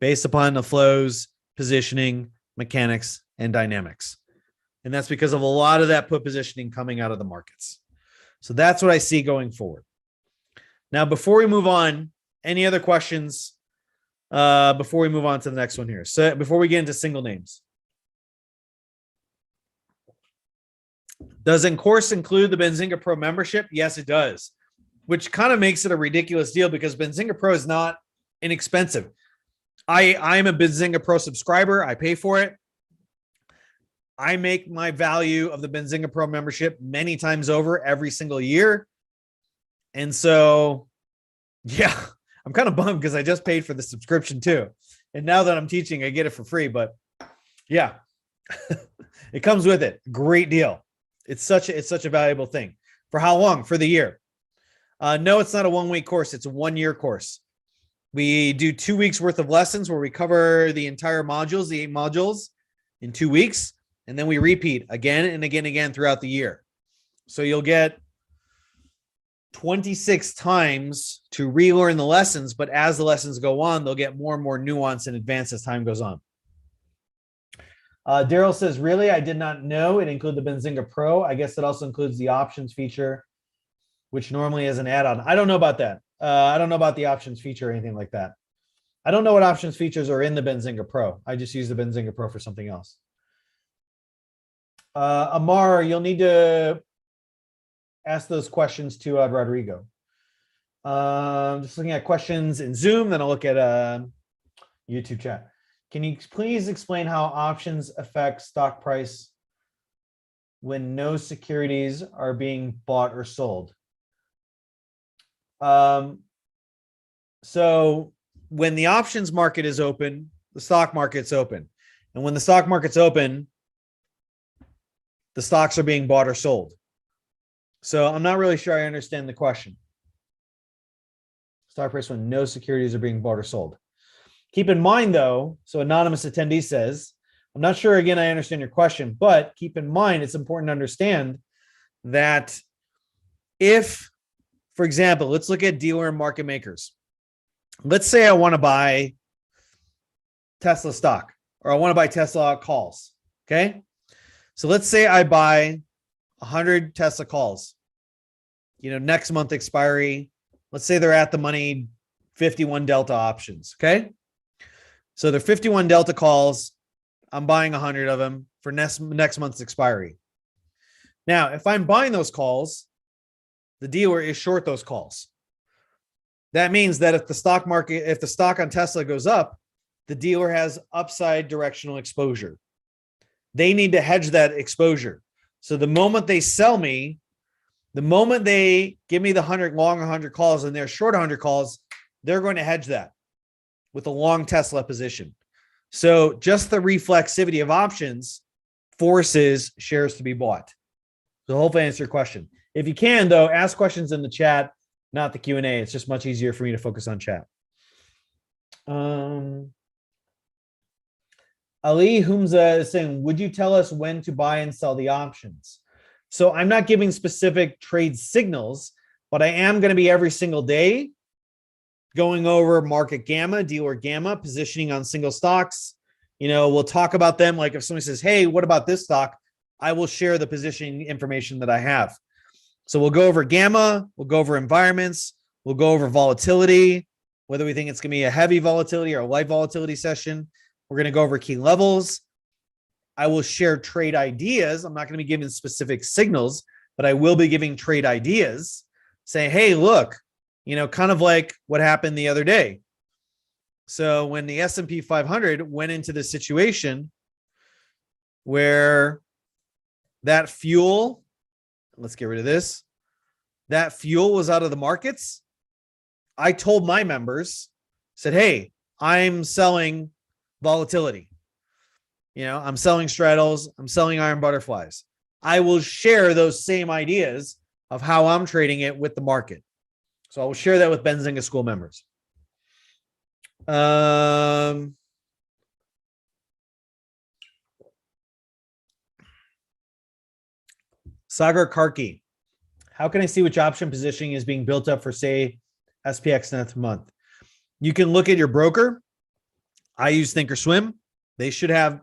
S2: based upon the flows, positioning, mechanics, and dynamics. And that's because of a lot of that put positioning coming out of the markets. So that's what I see going forward. Now, before we move on, any other questions before we move on to the next one here? So before we get into single names. Does course include the Benzinga Pro membership? Yes, it does, which kind of makes it a ridiculous deal because Benzinga Pro is not inexpensive. I'm a Benzinga Pro subscriber. I pay for it. I make my value of the Benzinga Pro membership many times over every single year. And so, yeah, I'm kind of bummed because I just paid for the subscription too. And now that I'm teaching, I get it for free. But yeah, it comes with it. Great deal. It's such a valuable thing. For how long? For the year. No, it's not a 1 week course. It's a 1 year course. We do 2 weeks worth of lessons where we cover the entire modules, the 8 modules in 2 weeks. And then we repeat again and again and again throughout the year. So you'll get 26 times to relearn the lessons, but as the lessons go on, they'll get more and more nuance and advanced as time goes on. Daryl says, really? I did not know it included the Benzinga Pro. I guess it also includes the options feature, which normally is an add-on. I don't know about that. I don't know about the options feature or anything like that. I don't know what options features are in the Benzinga Pro. I just use the Benzinga Pro for something else. Amar, you'll need to ask those questions to Rodrigo. Just looking at questions in Zoom, then I'll look at YouTube chat. Can you please explain how options affect stock price when no securities are being bought or sold? So when the options market is open, the stock market's open. And when the stock market's open, the stocks are being bought or sold. So I'm not really sure I understand the question. Stock price when no securities are being bought or sold. Keep in mind, though, so anonymous attendee says, I'm not sure, again, I understand your question, but keep in mind, it's important to understand that if, for example, let's look at dealer and market makers. Let's say I want to buy Tesla stock, or I want to buy Tesla calls, okay? So let's say I buy 100 Tesla calls, next month expiry. Let's say they're at the money 51 Delta options, okay? So they're 51 Delta calls. I'm buying 100 of them for next month's expiry. Now, if I'm buying those calls, the dealer is short those calls. That means that if the stock on Tesla goes up, the dealer has upside directional exposure. They need to hedge that exposure. So the moment they sell me, the moment they give me the 100 long 100 calls and they're short 100 calls, they're going to hedge that with a long Tesla position. So just the reflexivity of options forces shares to be bought. So hopefully I answer your question. If you can, though, ask questions in the chat, not the Q&A. It's just much easier for me to focus on chat. Ali Humza is saying, would you tell us when to buy and sell the options? So I'm not giving specific trade signals, but I am going to be every single day going over market gamma, dealer gamma, positioning on single stocks. We'll talk about them. Like if somebody says, hey, what about this stock? I will share the positioning information that I have. So we'll go over gamma, we'll go over environments, we'll go over volatility, whether we think it's going to be a heavy volatility or a light volatility session. We're going to go over key levels. I will share trade ideas. I'm not going to be giving specific signals, but I will be giving trade ideas saying, hey, look, kind of like what happened the other day. So when the S&P 500 went into the situation where that fuel, let's get rid of this, that fuel was out of the markets, I told my members, said, hey, I'm selling volatility. I'm selling straddles. I'm selling iron butterflies. I will share those same ideas of how I'm trading it with the market. So I will share that with Benzinga school members. Sagar Karki, how can I see which option positioning is being built up for, say, SPX next month? You can look at your broker. I use Thinkorswim. They should have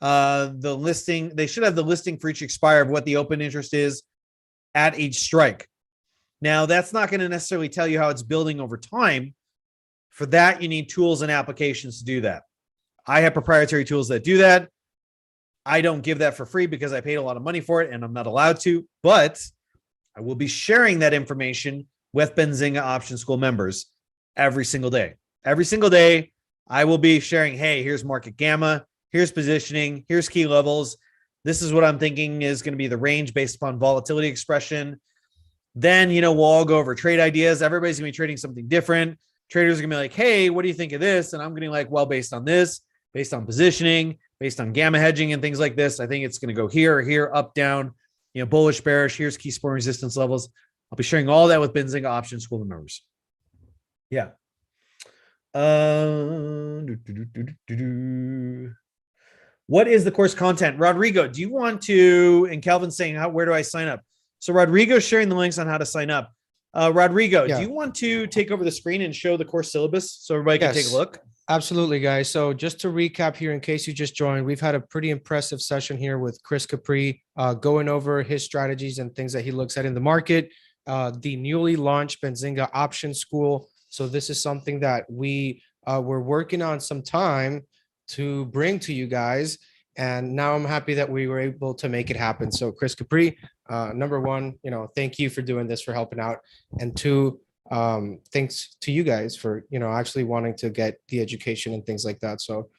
S2: the listing. They should have the listing for each expire of what the open interest is at each strike. Now, that's not going to necessarily tell you how it's building over time. For that, you need tools and applications to do that. I have proprietary tools that do that. I don't give that for free because I paid a lot of money for it and I'm not allowed to, but I will be sharing that information with Benzinga Option School members every single day. Every single day, I will be sharing, hey, here's market gamma, here's positioning, here's key levels. This is what I'm thinking is going to be the range based upon volatility expression. Then, we'll all go over trade ideas. Everybody's going to be trading something different. Traders are going to be like, hey, what do you think of this? And I'm going to be like, well, based on this, based on positioning, based on gamma hedging and things like this, I think it's going to go here or here, up, down, bullish, bearish. Here's key support resistance levels. I'll be sharing all that with Benzinga Option School members. Yeah. What is the course content? Rodrigo, do you want to, and Calvin's saying, where do I sign up? So Rodrigo's sharing the links on how to sign up. Rodrigo, do you want to take over the screen and show the course syllabus so everybody can take a look?
S1: Absolutely, guys. So just to recap here, in case you just joined, we've had a pretty impressive session here with Chris Capre, going over his strategies and things that he looks at in the market, the newly launched Benzinga Option School. So this is something that we were working on some time to bring to you guys. And now I'm happy that we were able to make it happen. So Chris Capre, number one, thank you for doing this, for helping out. And two, thanks to you guys for, actually wanting to get the education and things like that. So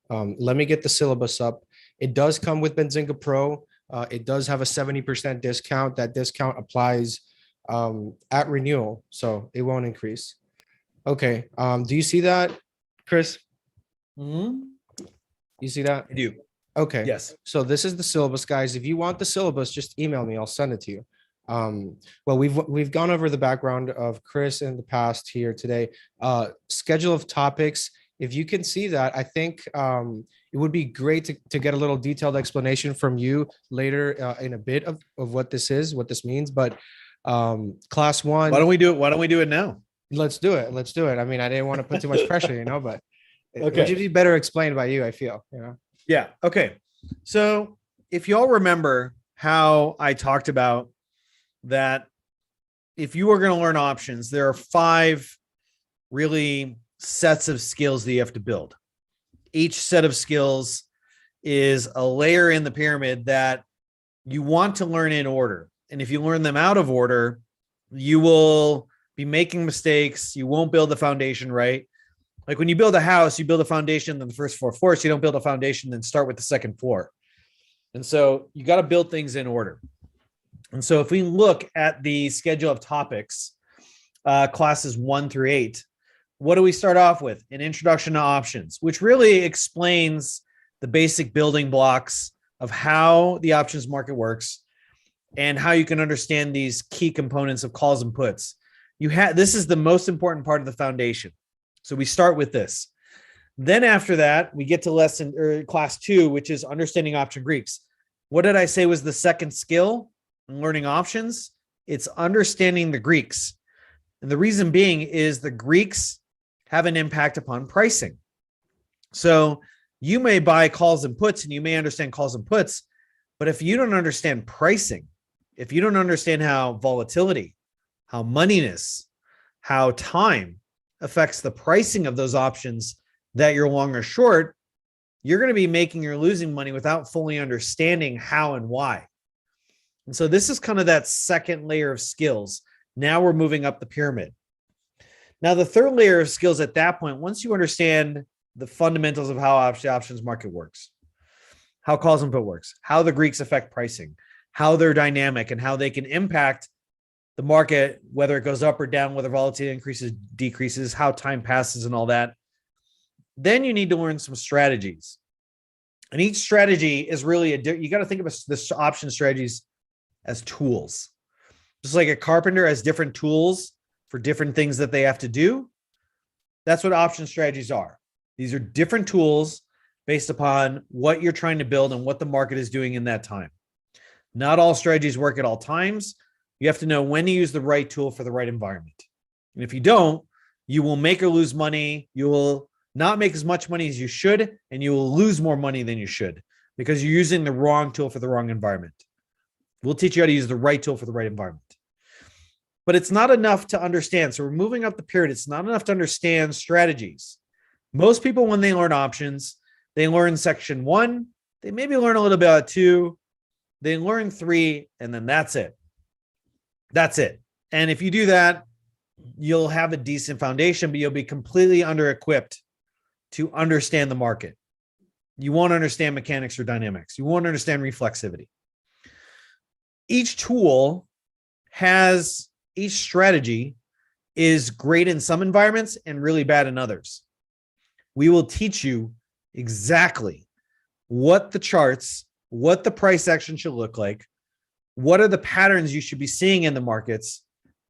S1: let me get the syllabus up. It does come with Benzinga Pro. It does have a 70% discount. That discount applies at renewal, so it won't increase. Okay. Do you see that, Chris?
S2: Mm-hmm.
S1: You see that?
S2: I do.
S1: Okay.
S2: Yes.
S1: So this is the syllabus, guys. If you want the syllabus, just email me. I'll send it to you. Well, we've gone over the background of Chris in the past here today. Schedule of topics. If you can see that, I think it would be great to get a little detailed explanation from you later in a bit of what this is, what this means. But class one.
S2: Why don't we do it? Why don't we do it now?
S1: Let's do it. Let's do it. I mean, I didn't want to put too much pressure, but it
S2: Okay.
S1: would be better explained by you, I feel,
S2: Yeah. Okay. So if you all remember how I talked about that, if you are going to learn options, there are 5 really sets of skills that you have to build. Each set of skills is a layer in the pyramid that you want to learn in order. And if you learn them out of order, you will be making mistakes. You won't build the foundation right. Like when you build a house, you build a foundation, then the first 4 floors. You don't build a foundation, then start with the second floor. And so you got to build things in order. And so if we look at the schedule of topics, classes 1 through 8, what do we start off with? An introduction to options, which really explains the basic building blocks of how the options market works and how you can understand these key components of calls and puts. This is the most important part of the foundation. So we start with this. Then after that, we get to class 2, which is understanding option Greeks. What did I say was the second skill in learning options? It's understanding the Greeks. And the reason being is the Greeks have an impact upon pricing. So you may buy calls and puts and you may understand calls and puts, but if you don't understand pricing, if you don't understand how volatility, how moneyness, how time affects the pricing of those options that you're long or short, you're going to be making or losing money without fully understanding how and why. And so this is kind of that second layer of skills. Now we're moving up the pyramid. Now the third layer of skills at that point, once you understand the fundamentals of how the options market works, how calls and put works, how the Greeks affect pricing, how they're dynamic and how they can impact the market, whether it goes up or down, whether volatility increases, decreases, how time passes and all that. Then you need to learn some strategies. And each strategy is really you got to think of this option strategies as tools. Just like a carpenter has different tools for different things that they have to do. That's what option strategies are. These are different tools based upon what you're trying to build and what the market is doing in that time. Not all strategies work at all times. You have to know when to use the right tool for the right environment. And if you don't, you will make or lose money. You will not make as much money as you should, and you will lose more money than you should because you're using the wrong tool for the wrong environment. We'll teach you how to use the right tool for the right environment. But it's not enough to understand. So we're moving up the period. It's not enough to understand strategies. Most people, when they learn options, they learn section 1. They maybe learn a little bit about 2. They learn 3, and then that's it. That's it. And if you do that, you'll have a decent foundation, but you'll be completely under-equipped to understand the market. You won't understand mechanics or dynamics. You won't understand reflexivity. Each tool has, each strategy is great in some environments and really bad in others. We will teach you exactly what the charts, what the price action should look like, what are the patterns you should be seeing in the markets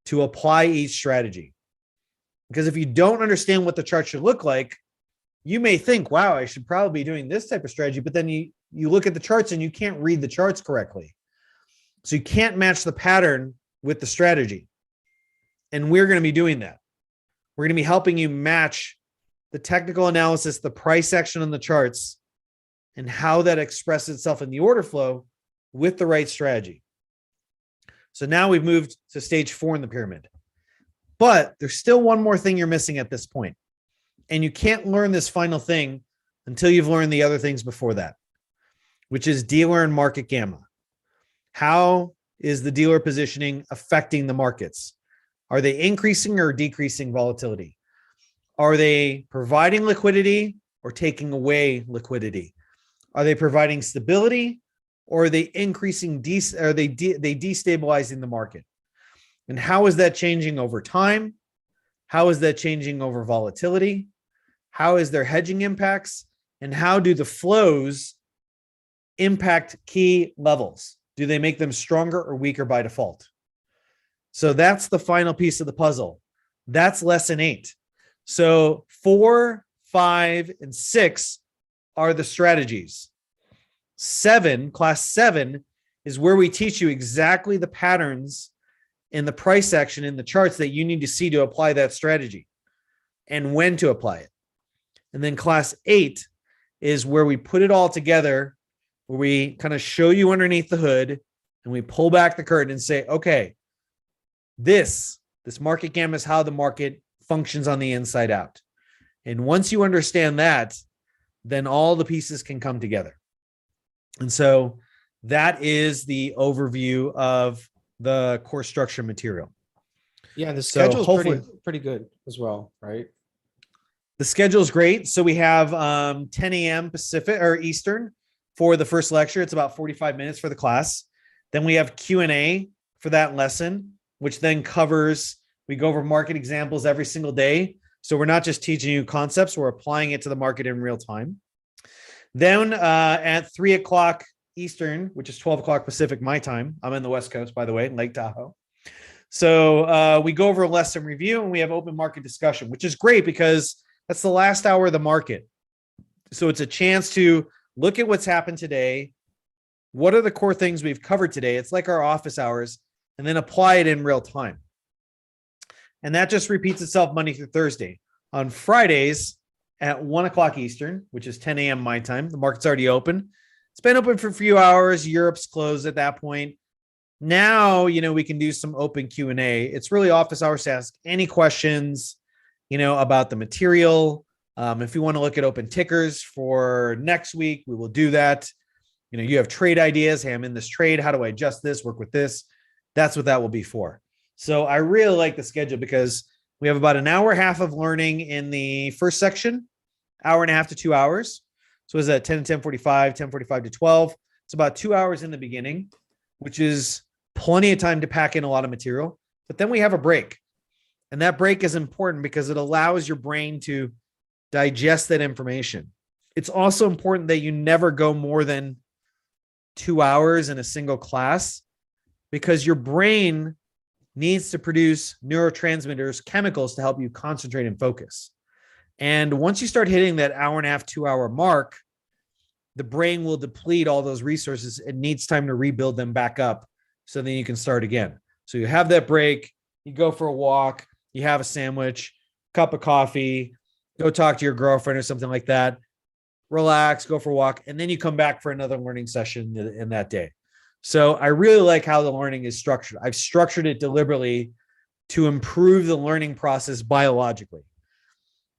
S2: to apply each strategy. Because if you don't understand what the chart should look like, you may think, wow, I should probably be doing this type of strategy, but then you look at the charts and you can't read the charts correctly. So you can't match the pattern with the strategy. And we're going to be doing that. We're going to be helping you match the technical analysis, the price action on the charts, and how that expresses itself in the order flow with the right strategy. So now we've moved to stage 4 in the pyramid. But there's still one more thing you're missing at this point. And you can't learn this final thing until you've learned the other things before that, which is dealer and market gamma. How is the dealer positioning affecting the markets? Are they increasing or decreasing volatility? Are they providing liquidity or taking away liquidity? Are they providing stability or are they increasing, are they destabilizing the market? And how is that changing over time? How is that changing over volatility? How is their hedging impacts? And how do the flows impact key levels? Do they make them stronger or weaker by default? So that's the final piece of the puzzle. That's lesson 8. So 4, 5, and 6 are the strategies. 7, class 7, is where we teach you exactly the patterns in the price action in the charts that you need to see to apply that strategy and when to apply it. And then class 8 is where we put it all together, where we kind of show you underneath the hood and we pull back the curtain and say, okay, this market gamma is how the market functions on the inside out. And once you understand that, then all the pieces can come together. And so that is the overview of the course structure material.
S1: Yeah, and the schedule is pretty good as well, right?
S2: The schedule is great. So we have 10 a.m. Pacific or Eastern for the first lecture. It's about 45 minutes for the class. Then we have Q&A for that lesson, which then covers, we go over market examples every single day. So we're not just teaching you concepts, we're applying it to the market in real time. Then at 3 o'clock Eastern, which is 12 o'clock Pacific, my time. I'm in the West Coast, by the way, in Lake Tahoe. So we go over a lesson review and we have open market discussion, which is great because that's the last hour of the market. So it's a chance to look at what's happened today. What are the core things we've covered today? It's like our office hours, and then apply it in real time. And that just repeats itself Monday through Thursday. On Fridays at 1 o'clock Eastern, which is 10 a.m. my time, the market's already open. It's been open for a few hours. Europe's closed at that point. Now, we can do some open Q&A. It's really office hours to ask any questions, about the material. If you want to look at open tickers for next week, we will do that. You have trade ideas. Hey, I'm in this trade. How do I adjust this, work with this? That's what that will be for. So I really like the schedule because we have about an hour and a half of learning in the first section, hour and a half to 2 hours. So is that 10 to 10:45, 10:45 to 12? It's about 2 hours in the beginning, which is plenty of time to pack in a lot of material. But then we have a break. And that break is important because it allows your brain to digest that information. It's also important that you never go more than 2 hours in a single class, because your brain needs to produce neurotransmitters, chemicals to help you concentrate and focus. And once you start hitting that hour and a half, 2 hour mark, the brain will deplete all those resources. It needs time to rebuild them back up so then you can start again. So you have that break, you go for a walk, you have a sandwich, cup of coffee, go talk to your girlfriend or something like that, relax, go for a walk, and then you come back for another learning session in that day. So I really like how the learning is structured. I've structured it deliberately to improve the learning process biologically.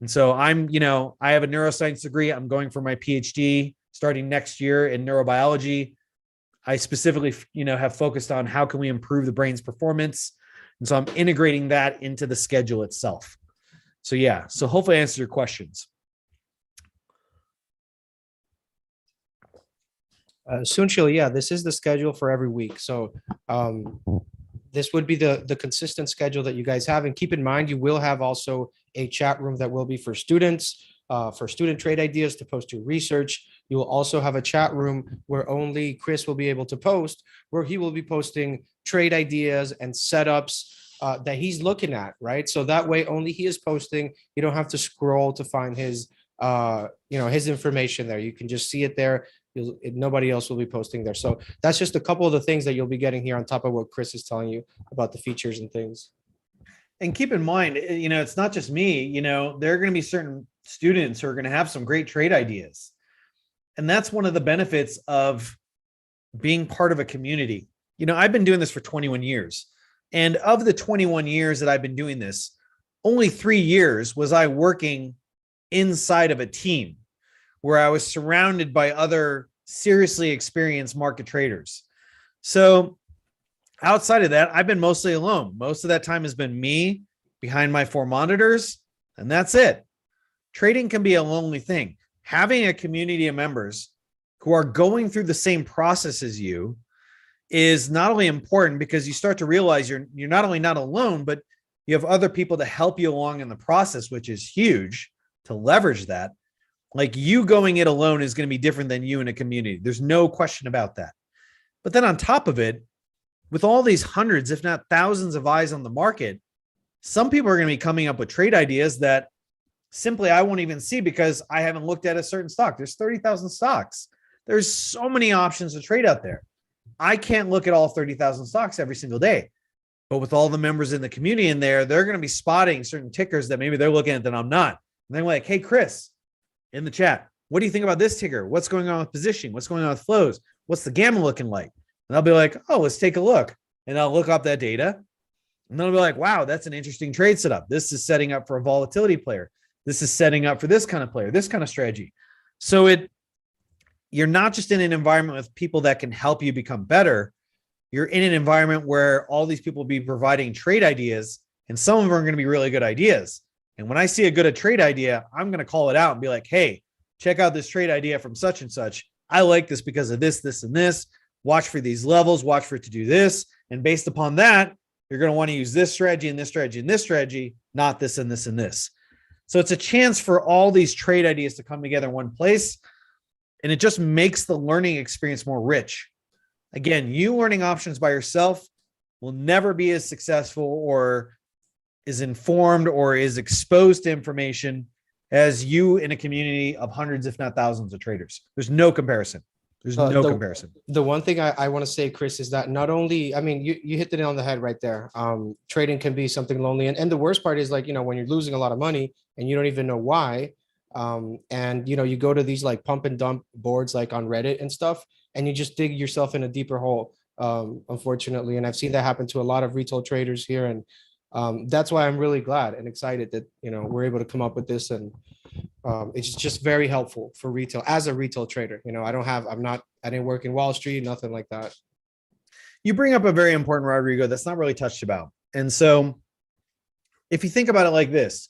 S2: And so I have a neuroscience degree. I'm going for my PhD starting next year in neurobiology. I specifically, have focused on how can we improve the brain's performance. And so I'm integrating that into the schedule itself. So yeah, so hopefully I answered your questions.
S1: Sunshil, yeah, this is the schedule for every week. So this would be the consistent schedule that you guys have. And keep in mind, you will have also a chat room that will be for students, for student trade ideas to post your research. You will also have a chat room where only Chris will be able to post, where he will be posting trade ideas and setups that he's looking at, right? So that way only he is posting. You don't have to scroll to find his information there. You can just see it there. Nobody else will be posting there. So that's just a couple of the things that you'll be getting here on top of what Chris is telling you about the features and things.
S2: And keep in mind, it's not just me, there are going to be certain students who are going to have some great trade ideas. And that's one of the benefits of being part of a community. I've been doing this for 21 years. And of the 21 years that I've been doing this, only 3 years was I working inside of a team where I was surrounded by other seriously experienced market traders. So outside of that, I've been mostly alone. Most of that time has been me behind my 4 monitors, and that's it. Trading can be a lonely thing. Having a community of members who are going through the same process as you is not only important because you start to realize you're not only not alone, but you have other people to help you along in the process, which is huge to leverage that. Like, you going it alone is going to be different than you in a community. There's no question about that. But then on top of it, with all these hundreds, if not thousands of eyes on the market, some people are going to be coming up with trade ideas that simply I won't even see because I haven't looked at a certain stock. There's 30,000 stocks. There's so many options to trade out there. I can't look at all 30,000 stocks every single day. But with all the members in the community in there, they're going to be spotting certain tickers that maybe they're looking at that I'm not. And they're like, hey, Chris, in the chat, what do you think about this ticker? What's going on with positioning? What's going on with flows? What's the gamma looking like? And I'll be like, oh, let's take a look. And I'll look up that data. And then I'll be like, wow, that's an interesting trade setup. This is setting up for a volatility player. This is setting up for this kind of player, this kind of strategy. So you're not just in an environment with people that can help you become better. You're in an environment where all these people will be providing trade ideas, and some of them are going to be really good ideas. And when I see a good trade idea, I'm going to call it out and be like, hey, check out this trade idea from such and such. I like this because of this, this, and this. Watch for these levels, watch for it to do this. And based upon that, you're going to want to use this strategy and this strategy and this strategy, not this and this and this. So it's a chance for all these trade ideas to come together in one place. And it just makes the learning experience more rich. Again, you learning options by yourself will never be as successful or is informed or is exposed to information as you in a community of hundreds, if not thousands of traders. There's no comparison. There's no comparison.
S1: The one thing I want to say, Chris, is that not only, you hit the nail on the head right there. Trading can be something lonely. And the worst part is, like, when you're losing a lot of money and you don't even know why. And, you go to these like pump and dump boards, like on Reddit and stuff, and you just dig yourself in a deeper hole, unfortunately. And I've seen that happen to a lot of retail traders here. And that's why I'm really glad and excited that, we're able to come up with this. And it's just very helpful for retail as a retail trader. I didn't work in Wall Street, nothing like that.
S2: You bring up a very important, Rodrigo, that's not really touched about. And so if you think about it like this,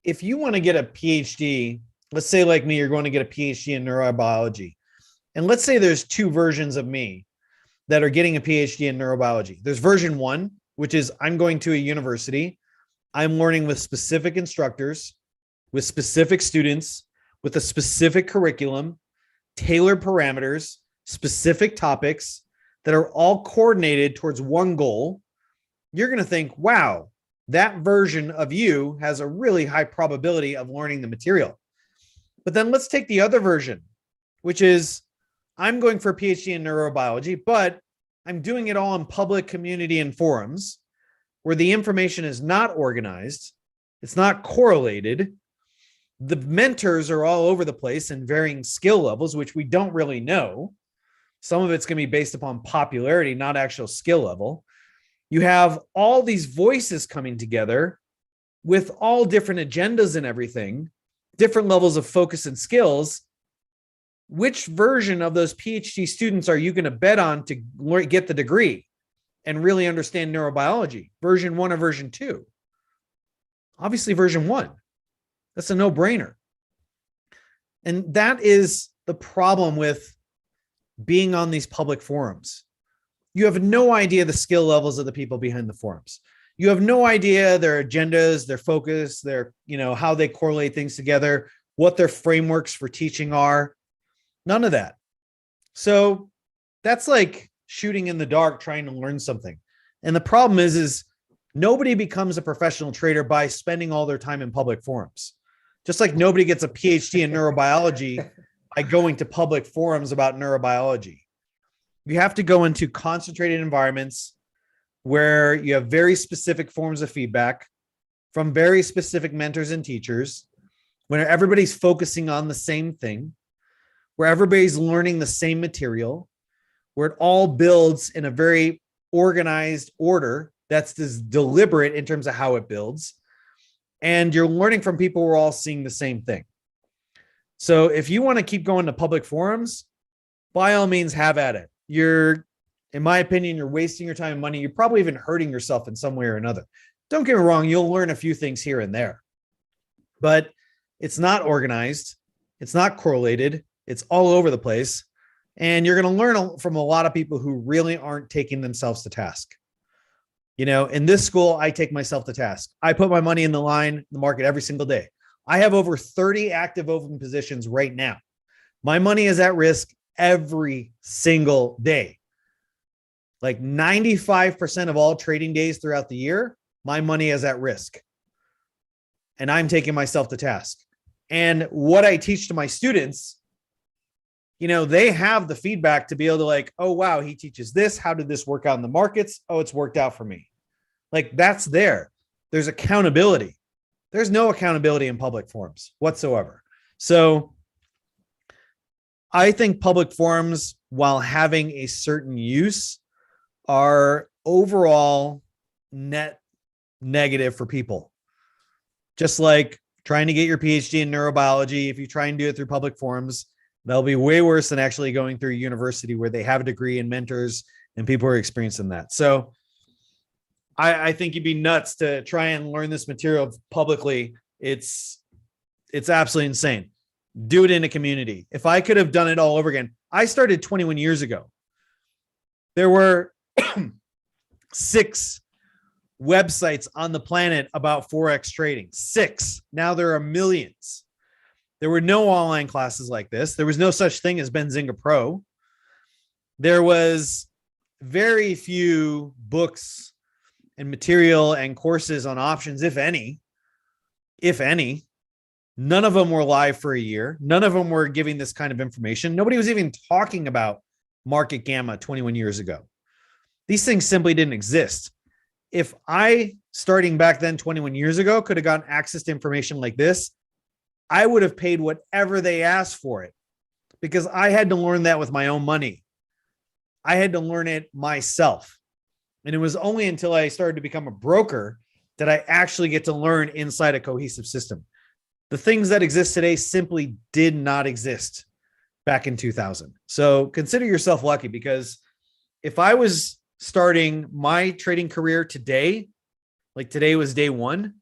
S2: if you want to get a PhD, let's say like me, you're going to get a PhD in neurobiology. And let's say there's 2 versions of me that are getting a PhD in neurobiology. There's version 1, which is I'm going to a university. I'm learning with specific instructors. with specific students, with a specific curriculum, tailored parameters, specific topics that are all coordinated towards one goal, you're going to think, wow, that version of you has a really high probability of learning the material. But then let's take the other version, which is I'm going for a PhD in neurobiology, but I'm doing it all in public community and forums where the information is not organized. It's not correlated. The mentors are all over the place in varying skill levels, which we don't really know. Some of it's going to be based upon popularity, not actual skill level. You have all these voices coming together with all different agendas and everything, different levels of focus and skills. Which version of those PhD students are you going to bet on to get the degree and really understand neurobiology? Version 1 or version 2? Obviously, version 1. That's a no-brainer. And that is the problem with being on these public forums. You have no idea the skill levels of the people behind the forums. You have no idea their agendas, their focus, their, how they correlate things together, what their frameworks for teaching are. None of that. So that's like shooting in the dark, trying to learn something. And the problem is nobody becomes a professional trader by spending all their time in public forums. Just like nobody gets a PhD in neurobiology by going to public forums about neurobiology. You have to go into concentrated environments where you have very specific forms of feedback from very specific mentors and teachers, when everybody's focusing on the same thing, where everybody's learning the same material, where it all builds in a very organized order that's just deliberate in terms of how it builds. And you're learning from people who are all seeing the same thing. So if you want to keep going to public forums, by all means, have at it. In my opinion, you're wasting your time and money. You're probably even hurting yourself in some way or another. Don't get me wrong, you'll learn a few things here and there, but it's not organized. It's not correlated. It's all over the place. And you're going to learn from a lot of people who really aren't taking themselves to task. In this school, I take myself to task. I put my money in the line, in the market every single day. I have over 30 active open positions right now. My money is at risk every single day. Like 95% of all trading days throughout the year, my money is at risk. And I'm taking myself to task. And what I teach to my students, they have the feedback to be able to oh, wow, he teaches this. How did this work out in the markets? Oh, it's worked out for me. That's there. There's accountability. There's no accountability in public forums whatsoever. So I think public forums, while having a certain use, are overall net negative for people. Just like trying to get your PhD in neurobiology, if you try and do it through public forums, they'll be way worse than actually going through a university where they have a degree and mentors and people are experiencing that. So I think you'd be nuts to try and learn this material publicly. It's absolutely insane. Do it in a community. If I could have done it all over again, I started 21 years ago. There were 6 websites on the planet about Forex trading. 6. Now there are millions. There were no online classes like this. There was no such thing as Benzinga Pro. There was very few books and material and courses on options, if any. None of them were live for a year. None of them were giving this kind of information. Nobody was even talking about market gamma 21 years ago. These things simply didn't exist. If I, starting back then 21 years ago, could have gotten access to information like this, I would have paid whatever they asked for it, because I had to learn that with my own money. I had to learn it myself. And it was only until I started to become a broker that I actually get to learn inside a cohesive system. The things that exist today simply did not exist back in 2000. So consider yourself lucky, because if I was starting my trading career today, like today was day 1,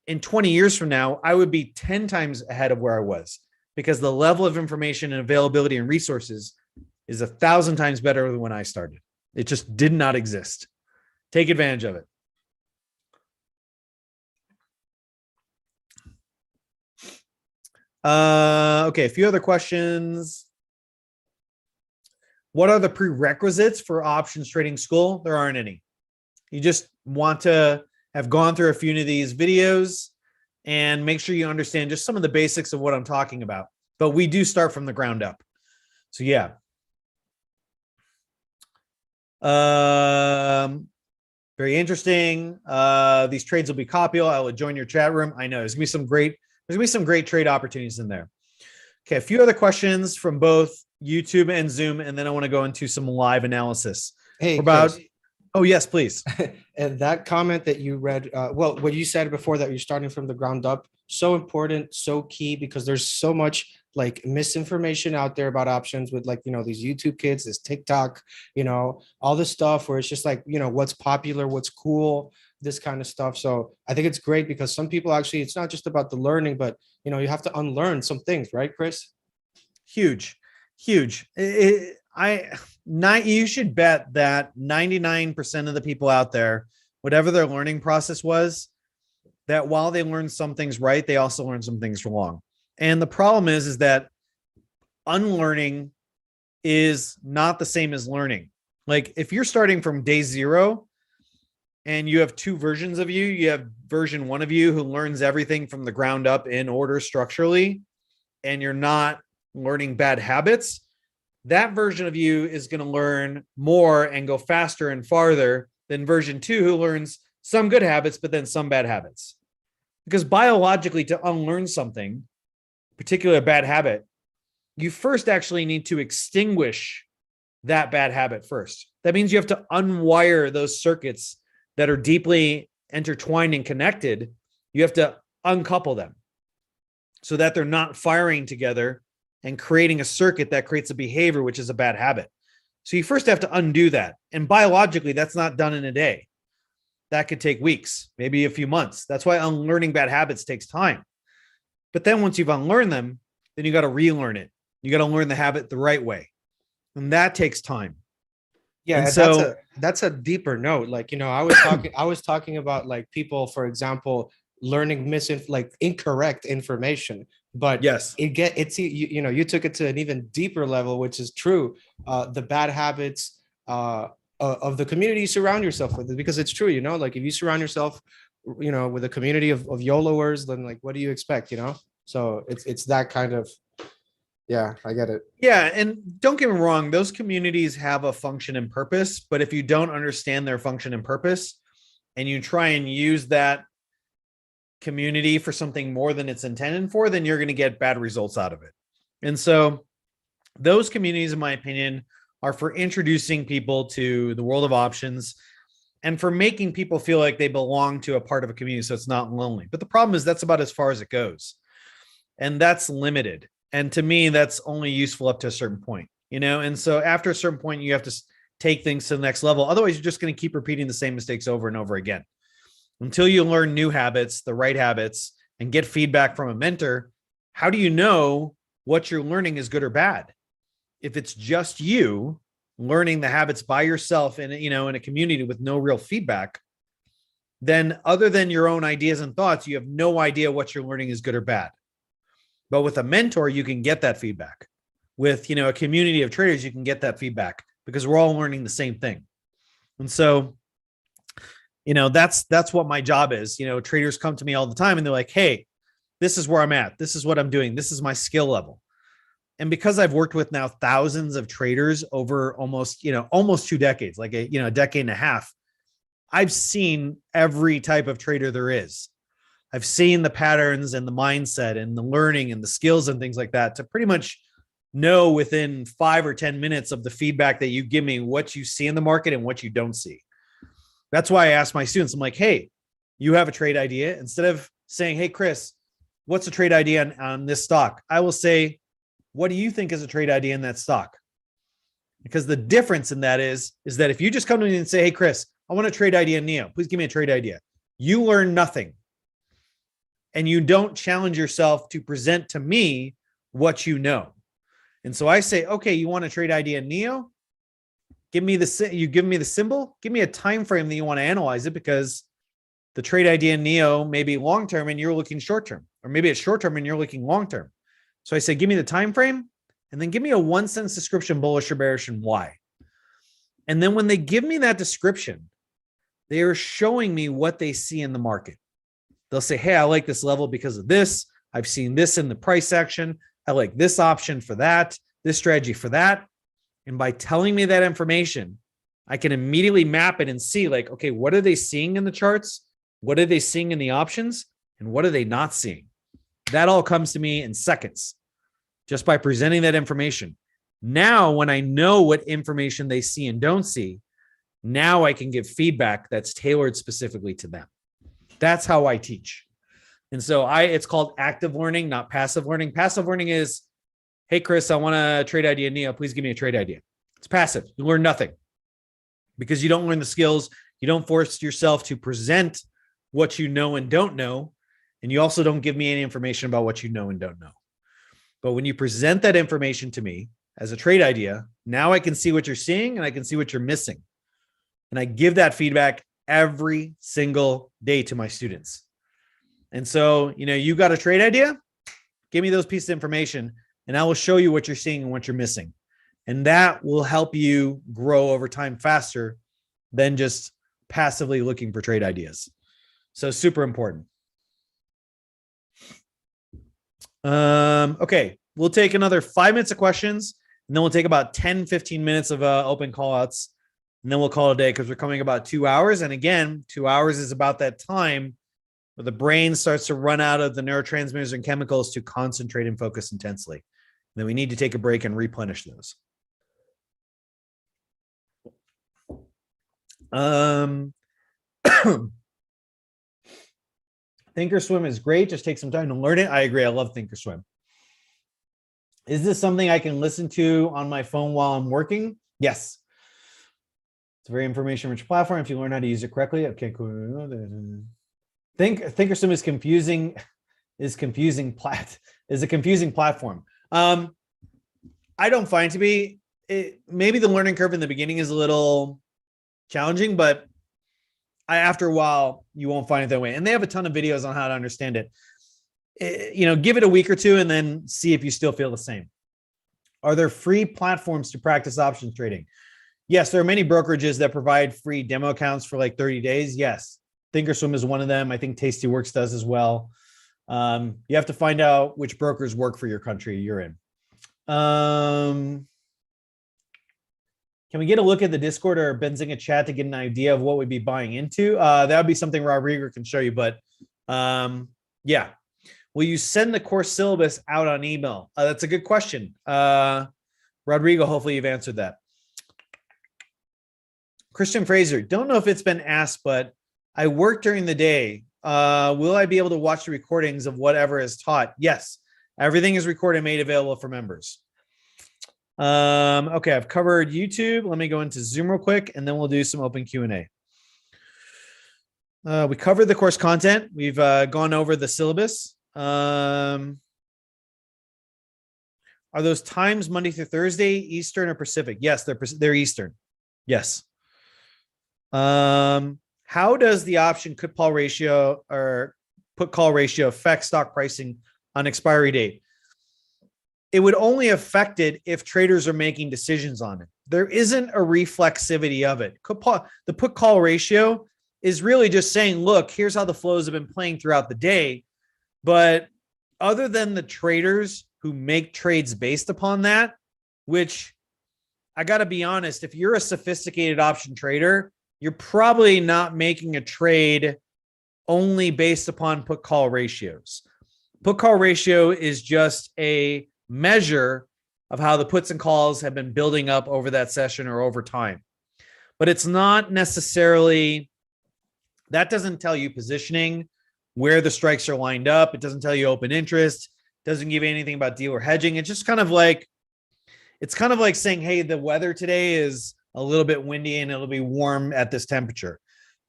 S2: in 20 years from now, I would be 10 times ahead of where I was, because the level of information and availability and resources is 1,000 times better than when I started. It just did not exist. Take advantage of it. Okay, a few other questions. What are the prerequisites for options trading school? There aren't any. You just want to have gone through a few of these videos and make sure you understand just some of the basics of what I'm talking about. But we do start from the ground up. So yeah. Very interesting. These trades will be copyable. I will join your chat room. I know there's gonna be some great trade opportunities in there. Okay, a few other questions from both YouTube and Zoom, and then I want to go into some live analysis.
S1: Hey,
S2: about.
S1: Chris.
S2: Oh yes, please.
S1: And that comment that you read, well, what you said before, that you're starting from the ground up, so important, so key, because there's so much like misinformation out there about options with, like, these YouTube kids, this TikTok, all this stuff where it's just like, what's popular, what's cool, this kind of stuff. So I think it's great because some people actually, it's not just about the learning, but you have to unlearn some things, right, Chris?
S2: Huge. You should bet that 99% of the people out there, whatever their learning process was, that while they learn some things right, they also learn some things wrong. And the problem is that unlearning is not the same as learning. Like if you're starting from day zero and you have two versions of you, you have version one of you who learns everything from the ground up in order structurally, and you're not learning bad habits, that version of you is going to learn more and go faster and farther than version two, who learns some good habits, but then some bad habits. Because biologically, to unlearn something, particularly a bad habit, you first actually need to extinguish that bad habit first. That means you have to unwire those circuits that are deeply intertwined and connected. You have to uncouple them so that they're not firing together and creating a circuit that creates a behavior, which is a bad habit. So you first have to undo that. And biologically, that's not done in a day. That could take weeks, maybe a few months. That's why unlearning bad habits takes time. But then once you've unlearned them, then you got to relearn it. You got to learn the habit the right way. And that takes time.
S1: Yeah,
S2: And
S1: so that's a deeper note. Like, I was talking about like people, for example, learning like incorrect information, but
S2: yes,
S1: you took it to an even deeper level, which is true. The bad habits of the community you surround yourself with, because it's true, like if you surround yourself, with a community of YOLOers, then like, what do you expect, So it's that kind of, yeah, I get it.
S2: Yeah. And don't get me wrong, those communities have a function and purpose, but if you don't understand their function and purpose and you try and use that community for something more than it's intended for, then you're going to get bad results out of it. And so those communities, in my opinion, are for introducing people to the world of options and for making people feel like they belong to a part of a community so it's not lonely. But the problem is that's about as far as it goes. And that's limited. And to me, that's only useful up to a certain point, And so after a certain point, you have to take things to the next level. Otherwise, you're just going to keep repeating the same mistakes over and over again. Until you learn new habits, the right habits, and get feedback from a mentor, how do you know what you're learning is good or bad? If it's just you learning the habits by yourself in a community with no real feedback, then other than your own ideas and thoughts, you have no idea what you're learning is good or bad. But with a mentor, you can get that feedback. With, a community of traders, you can get that feedback because we're all learning the same thing. And so, that's what my job is. Traders come to me all the time and they're like, hey, this is where I'm at. This is what I'm doing. This is my skill level. And because I've worked with now thousands of traders over almost 2 decades, like a decade and a half, I've seen every type of trader there is. I've seen the patterns and the mindset and the learning and the skills and things like that to pretty much know within 5 or 10 minutes of the feedback that you give me what you see in the market and what you don't see. That's why I ask my students, I'm like, hey, you have a trade idea. Instead of saying, hey, Chris, what's a trade idea on this stock? I will say, what do you think is a trade idea in that stock? Because the difference in that is that if you just come to me and say, hey, Chris, I want a trade idea in NEO. Please give me a trade idea. You learn nothing. And you don't challenge yourself to present to me what you know. And so I say, okay, you want a trade idea in NEO? You give me the symbol, give me a time frame that you want to analyze it, because the trade idea in NEO may be long-term and you're looking short-term, or maybe it's short-term and you're looking long-term. So I say, give me the time frame, and then give me a 1 sentence description, bullish or bearish, and why. And then when they give me that description, they are showing me what they see in the market. They'll say, hey, I like this level because of this. I've seen this in the price action. I like this option for that, this strategy for that. And by telling me that information, I can immediately map it and see like, okay, what are they seeing in the charts? What are they seeing in the options? And what are they not seeing? That all comes to me in seconds just by presenting that information. Now, when I know what information they see and don't see, now I can give feedback that's tailored specifically to them. That's how I teach. And so it's called active learning, not passive learning. Passive learning is, hey, Chris, I want a trade idea. Nia, please give me a trade idea. It's passive. You learn nothing because you don't learn the skills. You don't force yourself to present what you know and don't know. And you also don't give me any information about what you know and don't know. But when you present that information to me as a trade idea, now I can see what you're seeing and I can see what you're missing. And I give that feedback every single day to my students. And so, you got a trade idea, give me those pieces of information and I will show you what you're seeing and what you're missing. And that will help you grow over time faster than just passively looking for trade ideas. So super important. Okay, we'll take another 5 minutes of questions and then we'll take about 10, 15 minutes of open call outs. And then we'll call it a day because we're coming about 2 hours. And again, 2 hours is about that time where the brain starts to run out of the neurotransmitters and chemicals to concentrate and focus intensely. And then we need to take a break and replenish those. Thinkorswim is great. Just take some time to learn it. I agree. I love Thinkorswim. Is this something I can listen to on my phone while I'm working? Yes. It's a very information-rich platform if you learn how to use it correctly. Okay, cool. Thinkorswim is confusing. Is a confusing platform. I don't find it to be. Maybe the learning curve in the beginning is a little challenging, but after a while, you won't find it that way. And they have a ton of videos on how to understand it. Give it a week or two and then see if you still feel the same. Are there free platforms to practice options trading? Yes, there are many brokerages that provide free demo accounts for like 30 days. Yes, Thinkorswim is one of them. I think Tastyworks does as well. You have to find out which brokers work for your country you're in. Can we get a look at the Discord or Benzinga chat to get an idea of what we'd be buying into? That would be something Rodrigo can show you. But yeah, will you send the course syllabus out on email? That's a good question. Rodrigo, hopefully you've answered that. Christian Fraser, don't know if it's been asked, but I work during the day. Will I be able to watch the recordings of whatever is taught? Yes, everything is recorded and made available for members. Okay, I've covered YouTube. Let me go into Zoom real quick, and then we'll do some open Q&A. We covered the course content. We've gone over the syllabus. Are those times Monday through Thursday, Eastern or Pacific? Yes, they're Eastern. Yes. How does the option put call ratio affect stock pricing on expiry date? It would only affect it if traders are making decisions on it. There isn't a reflexivity of it. The put call ratio is really just saying, look, here's how the flows have been playing throughout the day. But other than the traders who make trades based upon that, which I got to be honest, if you're a sophisticated option trader, you're probably not making a trade only based upon put call ratios. Put call ratio is just a measure of how the puts and calls have been building up over that session or over time. But it's not necessarily, that doesn't tell you positioning, where the strikes are lined up. It doesn't tell you open interest. It doesn't give you anything about dealer hedging. It's just kind of like saying, hey, the weather today is a little bit windy and it'll be warm at this temperature.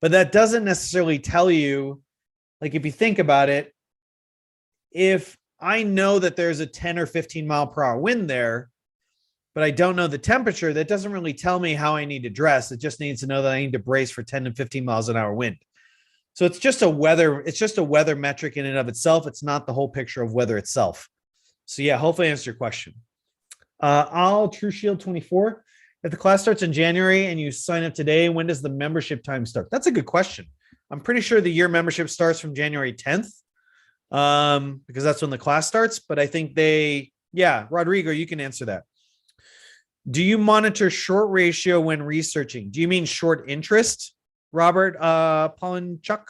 S2: But that doesn't necessarily tell you, like if you think about it, if I know that there's a 10 or 15 mile per hour wind there, but I don't know the temperature, that doesn't really tell me how I need to dress. It just needs to know that I need to brace for 10 to 15 miles an hour wind. So it's just a weather metric in and of itself. It's not the whole picture of weather itself. So yeah, hopefully I answered your question. I'll True Shield 24. If the class starts in January and you sign up today, when does the membership time start? That's a good question. I'm pretty sure the year membership starts from January 10th, because that's when the class starts. But I think Rodrigo, you can answer that. Do you monitor short ratio when researching? Do you mean short interest, Robert Polinchuk?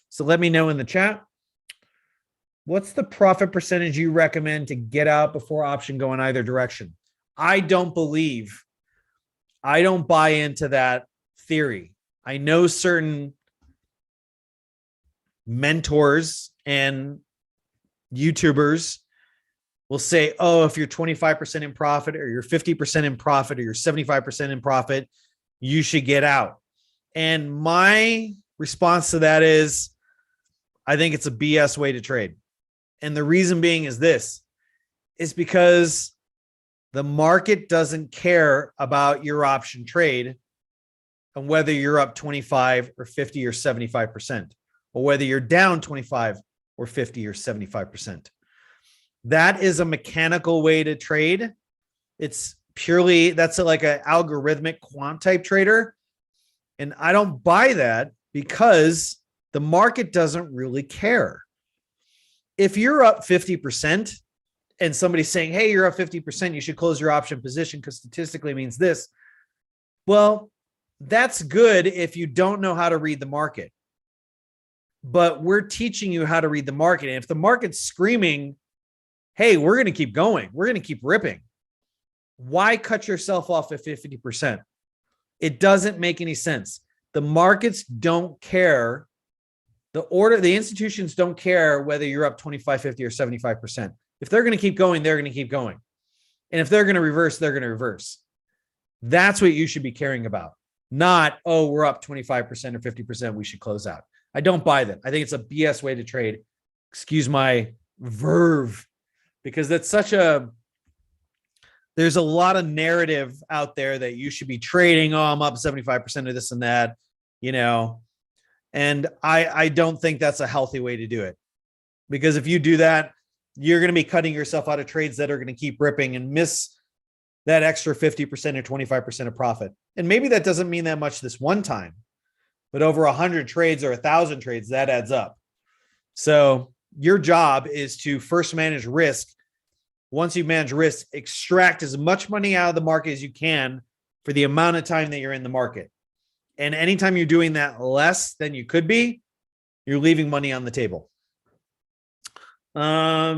S2: So let me know in the chat. What's the profit percentage you recommend to get out before option go in either direction? I don't buy into that theory. I know certain mentors and YouTubers will say, oh, if you're 25% in profit or you're 50% in profit or you're 75% in profit, you should get out. And my response to that is, I think it's a BS way to trade. And the reason being is because the market doesn't care about your option trade and whether you're up 25 or 50 or 75%, or whether you're down 25 or 50 or 75%. That is a mechanical way to trade. It's purely, that's like an algorithmic quant type trader. And I don't buy that because the market doesn't really care. If you're up 50% and somebody's saying, hey, you're up 50%, you should close your option position because statistically it means this. Well, that's good if you don't know how to read the market. But we're teaching you how to read the market. And if the market's screaming, hey, we're going to keep going, we're going to keep ripping, why cut yourself off at 50%? It doesn't make any sense. The markets don't care. The institutions don't care whether you're up 25, 50, or 75%. If they're going to keep going, they're going to keep going. And if they're going to reverse, they're going to reverse. That's what you should be caring about. Not, oh, we're up 25% or 50%, we should close out. I don't buy that. I think it's a BS way to trade. Excuse my verve, because there's a lot of narrative out there that you should be trading. Oh, I'm up 75% of this and that, and I don't think that's a healthy way to do it, because if you do that, you're going to be cutting yourself out of trades that are going to keep ripping and miss that extra 50% or 25% of profit. And maybe that doesn't mean that much this one time, but over 100 trades or 1,000 trades, that adds up. So your job is to first manage risk. Once you manage risk, extract as much money out of the market as you can for the amount of time that you're in the market. And anytime you're doing that less than you could be, you're leaving money on the table. As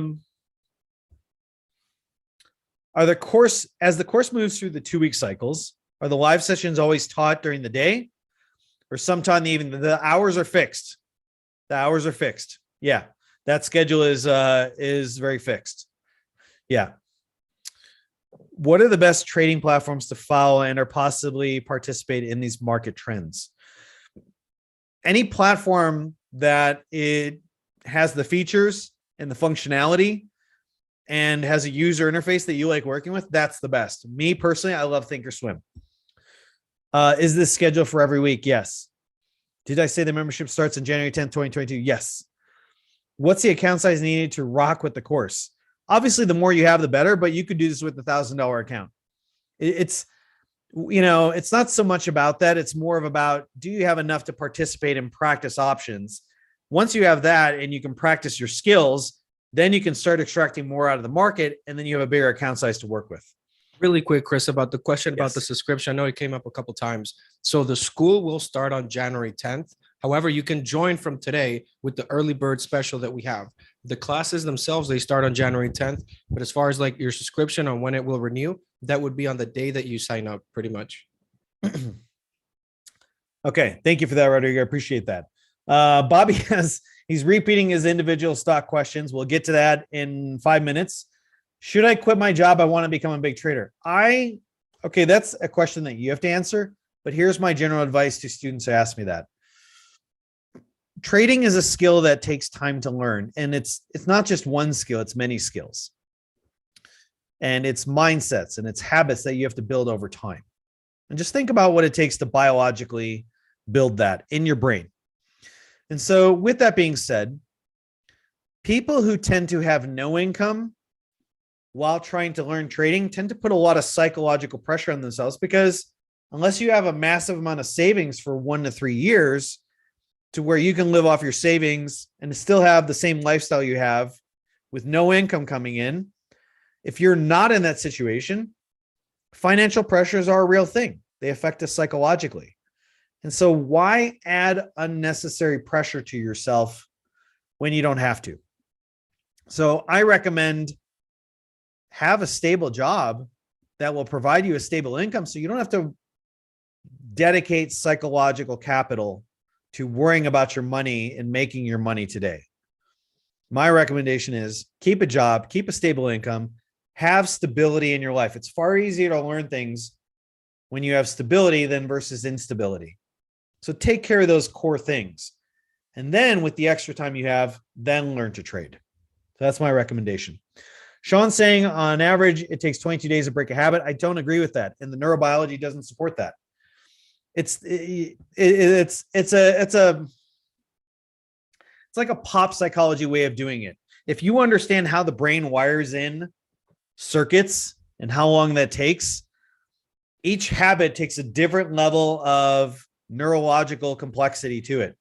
S2: the course moves through the 2-week cycles, are the live sessions always taught during the day or sometime in the evening? The hours are fixed. Yeah. That schedule is very fixed. Yeah. What are the best trading platforms to follow and or possibly participate in these market trends? Any platform that it has the features and the functionality and has a user interface that you like working with, that's the best. Me personally, I love Thinkorswim. Is this scheduled for every week? Yes. Did I say the membership starts on January 10th, 2022? Yes. What's the account size needed to rock with the course? Obviously, the more you have, the better, but you could do this with $1,000 account. It's not so much about that. It's more of about, do you have enough to participate and practice options? Once you have that and you can practice your skills, then you can start extracting more out of the market, and then you have a bigger account size to work with.
S1: Really quick, Chris, about the question about the subscription. I know it came up a couple of times. So the school will start on January 10th. However, you can join from today with the early bird special that we have. The classes themselves, they start on January 10th. But as far as like your subscription on when it will renew, that would be on the day that you sign up, pretty much.
S2: Okay. Thank you for that, Rodrigo. I appreciate that. Bobby he's repeating his individual stock questions. We'll get to that in 5 minutes. Should I quit my job? I want to become a big trader. Okay, that's a question that you have to answer, but here's my general advice to students who ask me that. Trading is a skill that takes time to learn, and it's not just one skill, it's many skills. And it's mindsets and it's habits that you have to build over time. And just think about what it takes to biologically build that in your brain. And so with that being said, people who tend to have no income while trying to learn trading tend to put a lot of psychological pressure on themselves, because unless you have a massive amount of savings for 1 to 3 years to where you can live off your savings and still have the same lifestyle you have with no income coming in, if you're not in that situation, financial pressures are a real thing. They affect us psychologically. And so why add unnecessary pressure to yourself when you don't have to? So I recommend have a stable job that will provide you a stable income so you don't have to dedicate psychological capital to worrying about your money and making your money today. My recommendation is keep a job, keep a stable income, have stability in your life. It's far easier to learn things when you have stability than versus instability. So take care of those core things. And then with the extra time you have, then learn to trade. So that's my recommendation. Sean's saying on average, it takes 22 days to break a habit. I don't agree with that. And the neurobiology doesn't support that. It's like a pop psychology way of doing it. If you understand how the brain wires in circuits and how long that takes, each habit takes a different level of neurological complexity to it.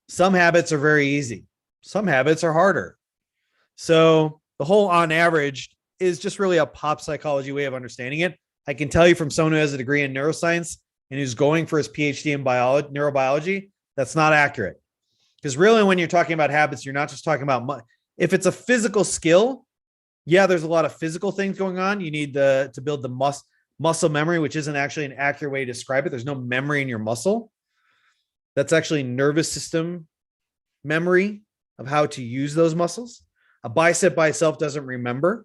S2: Some habits are very easy. Some habits are harder. So the whole on average is just really a pop psychology way of understanding it. I can tell you from someone who has a degree in neuroscience and who's going for his PhD in neurobiology, that's not accurate. Because really, when you're talking about habits, you're not just talking about if it's a physical skill. Yeah, there's a lot of physical things going on. You need to build the muscle memory, which isn't actually an accurate way to describe it. There's no memory in your muscle. That's actually nervous system memory of how to use those muscles. A bicep by itself doesn't remember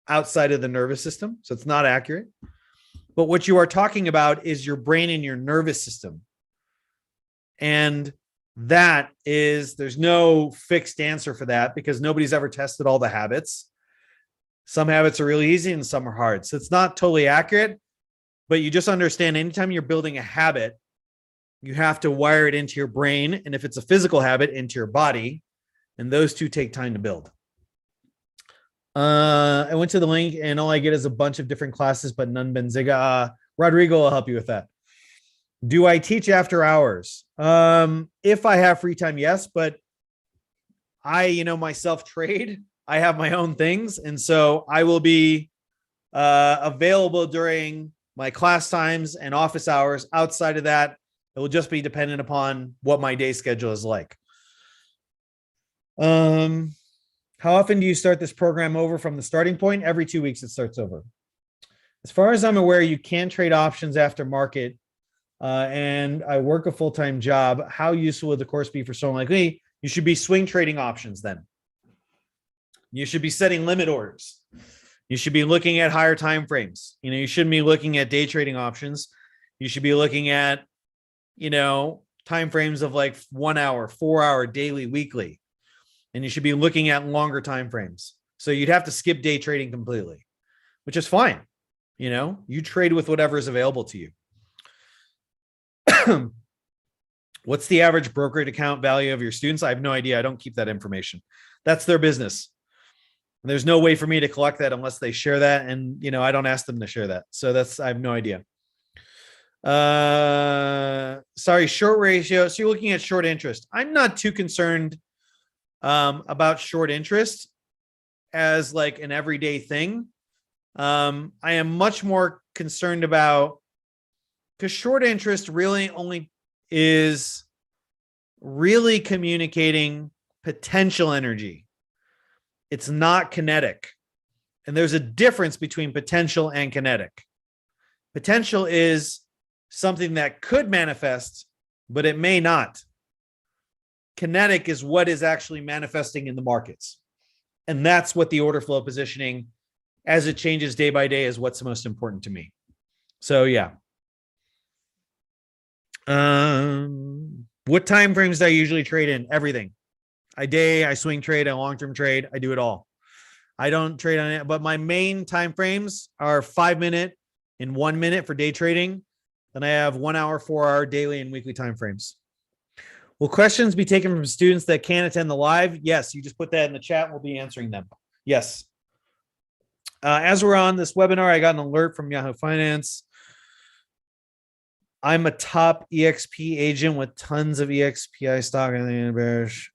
S2: outside of the nervous system, so it's not accurate. But what you are talking about is your brain and your nervous system. And that is, there's no fixed answer for that because nobody's ever tested all the habits. Some habits are really easy and some are hard. So it's not totally accurate, but you just understand anytime you're building a habit, you have to wire it into your brain. And if it's a physical habit, into your body. And those two take time to build. I went to the link and all I get is a bunch of different classes, but none Benzinga. Rodrigo will help you with that. Do I teach after hours? If I have free time, yes, but I, myself trade. I have my own things. And so I will be available during my class times and office hours. Outside of that, it will just be dependent upon what my day schedule is like. How often do you start this program over from the starting point? Every 2 weeks it starts over. As far as I'm aware, you can trade options after market. And I work a full-time job. How useful would the course be for someone like me? You should be swing trading options then. You should be setting limit orders. You should be looking at higher time frames. You shouldn't be looking at day trading options. You should be looking at, time frames of like 1 hour, 4 hour, daily, weekly. And you should be looking at longer time frames. So you'd have to skip day trading completely, which is fine. You trade with whatever is available to you. What's the average brokerage account value of your students? I have no idea. I don't keep that information. That's their business. And there's no way for me to collect that unless they share that. And, I don't ask them to share that. So I have no idea. Sorry, short ratio. So you're looking at short interest. I'm not too concerned about short interest as like an everyday thing. I am much more concerned about, because short interest really only is really communicating potential energy. It's not kinetic. And there's a difference between potential and kinetic. Potential is something that could manifest, but it may not. Kinetic is what is actually manifesting in the markets. And that's what the order flow positioning, as it changes day by day, is what's most important to me. So yeah. What time frames do I usually trade in? Everything. I swing trade, I long-term trade. I do it all. I don't trade on it, but my main time frames are 5 minute and 1 minute for day trading. Then I have 1 hour, 4 hour daily and weekly time frames. Will questions be taken from students that can't attend the live? Yes. You just put that in the chat. We'll be answering them. Yes. As we're on this webinar, I got an alert from Yahoo Finance. I'm a top EXP agent with tons of EXPI stock.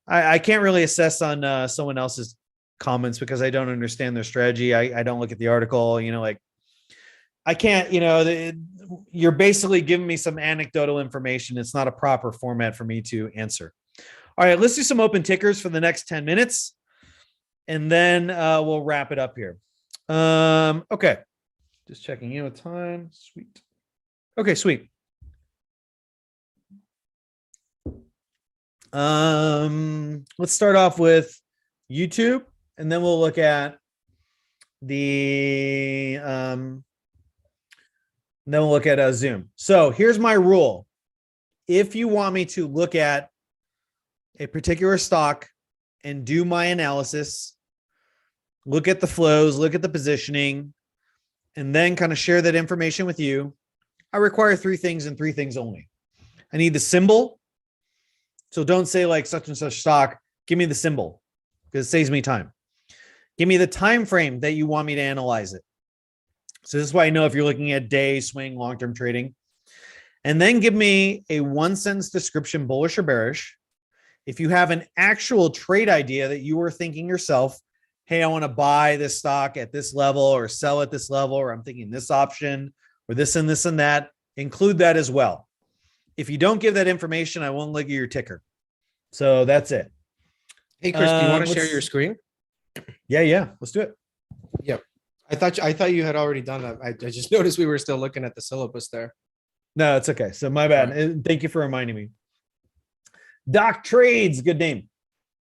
S2: I can't really assess on someone else's comments because I don't understand their strategy. I don't look at the article, like I can't, you're basically giving me some anecdotal information. It's not a proper format for me to answer. All right, let's do some open tickers for the next 10 minutes and then we'll wrap it up here. Okay. Just checking in with time. Sweet. Okay, sweet. Let's start off with YouTube and then we'll look at the Zoom. So here's my rule. If you want me to look at a particular stock and do my analysis, look at the flows, look at the positioning, and then kind of share that information with you, I require 3 things and 3 things only. I need the symbol. So don't say like such and such stock. Give me the symbol because it saves me time. Give me the time frame that you want me to analyze it. So this is why I know if you're looking at day, swing, long-term trading. And then give me a 1-sentence description, bullish or bearish. If you have an actual trade idea that you were thinking yourself, hey, I want to buy this stock at this level or sell at this level, or I'm thinking this option or this and this and that, include that as well. If you don't give that information, I won't look at your ticker. So that's it.
S1: Hey, Chris, do you want to share your screen?
S2: Yeah. Let's do it.
S1: Yep. I thought you had already done that. I just noticed we were still looking at the syllabus there.
S2: No, it's okay. So my bad. Right. Thank you for reminding me. Doc Trades, good name.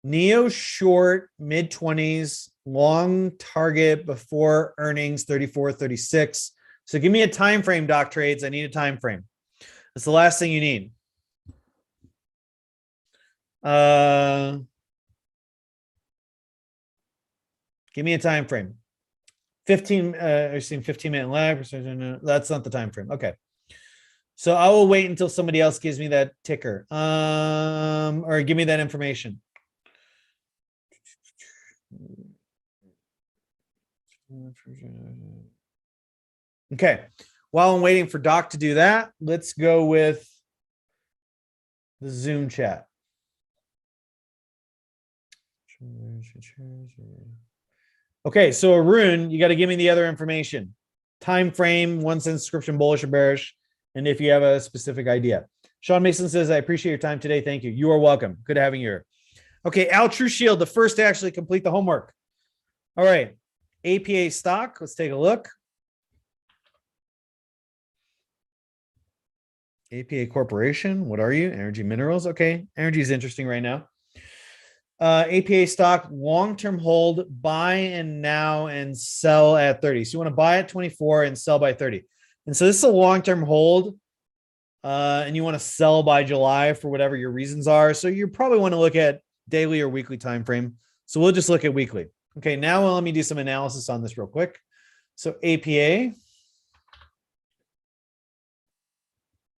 S2: Neo short, mid-20s, long target before earnings, 34, 36. So give me a time frame, Doc Trades. I need a time frame. That's the last thing you need. Give me a time frame. 15-minute lag. That's not the time frame. Okay. So I will wait until somebody else gives me that ticker. Or give me that information. Okay. While I'm waiting for Doc to do that, let's go with the Zoom chat. Okay, so Arun, you got to give me the other information. Time frame, 1-sentence description, bullish or bearish, and if you have a specific idea. Sean Mason says, I appreciate your time today. Thank you. You are welcome. Good having you here. Okay, Al True Shield, the first to actually complete the homework. All right, APA stock. Let's take a look. APA Corporation. What are you? Energy Minerals. Okay, energy is interesting right now. APA stock, long-term hold, buy and now and sell at 30. So you want to buy at 24 and sell by 30. And so this is a long-term hold. And you want to sell by July for whatever your reasons are. So you probably want to look at daily or weekly time frame. So we'll just look at weekly. Okay, now let me do some analysis on this real quick. So APA.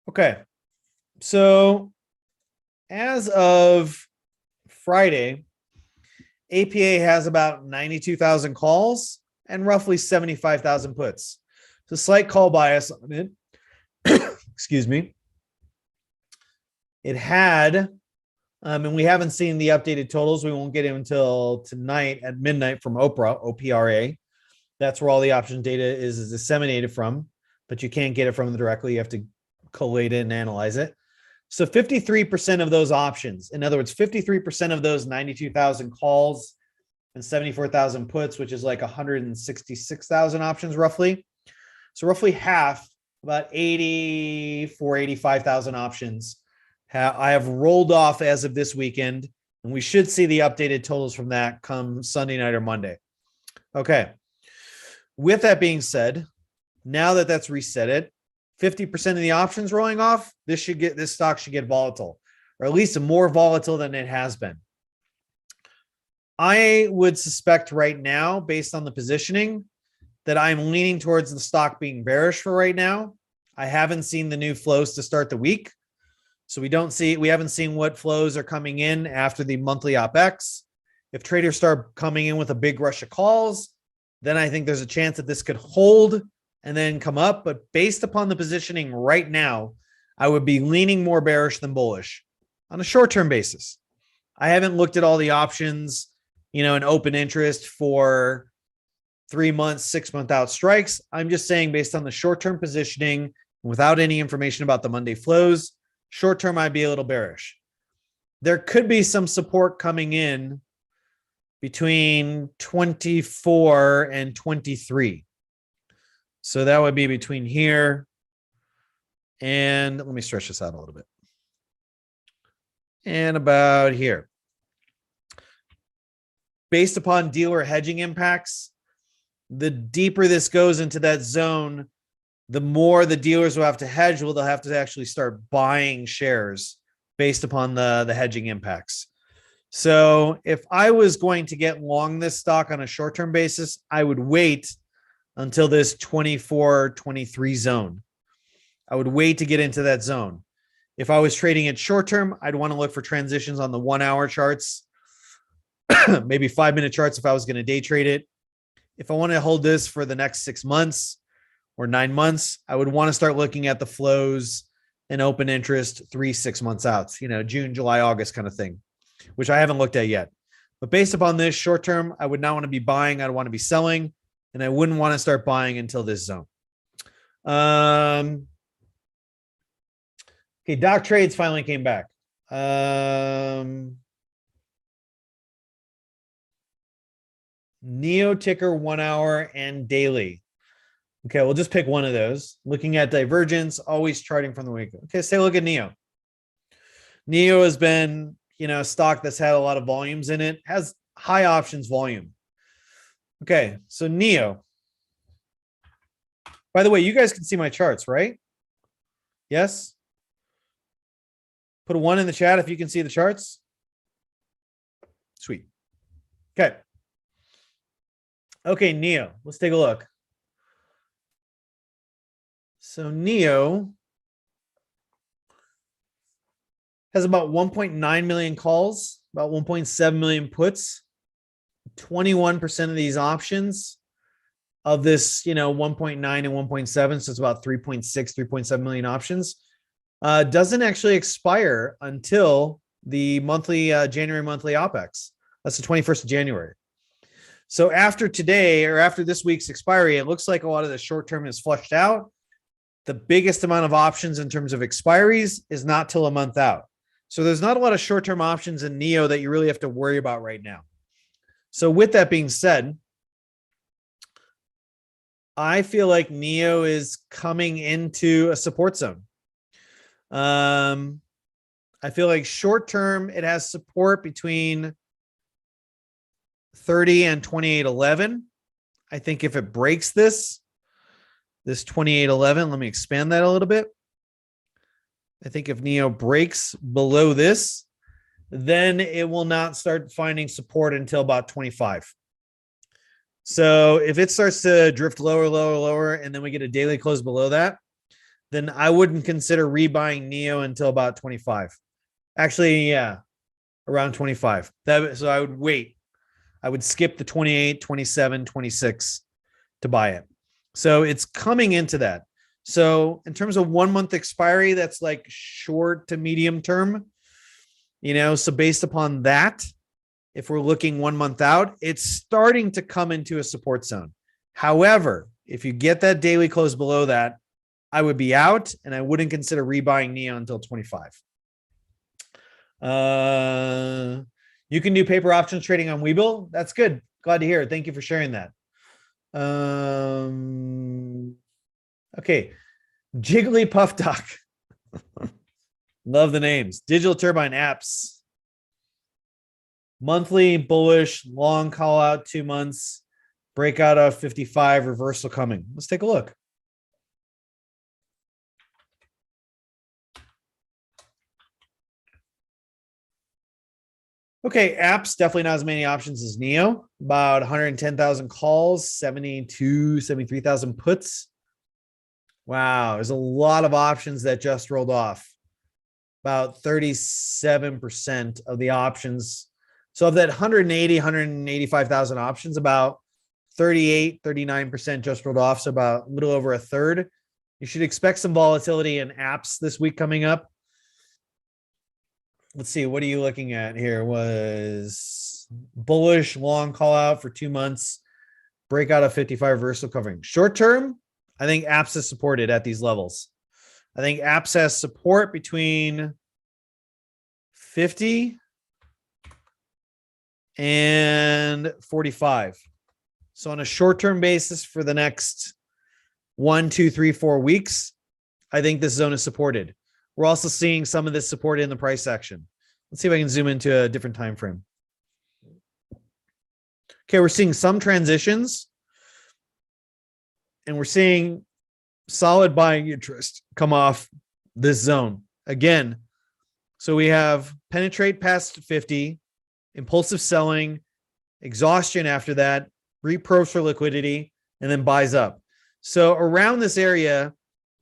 S2: Okay, so as of Friday, APA has about 92,000 calls and roughly 75,000 puts. So slight call bias on it. Excuse me. It had, and we haven't seen the updated totals. We won't get it until tonight at midnight from OPRA. That's where all the option data is disseminated from, but you can't get it from them directly. You have to collate it and analyze it. So 53% of those options, in other words, 53% of those 92,000 calls and 74,000 puts, which is like 166,000 options roughly. So roughly half, about 85,000 options I have rolled off as of this weekend, and we should see the updated totals from that come Sunday night or Monday. Okay. With that being said, now that that's reset it, 50% of the options rolling off, this stock should get volatile, or at least more volatile than it has been. I would suspect right now, based on the positioning, that I'm leaning towards the stock being bearish for right now. I haven't seen the new flows to start the week. So we haven't seen what flows are coming in after the monthly OPEX. If traders start coming in with a big rush of calls, then I think there's a chance that this could hold and then come up. But based upon the positioning right now, I would be leaning more bearish than bullish on a short-term basis. I haven't looked at all the options, an open interest for 3 months, 6-month out strikes. I'm just saying based on the short-term positioning, without any information about the Monday flows, short-term, I'd be a little bearish. There could be some support coming in between 24 and 23. So that would be between here and let me stretch this out a little bit. And about here. Based upon dealer hedging impacts, the deeper this goes into that zone, the more the dealers will have to hedge. They'll have to actually start buying shares based upon the hedging impacts. So if I was going to get long this stock on a short-term basis, I would wait until this 24-23 zone. I would wait to get into that zone. If I was trading it short-term, I'd want to look for transitions on the 1-hour charts, maybe 5-minute charts if I was going to day trade it. If I want to hold this for the next 6 months or 9 months, I would want to start looking at the flows and open interest 3-6 months out, June, July, August kind of thing, which I haven't looked at yet. But based upon this short term, I would not want to be buying. I'd want to be selling, and I wouldn't want to start buying until this zone. Okay, Doc Trades finally came back. Neo ticker 1 hour and daily. Okay, we'll just pick one of those. Looking at divergence, always charting from the week. Okay, let's take a look at Neo. Neo has been, a stock that's had a lot of volumes in it, has high options volume. Okay, so Neo. By the way, you guys can see my charts, right? Yes? Put a 1 in the chat if you can see the charts. Sweet. Okay. Okay, Neo. Let's take a look. So Neo has about 1.9 million calls, about 1.7 million puts, 21% of these options of this, 1.9 and 1.7. So it's about 3.6, 3.7 million options. Doesn't actually expire until the monthly January monthly OPEX. That's the 21st of January. So after today or after this week's expiry, it looks like a lot of the short term is flushed out. The biggest amount of options in terms of expiries is not till a month out. So there's not a lot of short-term options in Neo that you really have to worry about right now. So with that being said, I feel like Neo is coming into a support zone. I feel like short-term, it has support between 30 and 28.11. I think if it breaks this 28.11, let me expand that a little bit. I think if Neo breaks below this, then it will not start finding support until about 25. So if it starts to drift lower, lower, lower, and then we get a daily close below that, then I wouldn't consider rebuying Neo until about 25. Actually, yeah, around 25. So I would wait. I would skip the 28, 27, 26 to buy it. So it's coming into that. So in terms of 1 month expiry, that's like short to medium term, so based upon that, if we're looking 1 month out, it's starting to come into a support zone. However, if you get that daily close below that, I would be out and I wouldn't consider rebuying Neo until 25. You can do paper options trading on Webull. That's good. Glad to hear it. Thank you for sharing that. Okay. Jigglypuff Doc. Love the names. Digital Turbine Apps. Monthly bullish, long call out 2 months, breakout of 55, reversal coming. Let's take a look. Okay, apps, definitely not as many options as Neo. About 110,000 calls, 73,000 puts. Wow, there's a lot of options that just rolled off. About 37% of the options. So of that 185,000 options, about 38, 39% just rolled off. So about a little over a third. You should expect some volatility in apps this week coming up. Let's see. What are you looking at here? Was bullish long call out for 2 months. Breakout of 55 reversal covering. Short term, I think apps is supported at these levels. I think apps has support between 50 and 45. So on a short-term basis for the next 1, 2, 3, 4 weeks, I think this zone is supported. We're also seeing some of this support in the price action. Let's see if I can zoom into a different time frame. Okay, we're seeing some transitions, and we're seeing solid buying interest come off this zone again. So we have penetrate past 50, impulsive selling, exhaustion after that, reprobes for liquidity, and then buys up. So around this area,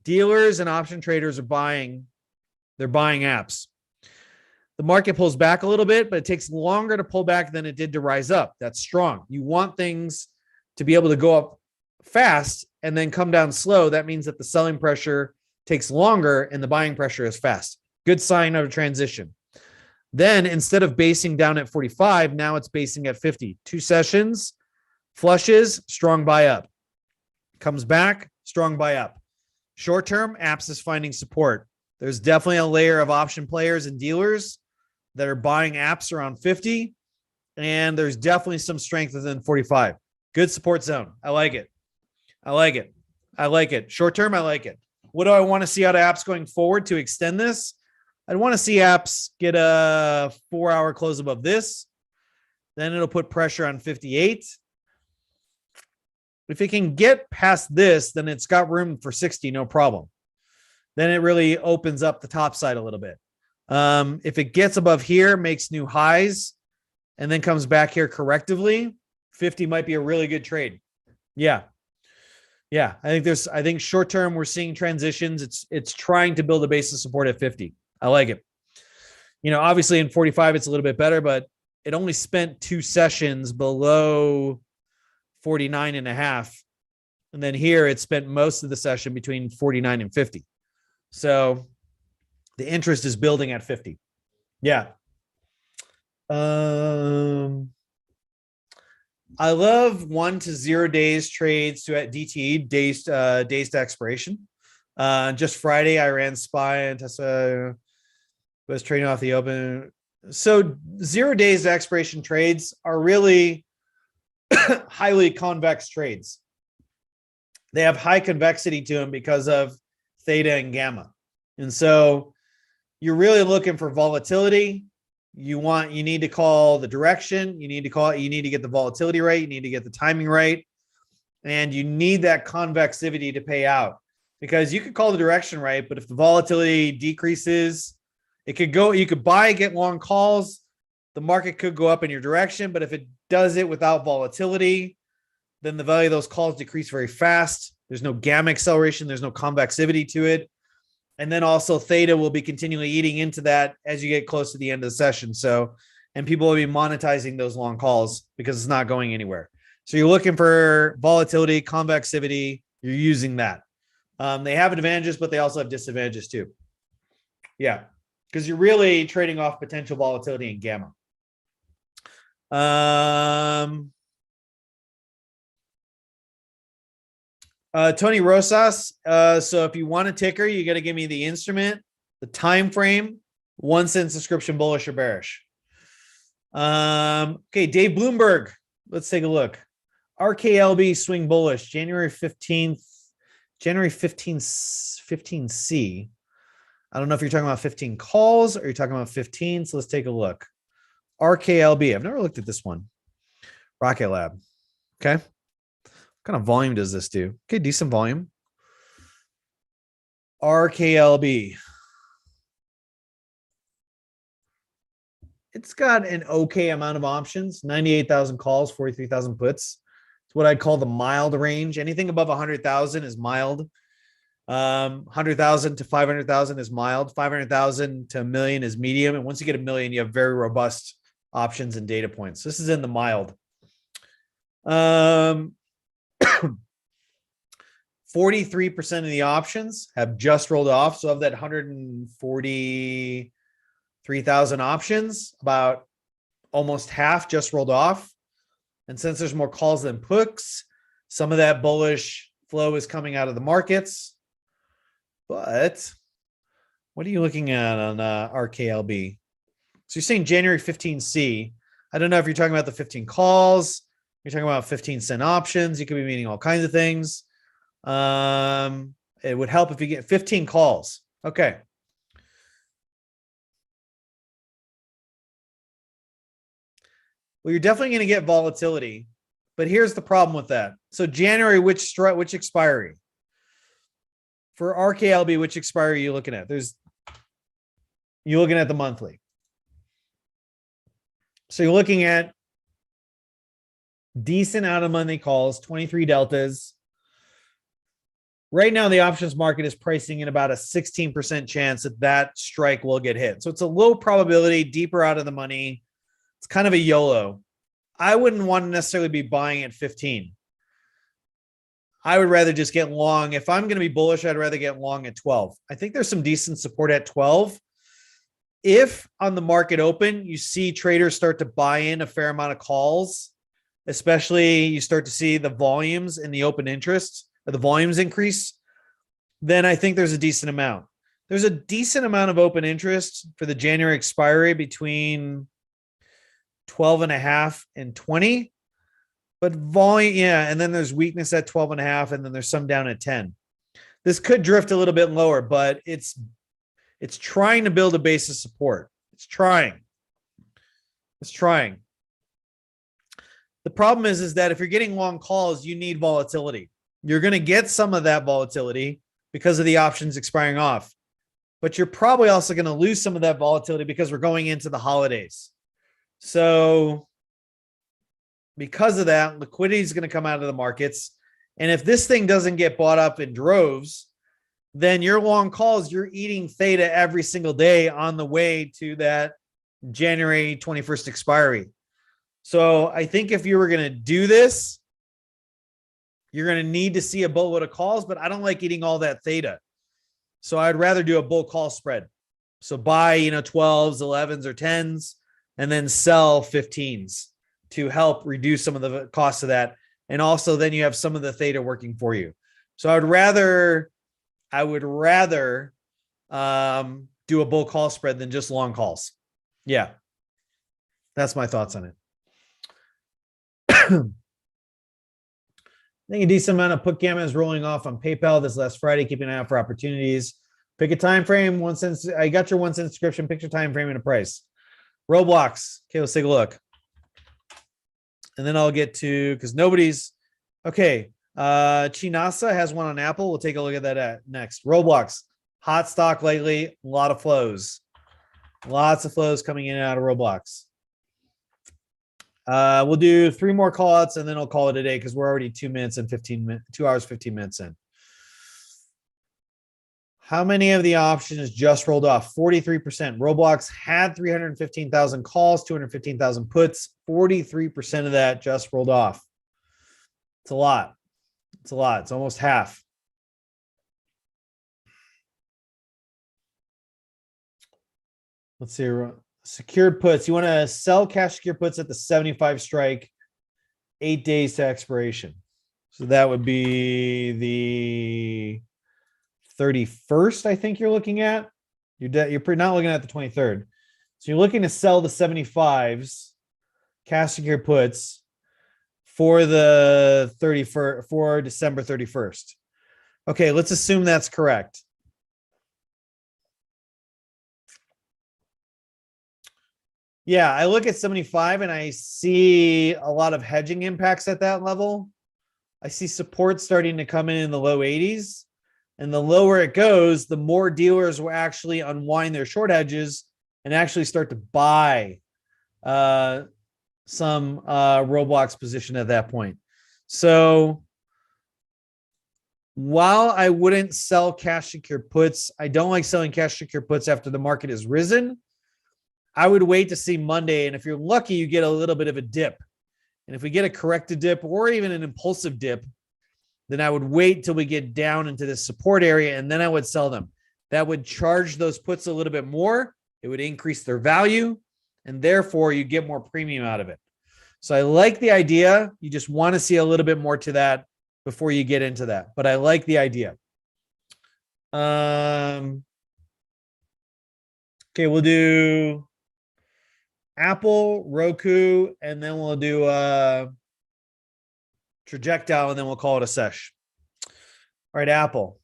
S2: dealers and option traders are buying. They're buying apps. The market pulls back a little bit, but it takes longer to pull back than it did to rise up. That's strong. You want things to be able to go up fast and then come down slow. That means that the selling pressure takes longer and the buying pressure is fast. Good sign of a transition. Then instead of basing down at 45, now it's basing at 50. 2 sessions, flushes, strong buy up. Comes back, strong buy up. Short term, apps is finding support. There's definitely a layer of option players and dealers that are buying apps around 50. And there's definitely some strength within 45. Good support zone. I like it. I like it. I like it. Short term, I like it. What do I want to see out of apps going forward to extend this? I'd want to see apps get a 4-hour close above this. Then it'll put pressure on 58. If it can get past this, then it's got room for 60, no problem. Then it really opens up the top side a little bit. If it gets above here, makes new highs, and then comes back here correctively, 50 might be a really good trade. Yeah. Yeah. I think short term, we're seeing transitions. It's trying to build a base of support at 50. I like it. You know, obviously in 45, it's a little bit better, but it only spent 2 sessions below 49.5. And then here it spent most of the session between 49 and 50. So the interest is building at 50. Yeah. I love 1 to 0 days trades to at DTE, days to expiration. Just Friday, I ran SPY and Tesla was trading off the open. So 0 days to expiration trades are really highly convex trades. They have high convexity to them because of theta and gamma. And so you're really looking for volatility. You need to call the direction. You need to get the volatility right. You need to get the timing right. And you need that convexivity to pay out, because you could call the direction right, but if the volatility decreases, you could buy, get long calls. The market could go up in your direction, but if it does it without volatility, then the value of those calls decrease very fast. There's no gamma acceleration. There's no convexivity to it. And then also theta will be continually eating into that as you get close to the end of the session. So, and people will be monetizing those long calls because it's not going anywhere. So you're looking for volatility, convexivity. You're using that. They have advantages, but they also have disadvantages too. Yeah, because you're really trading off potential volatility and gamma. Tony Rosas. So if you want a ticker, you got to give me the instrument, the time frame, 1 cent subscription, bullish or bearish. Okay, Dave Bloomberg. Let's take a look. RKLB swing bullish, January 15th, 15C. I don't know if you're talking about 15 calls or you're talking about 15. So let's take a look. RKLB. I've never looked at this one. Rocket Lab. Okay. What kind of volume does this do? Okay, decent volume. RKLB. It's got an okay amount of options. 98,000 calls, 43,000 puts. It's what I'd call the mild range. Anything above 100,000 is mild. 100,000 to 500,000 is mild. 500,000 to 1 million is medium. And once you get 1 million, you have very robust options and data points. This is in the mild. 43% of the options have just rolled off. So of that 143,000 options, about almost half just rolled off. And since there's more calls than puts, some of that bullish flow is coming out of the markets. But what are you looking at on RKLB? So you're saying January 15C. I don't know if you're talking about the 15 calls. You're talking about 15-cent options. You could be meaning all kinds of things. It would help if you get 15 calls. Okay. Well, you're definitely going to get volatility, but here's the problem with that. So January, which expiry? For RKLB, which expiry are you looking at? You're looking at the monthly. So you're looking at decent out of money calls, 23 deltas. Right now, the options market is pricing in about a 16% chance that strike will get hit. So it's a low probability, deeper out of the money. It's kind of a YOLO. I wouldn't want to necessarily be buying at 15. I would rather just get long. If I'm going to be bullish, I'd rather get long at 12. I think there's some decent support at 12. If on the market open, you see traders start to buy in a fair amount of calls, especially you start to see the volumes in the open interest or the volumes increase, then I think there's a decent amount. There's a decent amount of open interest for the January expiry between 12.5 and 20. But volume, yeah, and then there's weakness at 12.5, and then there's some down at 10. This could drift a little bit lower, but it's trying to build a base of support. It's trying. The problem is that if you're getting long calls, you need volatility. You're going to get some of that volatility because of the options expiring off, but you're probably also going to lose some of that volatility because we're going into the holidays. So because of that, liquidity is going to come out of the markets. And if this thing doesn't get bought up in droves, then your long calls, you're eating theta every single day on the way to that January 21st expiry. So I think if you were going to do this, you're going to need to see a boatload of calls, but I don't like eating all that theta. So I'd rather do a bull call spread. So buy, 12s, 11s, or 10s, and then sell 15s to help reduce some of the costs of that. And also then you have some of the theta working for you. So I would rather do a bull call spread than just long calls. Yeah. That's my thoughts on it. I think a decent amount of put gamma is rolling off on PayPal this last Friday. Keeping an eye out for opportunities. Pick a time frame. 1 cent. I got your 1 cent subscription. Pick your time frame and a price. Roblox. Okay, let's take a look. And then I'll get to, because nobody's okay. Chinasa has one on Apple. We'll take a look at that next. Roblox, hot stock lately. A lot of flows. Lots of flows coming in and out of Roblox. We'll do 3 more call outs and then I'll call it a day because we're already 2 hours, 15 minutes in. How many of the options just rolled off? 43%. Roblox had 315,000 calls, 215,000 puts. 43% of that just rolled off. It's a lot. It's almost half. Let's see. Secured puts. You want to sell cash secured puts at the 75 strike, 8 days to expiration. So that would be the 31st, I think you're looking at. You're not looking at the 23rd. So you're looking to sell the 75s, cash secured puts for the 31st, for December 31st. Okay, let's assume that's correct. Yeah, I look at 75 and I see a lot of hedging impacts at that level. I see support starting to come in the low 80s. And the lower it goes, the more dealers will actually unwind their short hedges and actually start to buy some Roblox position at that point. So while I wouldn't sell cash secured puts, I don't like selling cash secured puts after the market has risen. I would wait to see Monday. And if you're lucky, you get a little bit of a dip. And if we get a corrected dip or even an impulsive dip, then I would wait till we get down into this support area, and then I would sell them. That would charge those puts a little bit more. It would increase their value, and therefore you get more premium out of it. So I like the idea. You just want to see a little bit more to that before you get into that. But I like the idea. Okay, we'll do Apple, Roku, and then we'll do Trajectile, and then we'll call it a sesh. All right, Apple.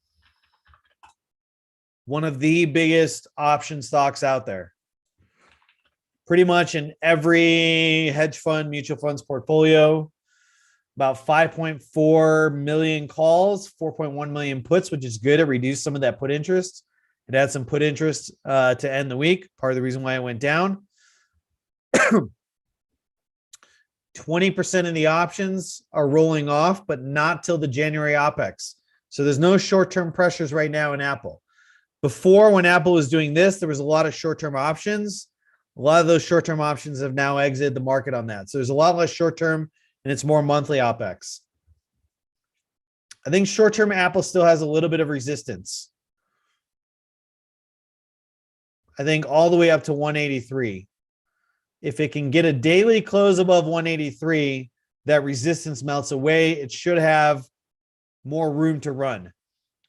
S2: One of the biggest option stocks out there. Pretty much in every hedge fund, mutual funds portfolio, about 5.4 million calls, 4.1 million puts, which is good. It reduced some of that put interest. It had some put interest to end the week. Part of the reason why it went down. 20% of the options are rolling off, but not till the January OPEX. So there's no short-term pressures right now in Apple. Before, when Apple was doing this, there was a lot of short-term options. A lot of those short-term options have now exited the market on that. So there's a lot less short-term, and it's more monthly OPEX. I think short-term Apple still has a little bit of resistance. I think all the way up to 183. If it can get a daily close above 183, that resistance melts away. It should have more room to run.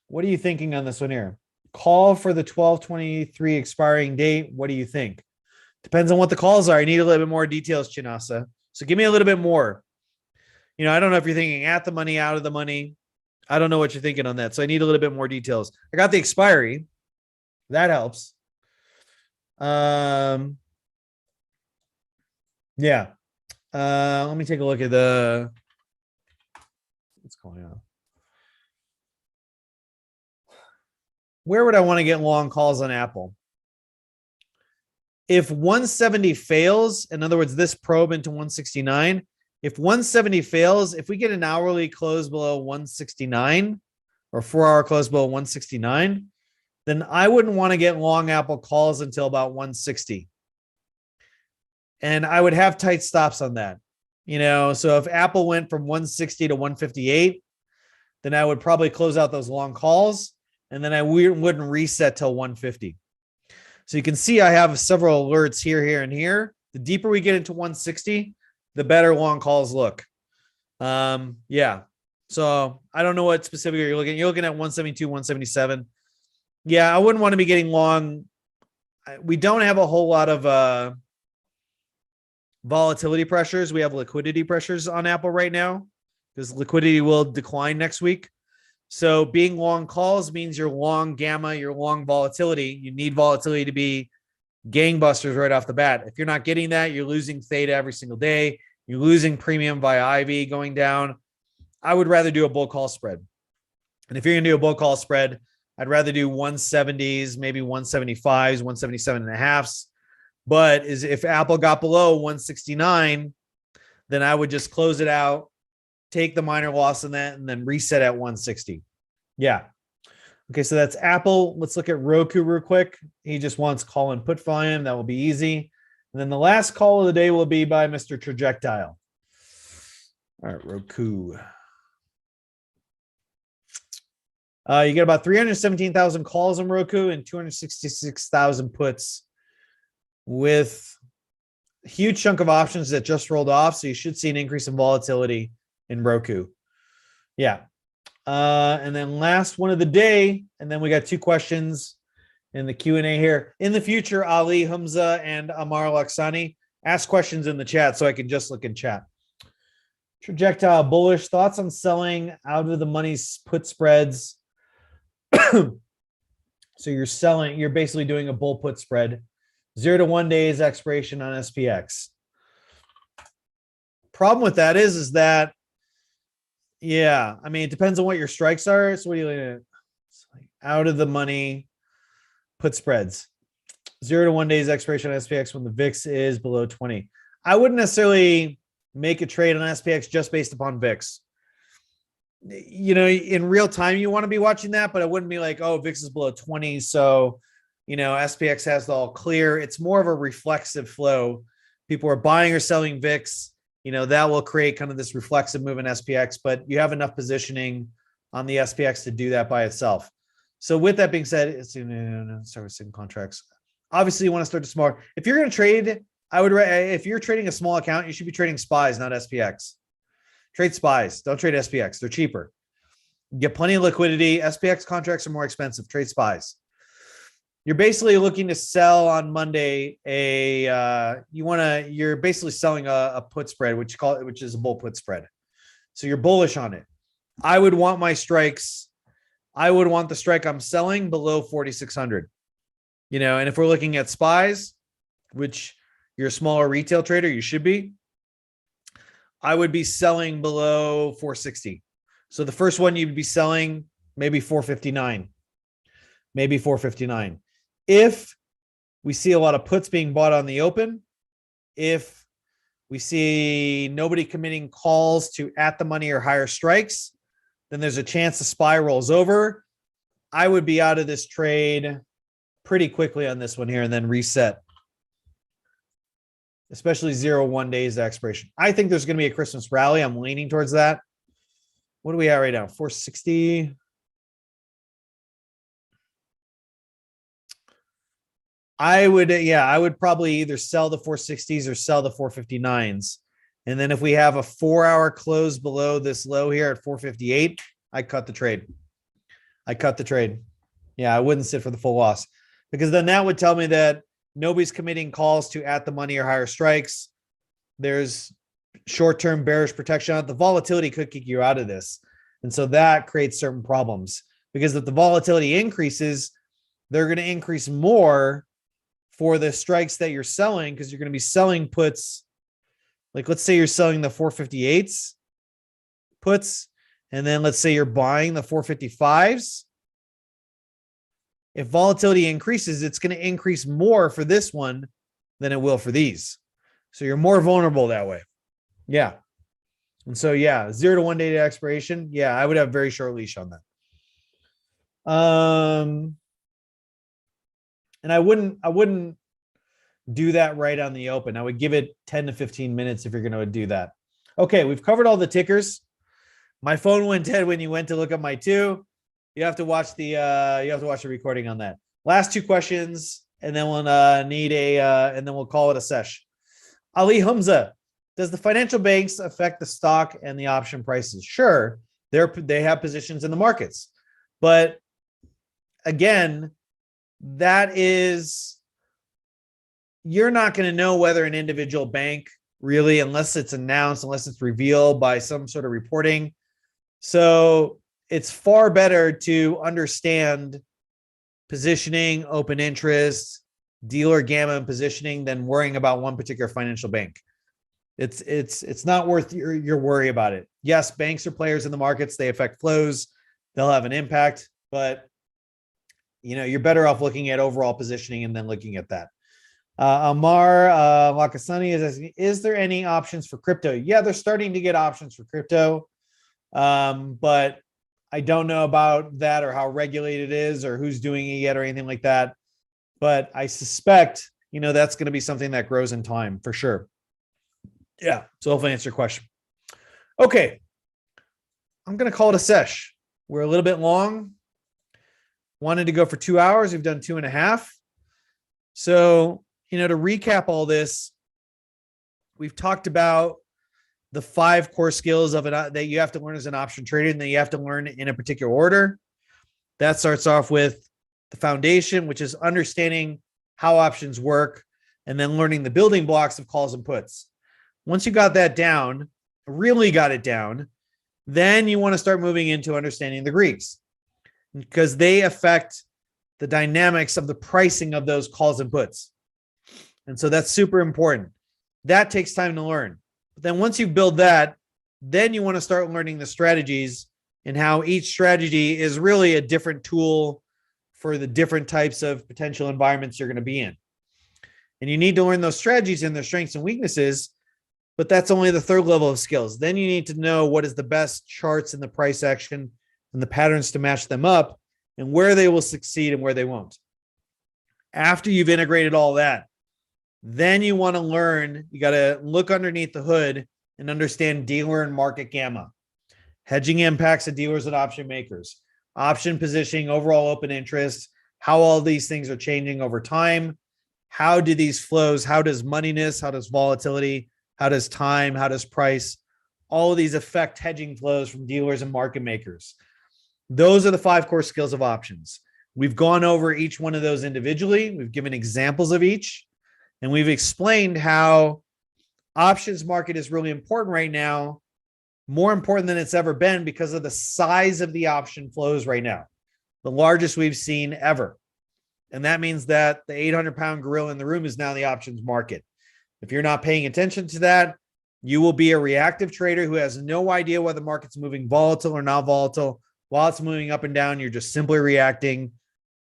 S2: What are you thinking on this one here? Call for the 12/23 expiring date. What do you think? Depends on what the calls are. I need a little bit more details, Chinasa. So give me a little bit more. I don't know if you're thinking at the money, out of the money. I don't know what you're thinking on that. So I need a little bit more details. I got the expiry. That helps. Yeah. Let me take a look at what's going on. Where would I want to get long calls on Apple? If 170 fails, in other words, this probe into 169, if 170 fails, if we get an hourly close below 169 or 4-hour close below 169, then I wouldn't want to get long Apple calls until about 160. And I would have tight stops on that. So if Apple went from 160 to 158, then I would probably close out those long calls, and then I wouldn't reset till 150. So you can see I have several alerts here, and here. The deeper we get into 160, the better long calls look. Yeah. So I don't know what specifically you're looking at. You're looking at 172, 177. Yeah, I wouldn't want to be getting long. We don't have a whole lot of volatility pressures. We have liquidity pressures on Apple right now because liquidity will decline next week. So being long calls means you're long gamma, you're long volatility. You need volatility to be gangbusters right off the bat. If you're not getting that, you're losing theta every single day. You're losing premium via IV going down. I would rather do a bull call spread. And if you're going to do a bull call spread, I'd rather do 170s, maybe 175s, 177.5s. But if Apple got below 169, then I would just close it out, take the minor loss in that, and then reset at 160. Yeah. Okay, so that's Apple. Let's look at Roku real quick. He just wants call and put volume. That will be easy. And then the last call of the day will be by Mr. Trajectile. All right, Roku. You get about 317,000 calls on Roku and 266,000 puts with a huge chunk of options that just rolled off. So you should see an increase in volatility in Roku. Yeah. And then last one of the day, and then we got two questions in the Q&A here. In the future, Ali, Hamza, and Amar Laksani, ask questions in the chat so I can just look in chat. Trajectile bullish. Thoughts on selling out of the money put spreads? So you're basically doing a bull put spread. 0 to 1 days expiration on SPX. Problem with that is that, yeah, I mean, it depends on what your strikes are. So what are you looking at? It's like out of the money put spreads. 0 to 1 days expiration on SPX when the VIX is below 20. I wouldn't necessarily make a trade on SPX just based upon VIX. In real time, you want to be watching that, but it wouldn't be like, oh, VIX is below 20. So, SPX has the all clear. It's more of a reflexive flow. People are buying or selling VIX. That will create kind of this reflexive move in SPX, but you have enough positioning on the SPX to do that by itself. So with that being said, it's servicing contracts. Obviously, you want to start to small. If you're going to trade, if you're trading a small account, you should be trading SPYs, not SPX. Trade SPYs. Don't trade SPX. They're cheaper. You get plenty of liquidity. SPX contracts are more expensive. Trade SPYs. You're basically looking to sell on Monday you're basically selling a put spread, which is a bull put spread. So you're bullish on it. I would want my strikes. I would want the strike I'm selling below 4,600. And if we're looking at SPYs, which you're a smaller retail trader, you should be, I would be selling below 460. So the first one you'd be selling maybe 459, maybe 459. If we see a lot of puts being bought on the open, if we see nobody committing calls to at the money or higher strikes, then there's a chance the SPY rolls over. I would be out of this trade pretty quickly on this one here and then reset, especially 0-1 days to expiration. I think there's going to be a Christmas rally. I'm leaning towards that. What are we at right now? 460. I would probably either sell the 460s or sell the 459s. And then if we have a 4-hour close below this low here at 458, I cut the trade. Yeah, I wouldn't sit for the full loss, because then that would tell me that nobody's committing calls to at the money or higher strikes. There's short-term bearish protection. The volatility could kick you out of this. And so that creates certain problems, because if the volatility increases, they're going to increase more for the strikes that you're selling, because you're going to be selling puts. Like, let's say you're selling the 458s puts, and then let's say you're buying the 455s. If volatility increases, it's going to increase more for this one than it will for these. So you're more vulnerable that way. Yeah. And so, 0-1 day to expiration. Yeah, I would have very short leash on that. And I wouldn't do that right on the open. I would give it 10 to 15 minutes if you're going to do that. Okay, we've covered all the tickers. My phone went dead when you went to look at my two. You have to watch the recording on that. Last two questions, and then we'll and then we'll call it a sesh. Ali Hamza, does the financial banks affect the stock and the option prices? Sure, they have positions in the markets, but again, you're not going to know whether an individual bank really, unless it's announced, unless it's revealed by some sort of reporting. So it's far better to understand positioning, open interest, dealer gamma and positioning than worrying about one particular financial bank. It's not worth your worry about it. Yes, banks are players in the markets. They affect flows. They'll have an impact, but you're better off looking at overall positioning and then looking at that. Amar Lakasani is asking, is there any options for crypto? Yeah, they're starting to get options for crypto. But I don't know about that or how regulated it is or who's doing it yet or anything like that. But I suspect, that's going to be something that grows in time for sure. Yeah. So hopefully I answer your question. Okay. I'm going to call it a sesh. We're a little bit long. Wanted to go for 2 hours. We've done 2.5. So, to recap all this, we've talked about the 5 core skills of it that you have to learn as an option trader, and that you have to learn in a particular order. That starts off with the foundation, which is understanding how options work, and then learning the building blocks of calls and puts. Once you got that down, really got it down, then you want to start moving into understanding the Greeks, because they affect the dynamics of the pricing of those calls and puts. And so that's super important. That takes time to learn. But then once you build that, then you want to start learning the strategies and how each strategy is really a different tool for the different types of potential environments you're going to be in. And you need to learn those strategies and their strengths and weaknesses, but that's only the third level of skills. Then you need to know what is the best charts in the price action and the patterns to match them up, and where they will succeed and where they won't. After you've integrated all that, then you want to learn, you got to look underneath the hood and understand dealer and market gamma. hedging impacts of dealers and option makers, option positioning, overall open interest, how all these things are changing over time. How do these flows, how does moneyness, how does volatility, how does time, how does price, all of these affect hedging flows from dealers and market makers. Those are the 5 core skills of options. We've gone over each one of those individually. We've given examples of each, and we've explained how options market is really important right now, more important than it's ever been because of the size of the option flows right now, the largest we've seen ever. And that means that the 800-pound gorilla in the room is now the options market. If you're not paying attention to that, you will be a reactive trader who has no idea whether the market's moving volatile or not volatile. While it's moving up and down, you're just simply reacting.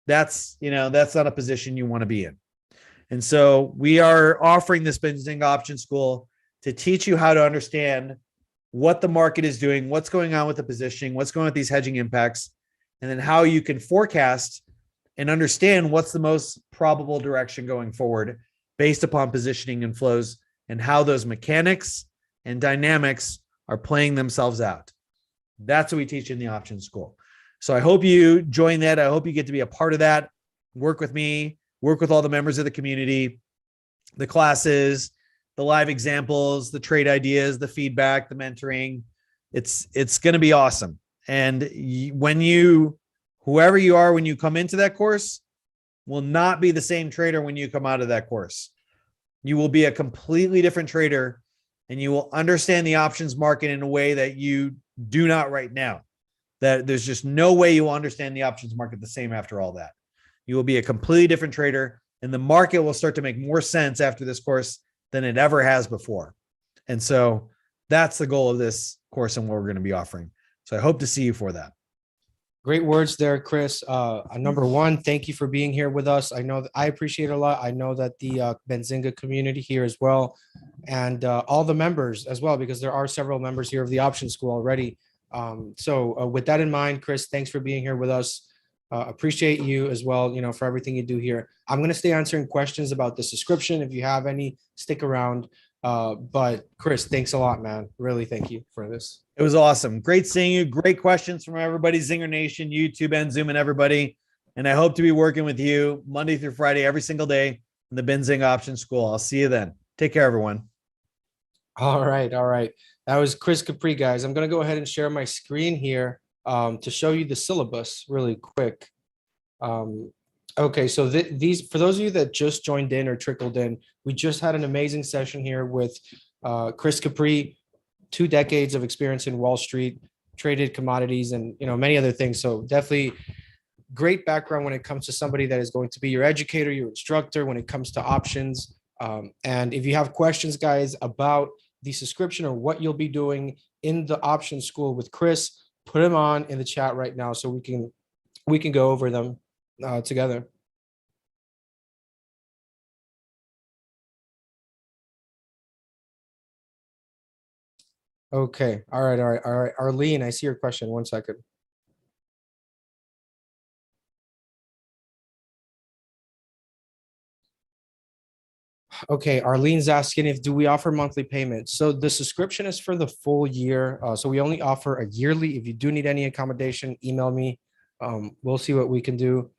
S2: That's not a position you want to be in. And so we are offering this Benzinga Option School to teach you how to understand what the market is doing, what's going on with the positioning, what's going on with these hedging impacts, and then how you can forecast and understand what's the most probable direction going forward based upon positioning and flows and how those mechanics and dynamics are playing themselves out. That's what we teach in the option school. So I hope you join that. I hope you get to be a part of that. Work with me, work with all the members of the community, the classes, the live examples, the trade ideas, the feedback, the mentoring. It's going to be awesome. And whoever you are when you come into that course will not be the same trader when you come out of that course. You will be a completely different trader, and you will understand the options market in a way that you do not right now. That there's just no way you will understand the options market the same after all that. You will be a completely different trader, and the market will start to make more sense after this course than it ever has before. And so that's the goal of this course and what we're going to be offering. So I hope to see you for that.
S1: Great words there, Chris. Number one, thank you for being here with us. I know that I appreciate it a lot. I know that the Benzinga community here as well, and all the members as well, because there are several members here of the option school already. So with that in mind, Chris, thanks for being here with us. Appreciate you as well, for everything you do here. I'm going to stay answering questions about the subscription. If you have any, stick around. But Chris, thanks a lot, man. Really, thank you for this.
S2: It was awesome. Great seeing you. Great questions from everybody, Zinger Nation, YouTube, and Zoom, and everybody. And I hope to be working with you Monday through Friday, every single day in the Benzinga Option School. I'll see you then. Take care, everyone.
S1: All right. That was Chris Capre, guys. I'm going to go ahead and share my screen here to show you the syllabus really quick. Okay, so these, for those of you that just joined in or trickled in, we just had an amazing session here with Chris Capre, 2 decades of experience in Wall Street, traded commodities, and many other things. So definitely great background when it comes to somebody that is going to be your educator, your instructor when it comes to options. And if you have questions, guys, about the subscription or what you'll be doing in the option school with Chris, put them on in the chat right now so we can go over them together. Okay. All right. Arlene, I see your question. 1 second. Okay, Arlene's asking do we offer monthly payments? So the subscription is for the full year. So we only offer a yearly. If you do need any accommodation, email me. We'll see what we can do.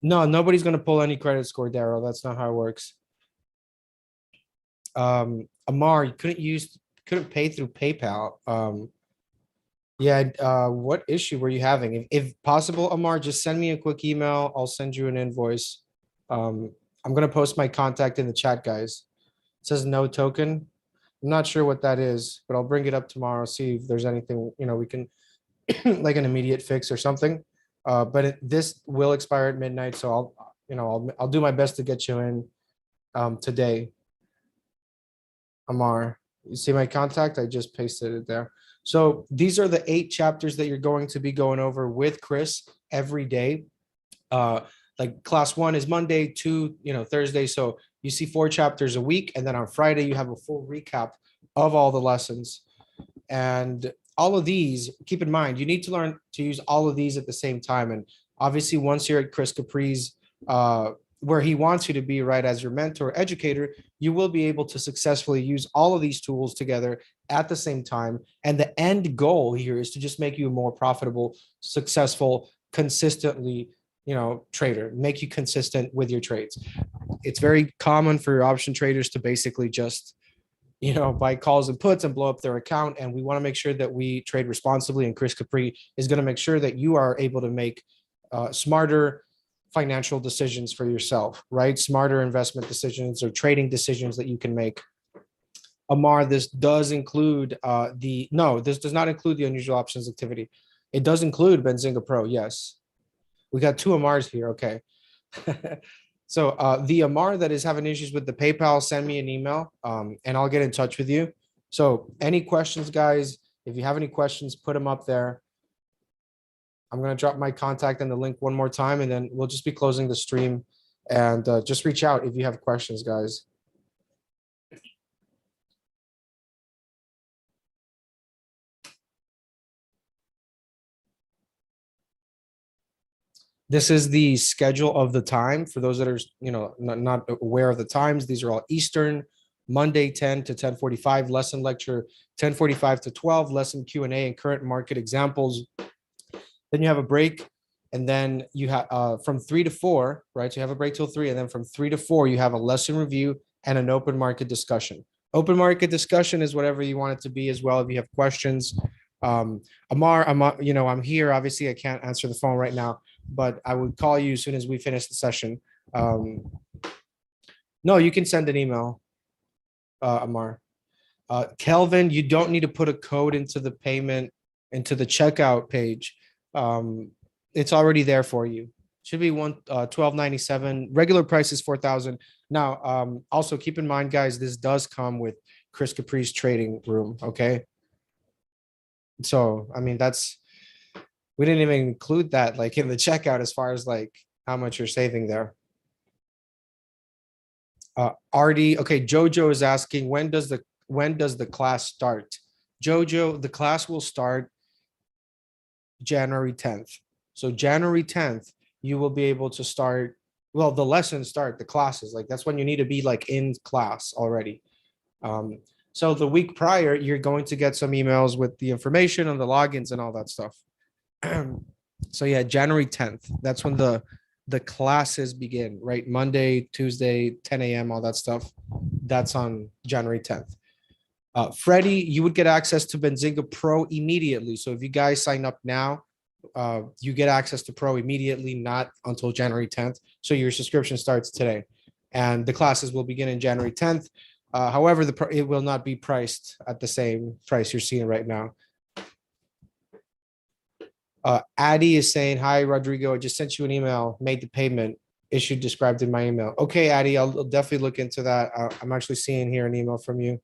S1: No, nobody's going to pull any credit score, Daryl. That's not how it works. Amar, you couldn't pay through PayPal. Yeah, what issue were you having? If possible, Amar, just send me a quick email. I'll send you an invoice. I'm going to post my contact in the chat, guys. It says no token. I'm not sure what that is, but I'll bring it up tomorrow, see if there's anything, we can like an immediate fix or something. But this will expire at midnight. So I'll do my best to get you in today. Amar, you see my contact? I just pasted it there. So these are the 8 chapters that you're going to be going over with Chris every day. Like class 1 is Monday, 2, Thursday. So you see 4 chapters a week. And then on Friday, you have a full recap of all the lessons. And all of these, keep in mind, you need to learn to use all of these at the same time. And obviously, once you're at Chris Capre's, where he wants you to be, right, as your mentor, educator, you will be able to successfully use all of these tools together at the same time. And the end goal here is to just make you a more profitable, successful, consistently, trader, make you consistent with your trades. It's very common for option traders to basically just, buy calls and puts and blow up their account. And we want to make sure that we trade responsibly. And Chris Capre is going to make sure that you are able to make smarter financial decisions for yourself, right? Smarter investment decisions or trading decisions that you can make. Amar, this does include this does not include the unusual options activity. It does include Benzinga Pro. Yes. We got two Amars here. Okay. So the Amar that is having issues with the PayPal, send me an email and I'll get in touch with you. So any questions, guys, if you have any questions, put them up there. I'm going to drop my contact and the link one more time, and then we'll just be closing the stream, and just reach out if you have questions, guys. This is the schedule of the time for those that are, not aware of the times. These are all Eastern. Monday 10 to 10:45, lesson lecture 10:45 to 12, lesson Q&A and current market examples. Then you have a break, and then you have from 3 to 4, right? So you have a break till 3, and then from 3 to 4, you have a lesson review and an open market discussion. Open market discussion is whatever you want it to be as well. If you have questions, Amar, I'm here. Obviously, I can't answer the phone right now, but I would call you as soon as we finish the session. No, you can send an email, Amar. Kelvin, you don't need to put a code into the payment, into the checkout page. It's already there for you. Should be $12.97. Regular price is $4,000. Now, also keep in mind, guys, this does come with Chris Capre's trading room. Okay. So, I mean, we didn't even include that like in the checkout as far as like how much you're saving there. Artie, okay, Jojo is asking, when does the class start? Jojo, the class will start January 10th. So January 10th, you will be able to start, well, the lessons start, the classes, like that's when you need to be like in class already. So the week prior, you're going to get some emails with the information on the logins and all that stuff. So yeah, January 10th, that's when the classes begin, right? Monday, Tuesday, 10 a.m., all that stuff. That's on January 10th. Freddie, you would get access to Benzinga Pro immediately. So if you guys sign up now, you get access to Pro immediately, not until January 10th. So your subscription starts today, and the classes will begin in January 10th. However, it will not be priced at the same price you're seeing right now. Addie is saying, hi, Rodrigo, I just sent you an email, made the payment, issue described in my email. Okay, Addie, I'll definitely look into that. I'm actually seeing here an email from you.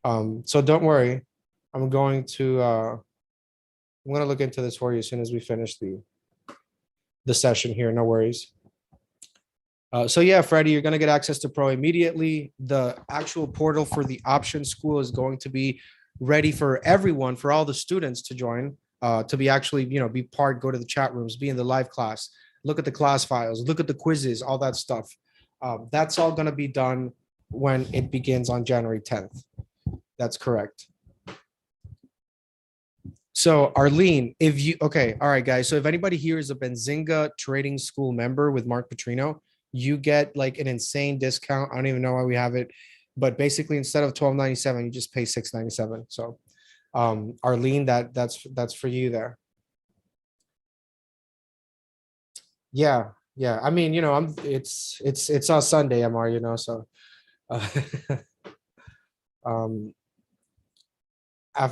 S1: So don't worry. I'm going to look into this for you as soon as we finish the session here. No worries. So yeah, Freddie, you're going to get access to Pro immediately. The actual portal for the option school is going to be ready for everyone, for all the students to join, to be actually, be part, go to the chat rooms, be in the live class, look at the class files, look at the quizzes, all that stuff. That's all going to be done when it begins on January 10th. That's correct. So Arlene, all right, guys. So if anybody here is a Benzinga Trading School member with Mark Petrino, you get like an insane discount. I don't even know why we have it, but basically instead of $12.97, you just pay $6.97. So Arlene, that's for you there. Yeah. I mean, it's on Sunday, MR, so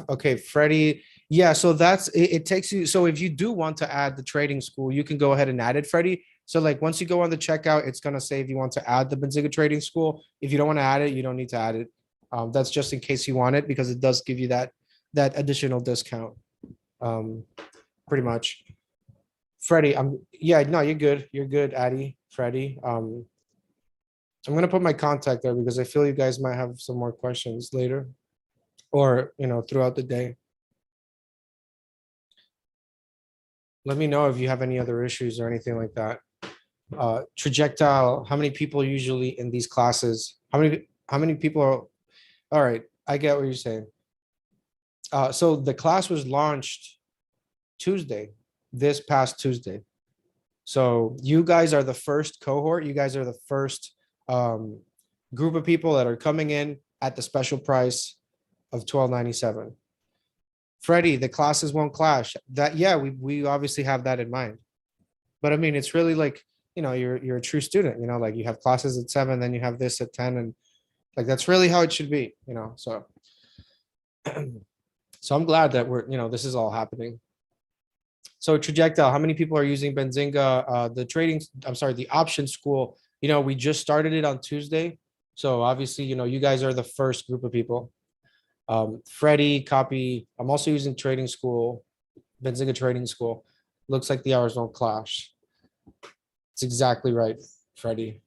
S1: okay, Freddie. Yeah, so it takes you. So if you do want to add the trading school, you can go ahead and add it, Freddie. So like once you go on the checkout, it's gonna say if you want to add the Benzinga trading school. If you don't want to add it, you don't need to add it. That's just in case you want it, because it does give you that additional discount. Pretty much. Freddie, no, you're good. You're good, Addie, Freddie. I'm gonna put my contact there because I feel you guys might have some more questions later, or throughout the day. Let me know if you have any other issues or anything like that. Trajectile, how many people usually in these classes? How many people are, all right, I get what you're saying. So the class was launched Tuesday, this past Tuesday. So you guys are the first cohort. You guys are the first um, group of people that are coming in at the special price of $12.97. Freddie, the classes won't clash. That, yeah, we obviously have that in mind. But I mean, it's really like, you're a true student, like you have classes at 7, then you have this at 10, and like that's really how it should be, so so I'm glad that this is all happening. So Trajectile, how many people are using Benzinga? The option school, we just started it on Tuesday. So obviously, you guys are the first group of people. Freddie, copy. I'm also using trading school, Benzinga trading school. Looks like the hours don't clash. It's exactly right, Freddie.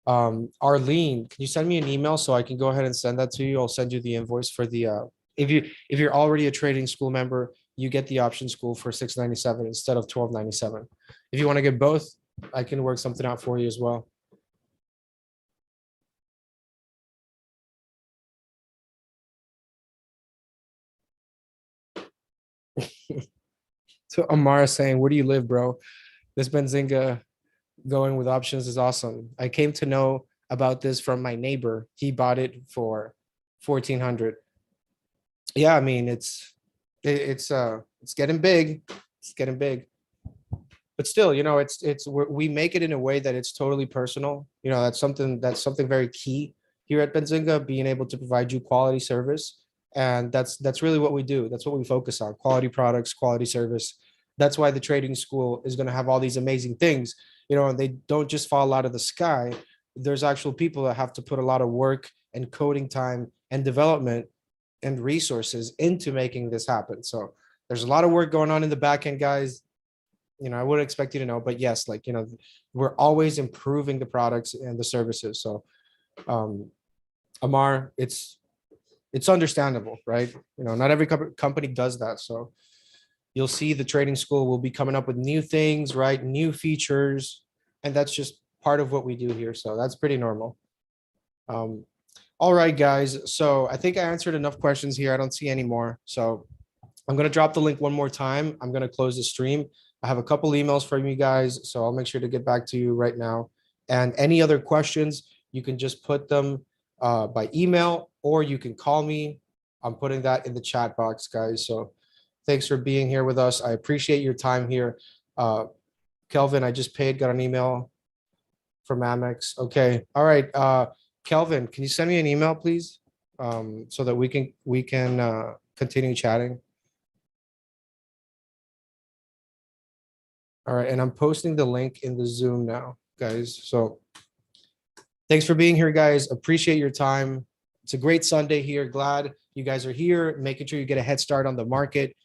S1: Arlene, can you send me an email so I can go ahead and send that to you? I'll send you the invoice for the if you're already a trading school member, you get the option school for $6.97 instead of $12.97. If you want to get both, I can work something out for you as well. So Amara saying, where do you live, bro? This Benzinga going with options is awesome. I came to know about this from my neighbor. He bought it for 1,400. Yeah, I mean, it's getting big. It's getting big. But still, we make it in a way that it's totally personal. That's something very key here at Benzinga, being able to provide you quality service. And that's really what we do. That's what we focus on: quality products, quality service. That's why the trading school is going to have all these amazing things, and they don't just fall out of the sky. There's actual people that have to put a lot of work and coding time and development and resources into making this happen. So there's a lot of work going on in the back end, guys. I wouldn't expect you to know, but yes, we're always improving the products and the services. So, Amar, it's understandable, right? Not every company does that. So you'll see the trading school will be coming up with new things, right? New features, and that's just part of what we do here. So that's pretty normal. All right, guys. So I think I answered enough questions here. I don't see any more. So I'm going to drop the link one more time. I'm going to close the stream. I have a couple emails from you guys, so I'll make sure to get back to you right now. And any other questions, you can just put them by email, or you can call me. I'm putting that in the chat box, guys. So thanks for being here with us. I appreciate your time here. Kelvin, I just paid, got an email from Amex. Okay. All right. Kelvin, can you send me an email, please? So that we can continue chatting. All right, and I'm posting the link in the Zoom now, guys. So thanks for being here, guys. Appreciate your time. It's a great Sunday here. Glad you guys are here, making sure you get a head start on the market.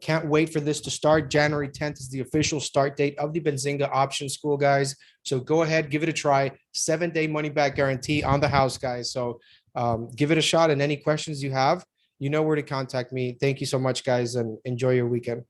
S1: Can't wait for this to start. January 10th is the official start date of the Benzinga Option School, guys. So go ahead, give it a try. 7-day money back guarantee on the house, guys. So give it a shot, and any questions you have, you know where to contact me. Thank you so much, guys, and enjoy your weekend.